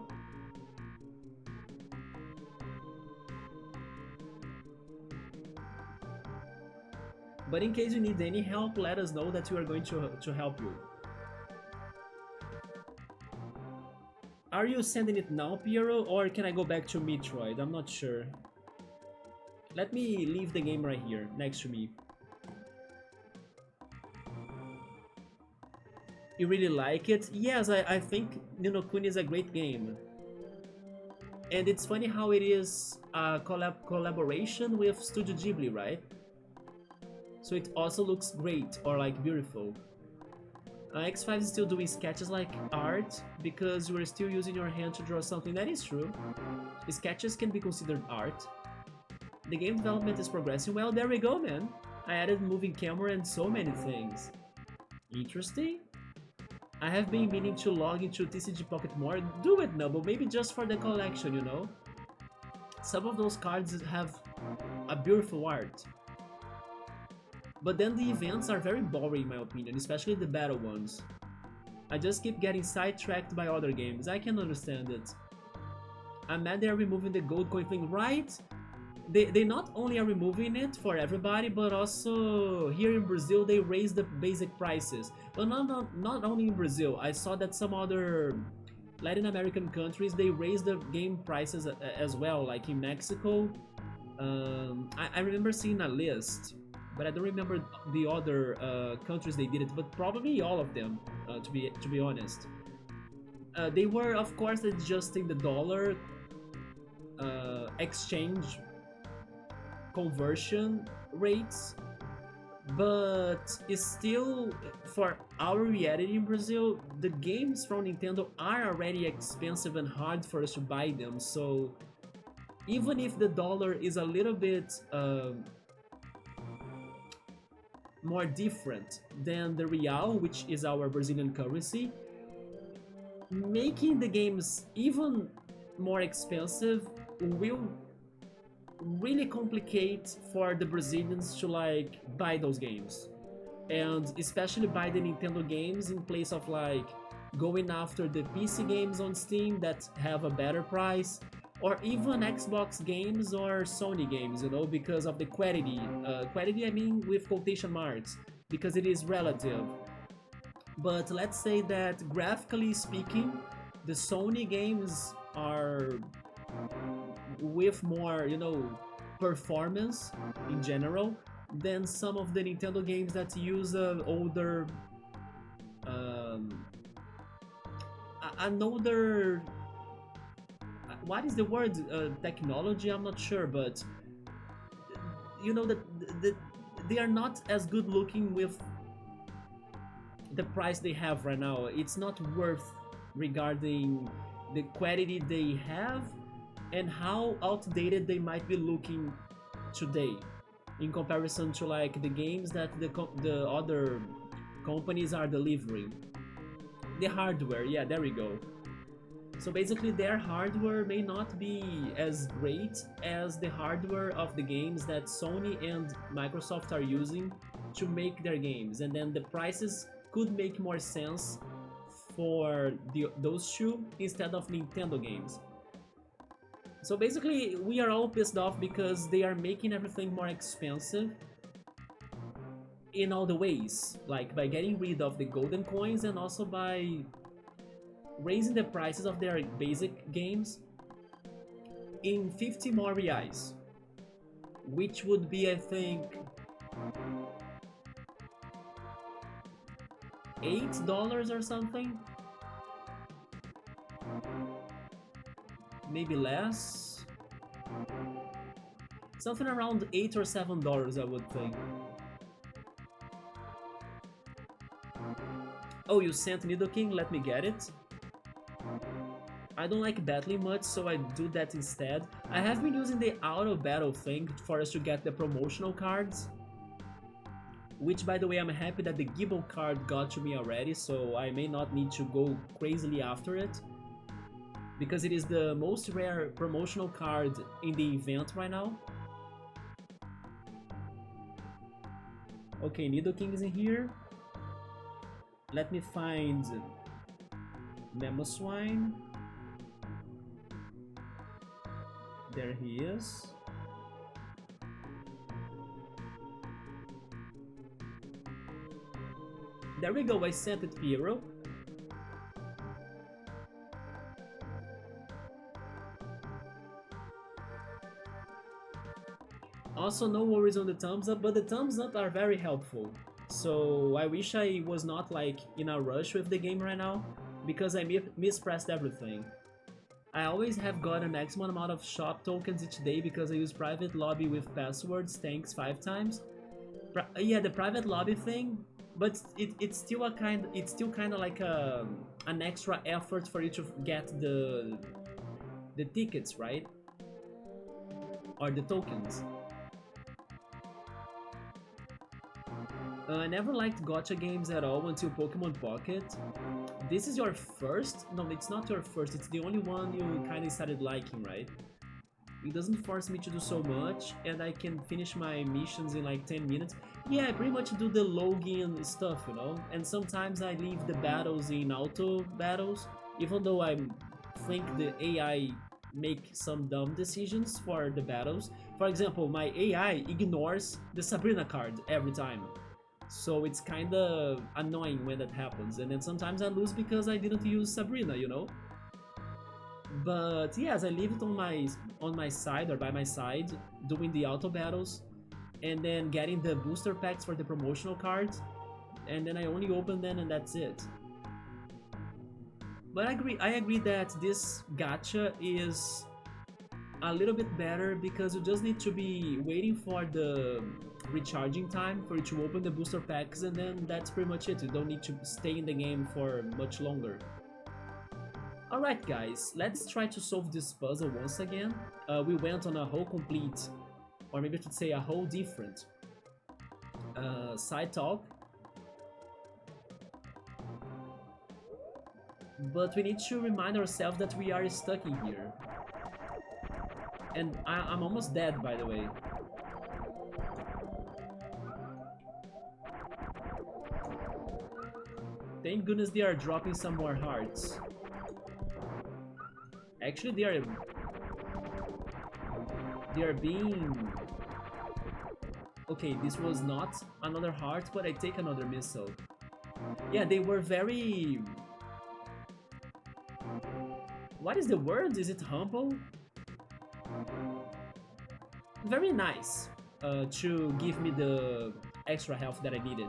But in case you need any help, let us know that we are going to help you. Are you sending it now, Piero, or can I go back to Metroid? I'm not sure. Let me leave the game right here, next to me. You really like it? Yes, I think Ni no Kuni is a great game. And it's funny how it is a collaboration with Studio Ghibli, right? So it also looks great, or like beautiful. X5 is still doing sketches like art because you are still using your hand to draw something. That is true. Sketches can be considered art. The game development is progressing well. There we go, man. I added moving camera and so many things. Interesting. I have been meaning to log into TCG Pocket more. Do it, Nubble. Maybe just for the collection, you know? Some of those cards have a beautiful art. But then the events are very boring in my opinion, especially the battle ones. I just keep getting sidetracked by other games. I can understand it. I'm mad they're removing the gold coin thing, right? They not only are removing it for everybody, but also here in Brazil they raise the basic prices. But not only in Brazil, I saw that some other Latin American countries, they raise the game prices as well, like in Mexico. I remember seeing a list, but I don't remember the other countries they did it, but probably all of them, to be honest. They were, of course, adjusting the dollar exchange conversion rates, but it's still, for our reality in Brazil, the games from Nintendo are already expensive and hard for us to buy them, so even if the dollar is a little bit more different than the real, which is our Brazilian currency, making the games even more expensive will really complicate for the Brazilians to like buy those games, and especially buy the Nintendo games in place of like going after the PC games on Steam that have a better price, or even Xbox games or Sony games, you know, because of the quality. Quality, I mean, with quotation marks, because it is relative. But let's say that graphically speaking, the Sony games are with more, you know, performance in general than some of the Nintendo games that use older, um, an older, what is the word? Technology? I'm not sure, but you know that they are not as good looking with the price they have right now. It's not worth regarding the quality they have and how outdated they might be looking today in comparison to like the games that the other companies are delivering. The hardware, yeah, there we go. So basically their hardware may not be as great as the hardware of the games that Sony and Microsoft are using to make their games, and then the prices could make more sense for those two instead of Nintendo games. So basically we are all pissed off because they are making everything more expensive in all the ways, like by getting rid of the golden coins and also by raising the prices of their basic games in 50 more reais, which would be, I think, $8 or something, maybe less, something around $8 or $7, I would think. Oh, you sent Nidoking, let me get it. I don't like battling much, so I do that instead. I have been using the auto battle thing for us to get the promotional cards, which, by the way, I'm happy that the Gibble card got to me already, so I may not need to go crazily after it, because it is the most rare promotional card in the event right now. Okay, Nidoking is in here. Let me find Mamoswine. There he is. There we go, I sent it, Piero. Also, no worries on the thumbs up, but the thumbs up are very helpful. So I wish I was not like in a rush with the game right now, because I mispressed everything. I always have got a maximum amount of shop tokens each day because I use private lobby with passwords, thanks 5 times. Yeah, the private lobby thing, but it's still kind of like an extra effort for you to get the tickets, right? Or the tokens. I never liked gacha games at all until Pokemon Pocket. This is your first? No, it's not your first, it's the only one you kinda started liking, right? It doesn't force me to do so much, and I can finish my missions in like 10 minutes. Yeah, I pretty much do the login stuff, you know? And sometimes I leave the battles in auto battles, even though I think the AI make some dumb decisions for the battles. For example, my AI ignores the Sabrina card every time. So it's kinda annoying when that happens, and then sometimes I lose because I didn't use Sabrina, you know? But yes, I leave it on my side or by my side, doing the auto battles, and then getting the booster packs for the promotional cards, and then I only open them and that's it. But I agree that this gacha is a little bit better because you just need to be waiting for the recharging time for you to open the booster packs, and then that's pretty much it. You don't need to stay in the game for much longer. Alright guys, let's try to solve this puzzle once again. We went on a whole complete, or maybe I should say a whole different side talk. But we need to remind ourselves that we are stuck in here. And I'm almost dead, by the way. Thank goodness they are dropping some more hearts. Actually, they are being... Okay, this was not another heart, but I take another missile. Yeah, they were very... What is the word? Is it humble? Very nice to give me the extra health that I needed.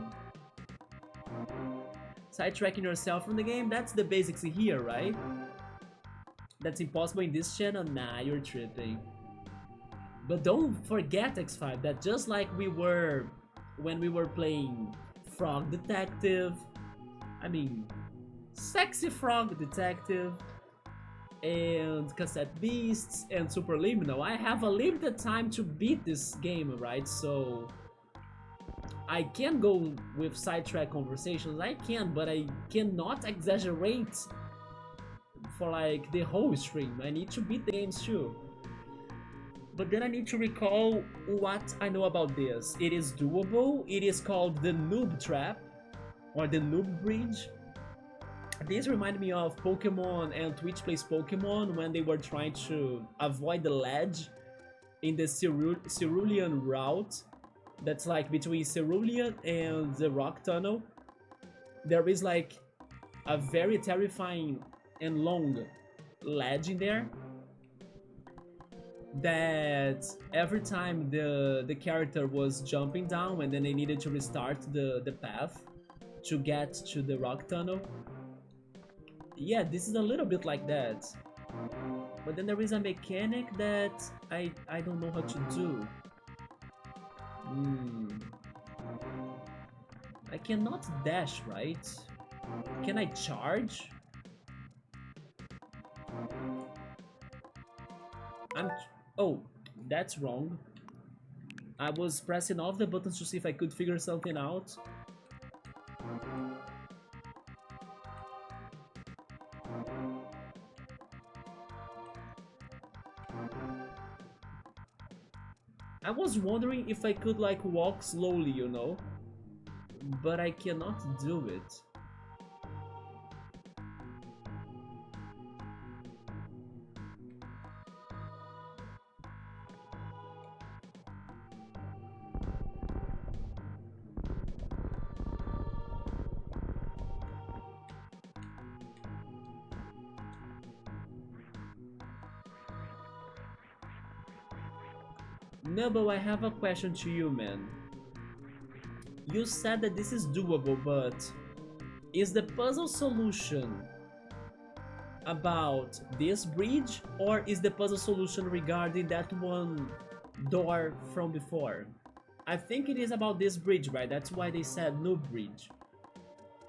Sidetracking yourself from the game, that's the basics here, right? That's impossible in this channel? Nah, you're tripping. But don't forget, X5, that just like we were when we were playing Frog Detective, I mean, Sexy Frog Detective, and Cassette Beasts, and Superliminal, I have a limited time to beat this game, right? So I can go with sidetrack conversations, I can, but I cannot exaggerate for like the whole stream. I need to beat the games too. But then I need to recall what I know about this. It is doable. It is called the Noob Trap, or the Noob Bridge. This reminded me of Pokemon and Twitch Plays Pokemon when they were trying to avoid the ledge in the Cerulean route. That's like between Cerulean and the Rock Tunnel. There is like a very terrifying and long ledge in there that every time the character was jumping down and then they needed to restart the path to get to the Rock Tunnel. Yeah, this is a little bit like that. But then there is a mechanic that I don't know how to do. I cannot dash, right? Can I charge? Oh, that's wrong. I was pressing all the buttons to see if I could figure something out. I was wondering if I could like walk slowly, you know? But I cannot do it. Nubbo, I have a question to you, man. You said that this is doable, but is the puzzle solution about this bridge, or is the puzzle solution regarding that one door from before? I think it is about this bridge, right? That's why they said no bridge.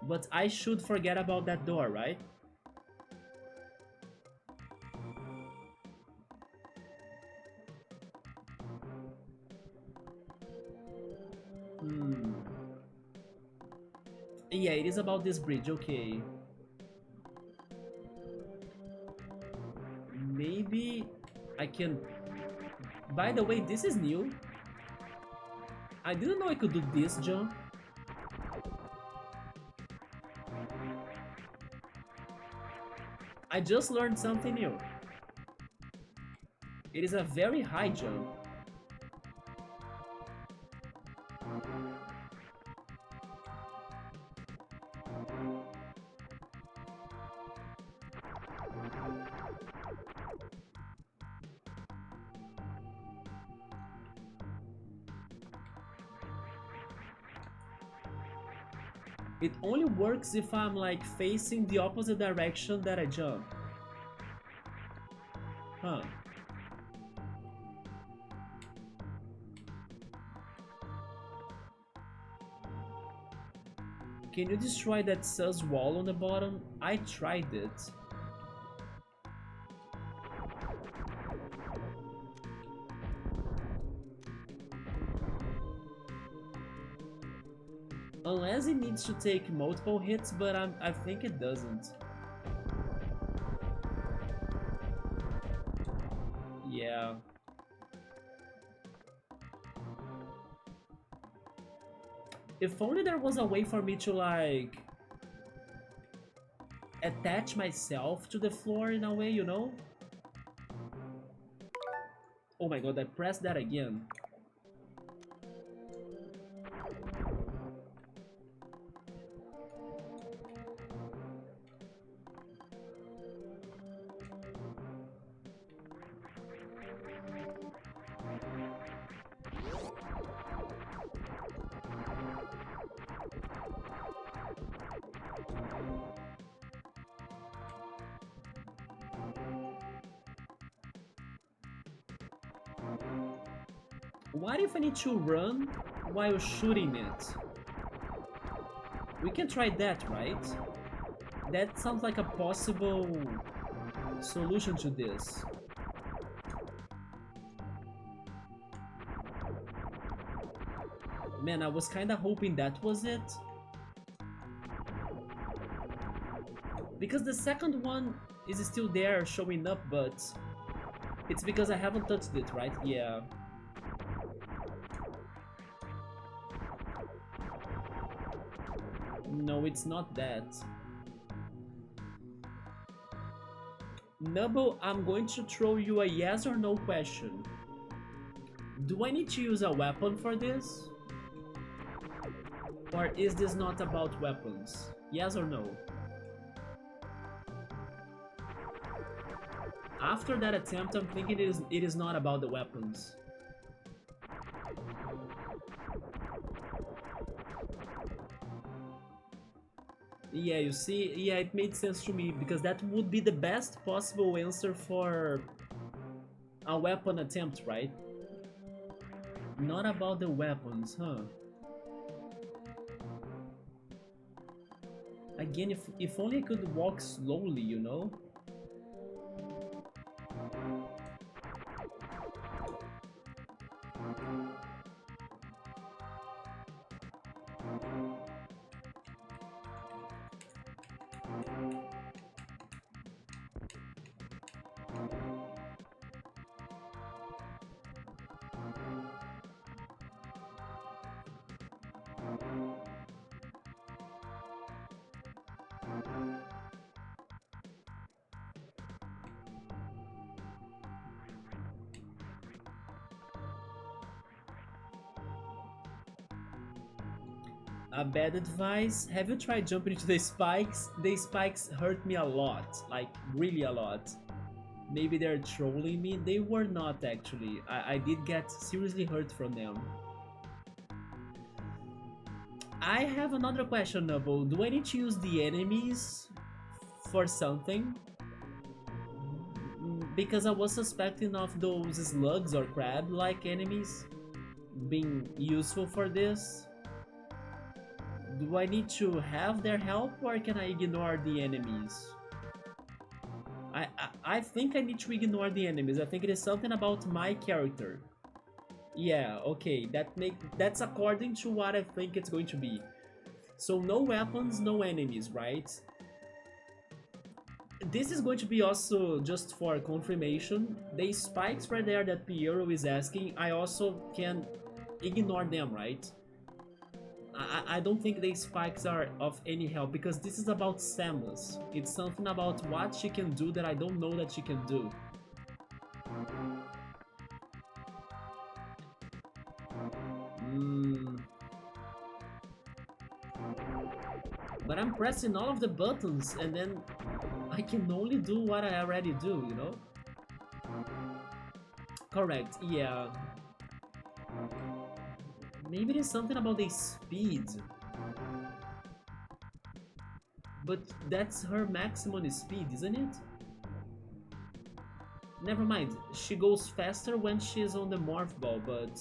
But I should forget about that door, right? Yeah, it is about this bridge, okay. Maybe I can... By the way, this is new. I didn't know I could do this jump. I just learned something new. It is a very high jump. It only works if I'm like facing the opposite direction that I jump. Huh. Can you destroy that sus wall on the bottom? I tried it. Unless it needs to take multiple hits, but I think it doesn't. If only there was a way for me to like attach myself to the floor in a way, you know? Oh my god, I pressed that again. What if I need to run while shooting it? We can try that, right? That sounds like a possible solution to this. Man, I was kinda hoping that was it. Because the second one is still there showing up, but it's because I haven't touched it, right? Yeah. No, it's not that. Nubble, I'm going to throw you a yes or no question. Do I need to use a weapon for this? Or is this not about weapons? Yes or no? After that attempt, I'm thinking it is not about the weapons. Yeah, you see, yeah, it made sense to me, because that would be the best possible answer for a weapon attempt, right? Not about the weapons, huh? Again, if only I could walk slowly, you know? A bad advice, have you tried jumping into the spikes? The spikes hurt me a lot, like really a lot. Maybe they're trolling me. They were not actually. I did get seriously hurt from them. I have another question, Nubble. Do I need to use the enemies for something? Because I was suspecting of those slugs or crab-like enemies being useful for this. Do I need to have their help, or can I ignore the enemies? I think I need to ignore the enemies. I think it is something about my character. Yeah, okay, that's according to what I think it's going to be. So no weapons, no enemies, right? This is going to be also just for confirmation. The spikes right there that Piero is asking, I also can ignore them, right? I don't think the spikes are of any help, because this is about Samus. It's something about what she can do that I don't know that she can do. But I'm pressing all of the buttons and then I can only do what I already do, you know? Correct, yeah. Maybe there's something about the speed. But that's her maximum speed, isn't it? Never mind, she goes faster when she's on the morph ball, but...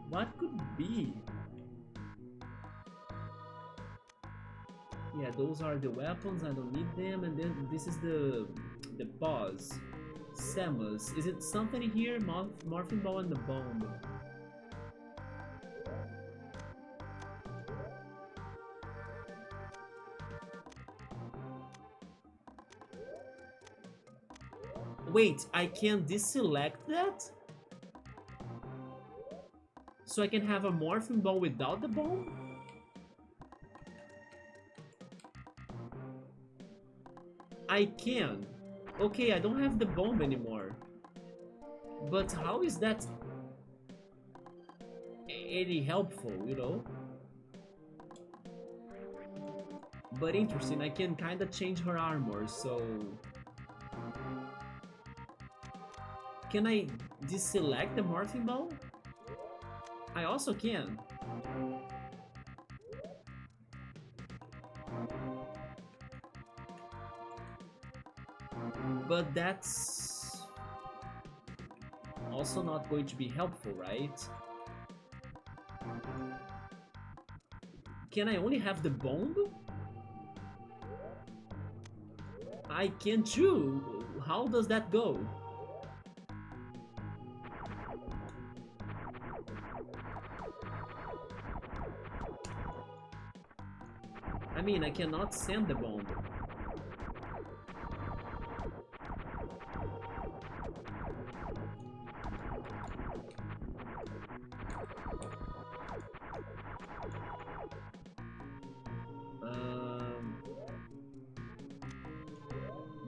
what could be? Yeah, those are the weapons, I don't need them, and then this is the boss. Samus. Is it something here? Morphing ball and the bomb. Wait, I can deselect that? So I can have a morphing ball without the bomb? I can. Okay, I don't have the bomb anymore. But how is that any helpful, you know? But interesting, I can kinda change her armor, so... Can I deselect the morphing ball? I also can. But that's also not going to be helpful, right? Can I only have the bomb? I can too. How does that go? I mean, I cannot send the bomb.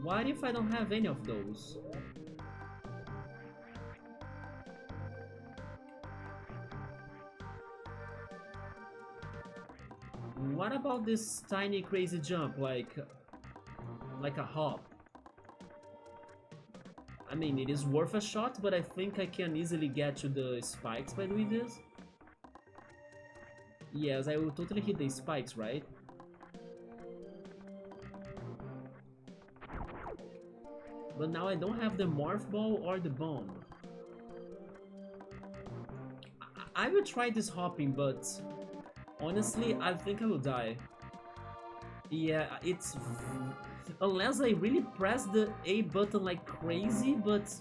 What if I don't have any of those? What about this tiny crazy jump, like a hop? I mean, it is worth a shot, but I think I can easily get to the spikes by doing this. Yes, I will totally hit the spikes, right? But now I don't have the morph ball or the bomb. I will try this hopping, but honestly, I think I will die. Yeah, it's... Unless I really press the A button like crazy, but...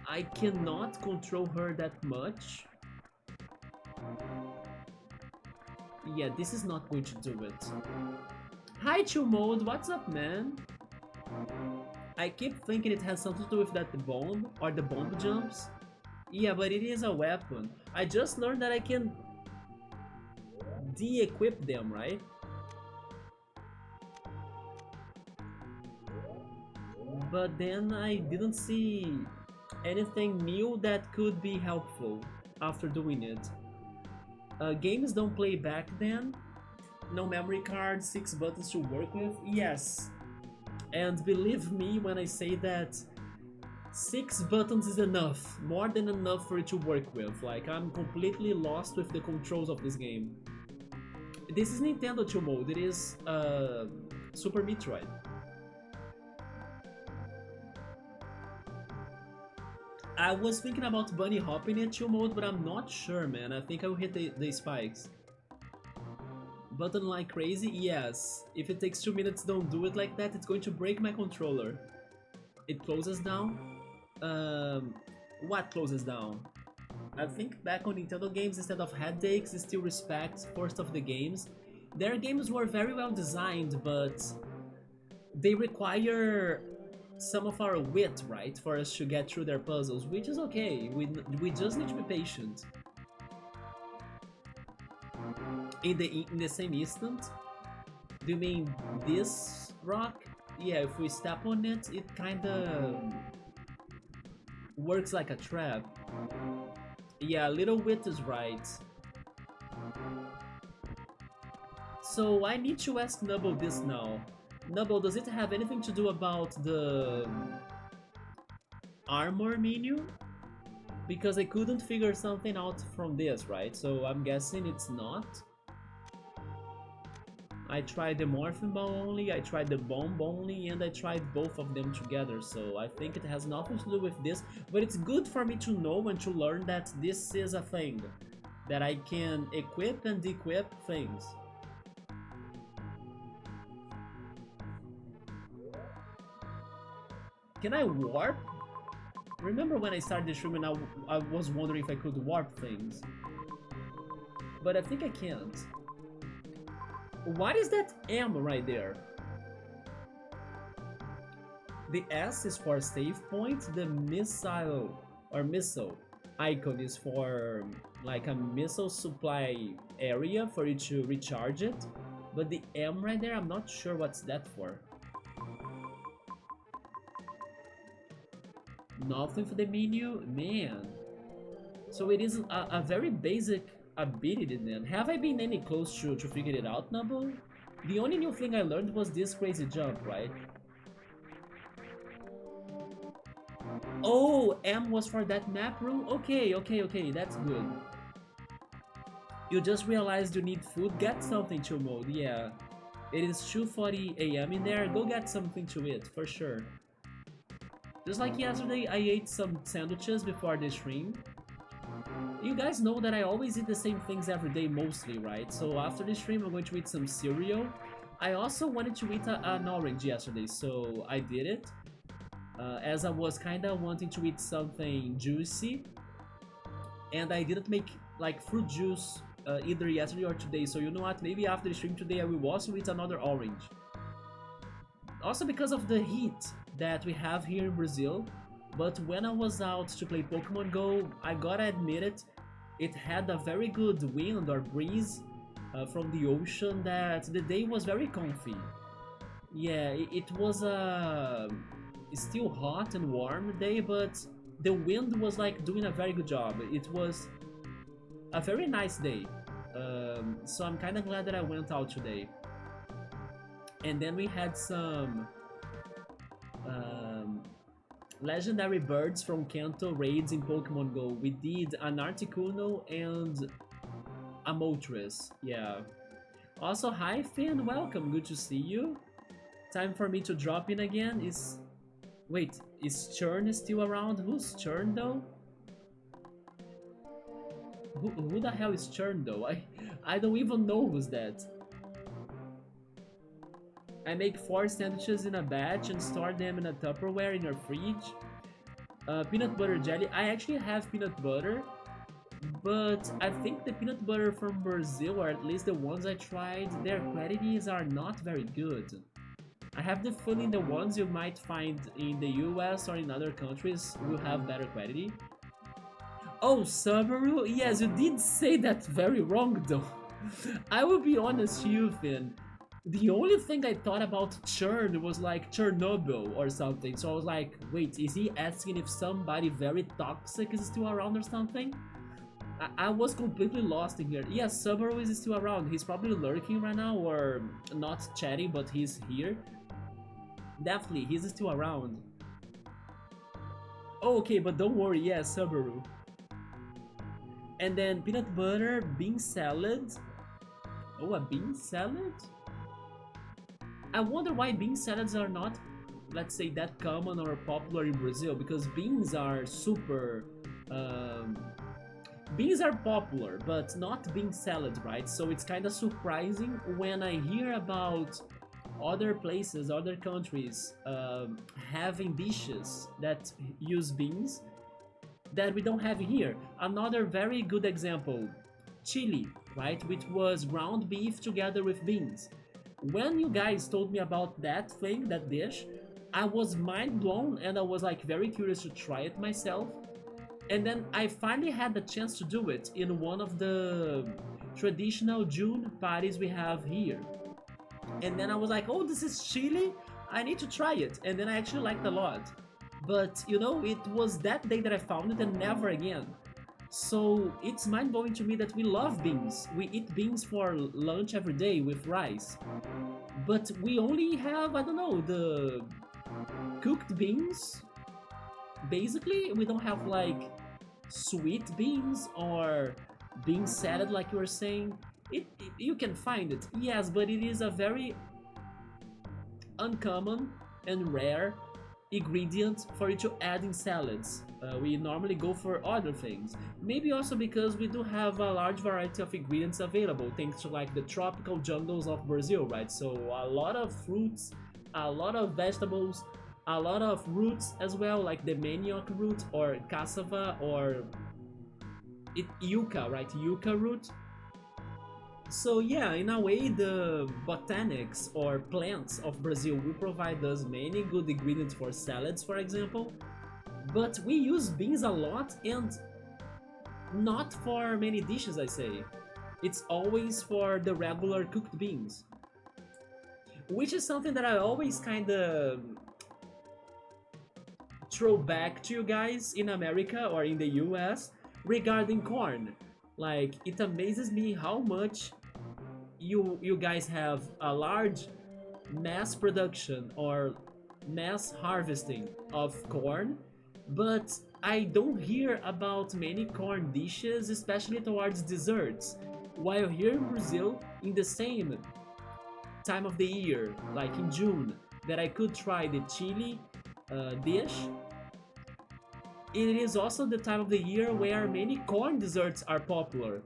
I cannot control her that much. Yeah, this is not going to do it. Hi, Chill Mode, what's up, man? I keep thinking it has something to do with that bomb, or the bomb jumps. Yeah, but it is a weapon. I just learned that I can de-equip them, right? But then I didn't see anything new that could be helpful after doing it. Games don't play back then. No memory card, 6 buttons to work with. Yes. And believe me when I say that 6 buttons is enough. More than enough for it to work with. Like, I'm completely lost with the controls of this game. This is Nintendo 2 mode. It is Super Metroid. I was thinking about bunny hopping in 2 mode, but I'm not sure, man. I think I will hit the spikes. Button like crazy? Yes. If it takes 2 minutes, don't do it like that. It's going to break my controller. It closes down. What closes down? I think back on Nintendo games, instead of headaches, it still respects first of the games. Their games were very well designed, but they require some of our wit, right, for us to get through their puzzles, which is okay. We just need to be patient. In the same instant? Do you mean this rock? Yeah, if we step on it, it kinda works like a trap. Yeah, Little Wit is right. So I need to ask Nubble this now. Nubble, does it have anything to do about the armor menu? Because I couldn't figure something out from this, right? So I'm guessing it's not. I tried the Morphin Ball only, I tried the Bomb only, and I tried both of them together, so I think it has nothing to do with this, but it's good for me to know and to learn that this is a thing, that I can equip and dequip things. Can I warp? Remember when I started the stream and I was wondering if I could warp things, but I think I can't. What is that M right there? The S is for save point, the missile icon is for like a missile supply area for you to recharge it. But the M right there, I'm not sure what's that for. Nothing for the menu? Man. So it is a very basic ability then. Have I been any close to figure it out, Nubble? The only new thing I learned was this crazy jump, right? Oh, M was for that map room? Okay, okay, okay, that's good. You just realized you need food, get something to mode, yeah. It is 2:40 a.m. in there, go get something to eat, for sure. Just like yesterday, I ate some sandwiches before the stream. You guys know that I always eat the same things every day mostly, right? So after the stream, I'm going to eat some cereal. I also wanted to eat an orange yesterday, so I did it. As I was kinda wanting to eat something juicy. And I didn't make like fruit juice either yesterday or today, so you know what, maybe after the stream today I will also eat another orange. Also because of the heat that we have here in Brazil, but when I was out to play Pokemon Go, I gotta admit it had a very good wind or breeze from the ocean that the day was very comfy. Yeah, it was a still hot and warm day, but the wind was like doing a very good job. It was a very nice day, so I'm kind of glad that I went out today. And then we had some legendary birds from Kanto raids in Pokemon Go. We did an Articuno and a Moltres, yeah. Also, hi Finn, welcome, good to see you. Time for me to drop in again. Wait, is Churn still around? Who's Churn though? Who the hell is Churn though? I don't even know who's that. I make 4 sandwiches in a batch and store them in a Tupperware in your fridge. Peanut butter jelly. I actually have peanut butter, but I think the peanut butter from Brazil, or at least the ones I tried, their qualities are not very good. I have the feeling the ones you might find in the US or in other countries will have better quality. Oh, Subaru? Yes, you did say that very wrong though. I will be honest to you, Finn. The only thing I thought about Churn was like Chernobyl or something, so I was like, wait, is he asking if somebody very toxic is still around or something? I was completely lost in here. Yes, Subaru is still around. He's probably lurking right now or not chatting, but he's here. Definitely, he's still around. Oh, okay, but don't worry, yeah, Subaru. And then peanut butter, bean salad. Oh, a bean salad? I wonder why bean salads are not, let's say, that common or popular in Brazil, because beans are super... beans are popular, but not bean salad, right? So it's kind of surprising when I hear about other places, other countries having dishes that use beans that we don't have here. Another very good example, chili, right? Which was ground beef together with beans. When you guys told me about that thing, that dish, I was mind blown and I was like very curious to try it myself. And then I finally had the chance to do it in one of the traditional June parties we have here. And then I was like, oh, this is chili? I need to try it. And then I actually liked it a lot. But, you know, it was that day that I found it and never again. So it's mind-blowing to me that we love beans. We eat beans for lunch every day with rice. But we only have, I don't know, the cooked beans. Basically, we don't have like sweet beans or bean salad like you were saying. You can find it, yes, but it is a very uncommon and rare ingredient for you to add in salads. We normally go for other things. Maybe also because we do have a large variety of ingredients available thanks to like the tropical jungles of Brazil, right? So a lot of fruits, a lot of vegetables, a lot of roots as well, like the manioc root or cassava or yucca, right? Yucca root. So yeah, in a way, the botanics or plants of Brazil will provide us many good ingredients for salads, for example. But we use beans a lot and not for many dishes, I say. It's always for the regular cooked beans, which is something that I always kind of throw back to you guys in America or in the US regarding corn. Like, it amazes me how much you guys have a large mass production or mass harvesting of corn, but I don't hear about many corn dishes, especially towards desserts. While here in Brazil, in the same time of the year, like in June, that I could try the chili dish, it is also the time of the year where many corn desserts are popular.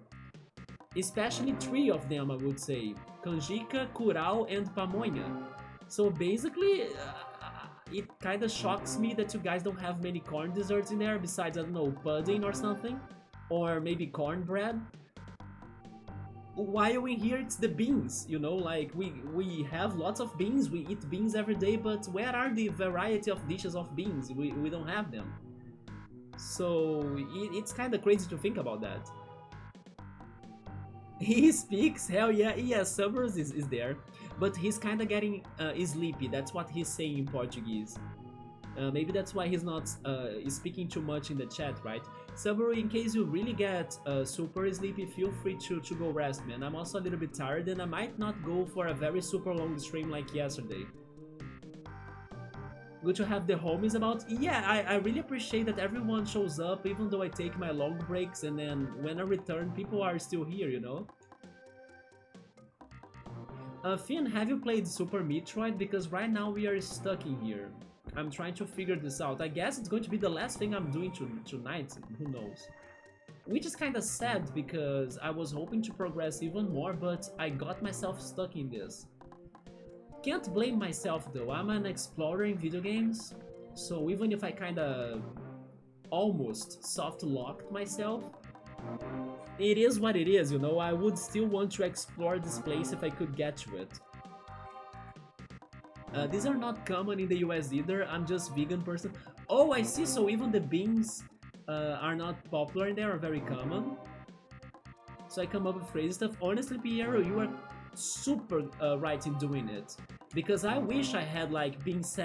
Especially three of them, I would say: canjica, curau, and pamonha. So basically, it kind of shocks me that you guys don't have many corn desserts in there besides, I don't know, pudding or something, or maybe cornbread. While we here, it's the beans, you know, like we have lots of beans, we eat beans every day, but where are the variety of dishes of beans? We don't have them. So it's kind of crazy to think about that. He speaks, hell yeah, yeah, Summers is there, but he's kind of getting sleepy. That's what he's saying in Portuguese. Maybe that's why he's not speaking too much in the chat, right? Subaru, in case you really get super sleepy, feel free to go rest, man. I'm also a little bit tired and I might not go for a very super long stream like yesterday. Good to have the homies about. Yeah, I really appreciate that everyone shows up, even though I take my long breaks, and then when I return, people are still here, you know? Finn, have you played Super Metroid? Because right now we are stuck in here. I'm trying to figure this out. I guess it's going to be the last thing I'm doing tonight, who knows? Which is kinda sad because I was hoping to progress even more, but I got myself stuck in this. Can't blame myself though, I'm an explorer in video games, so even if I kinda almost soft locked myself, it is what it is, you know. I would still want to explore this place if I could get to it. These are not common in the US either, I'm just vegan person. Oh, I see, so even the beans are not popular and they are very common. So I come up with crazy stuff. Honestly, Piero, you are super right in doing it. Because I wish I had like bean salad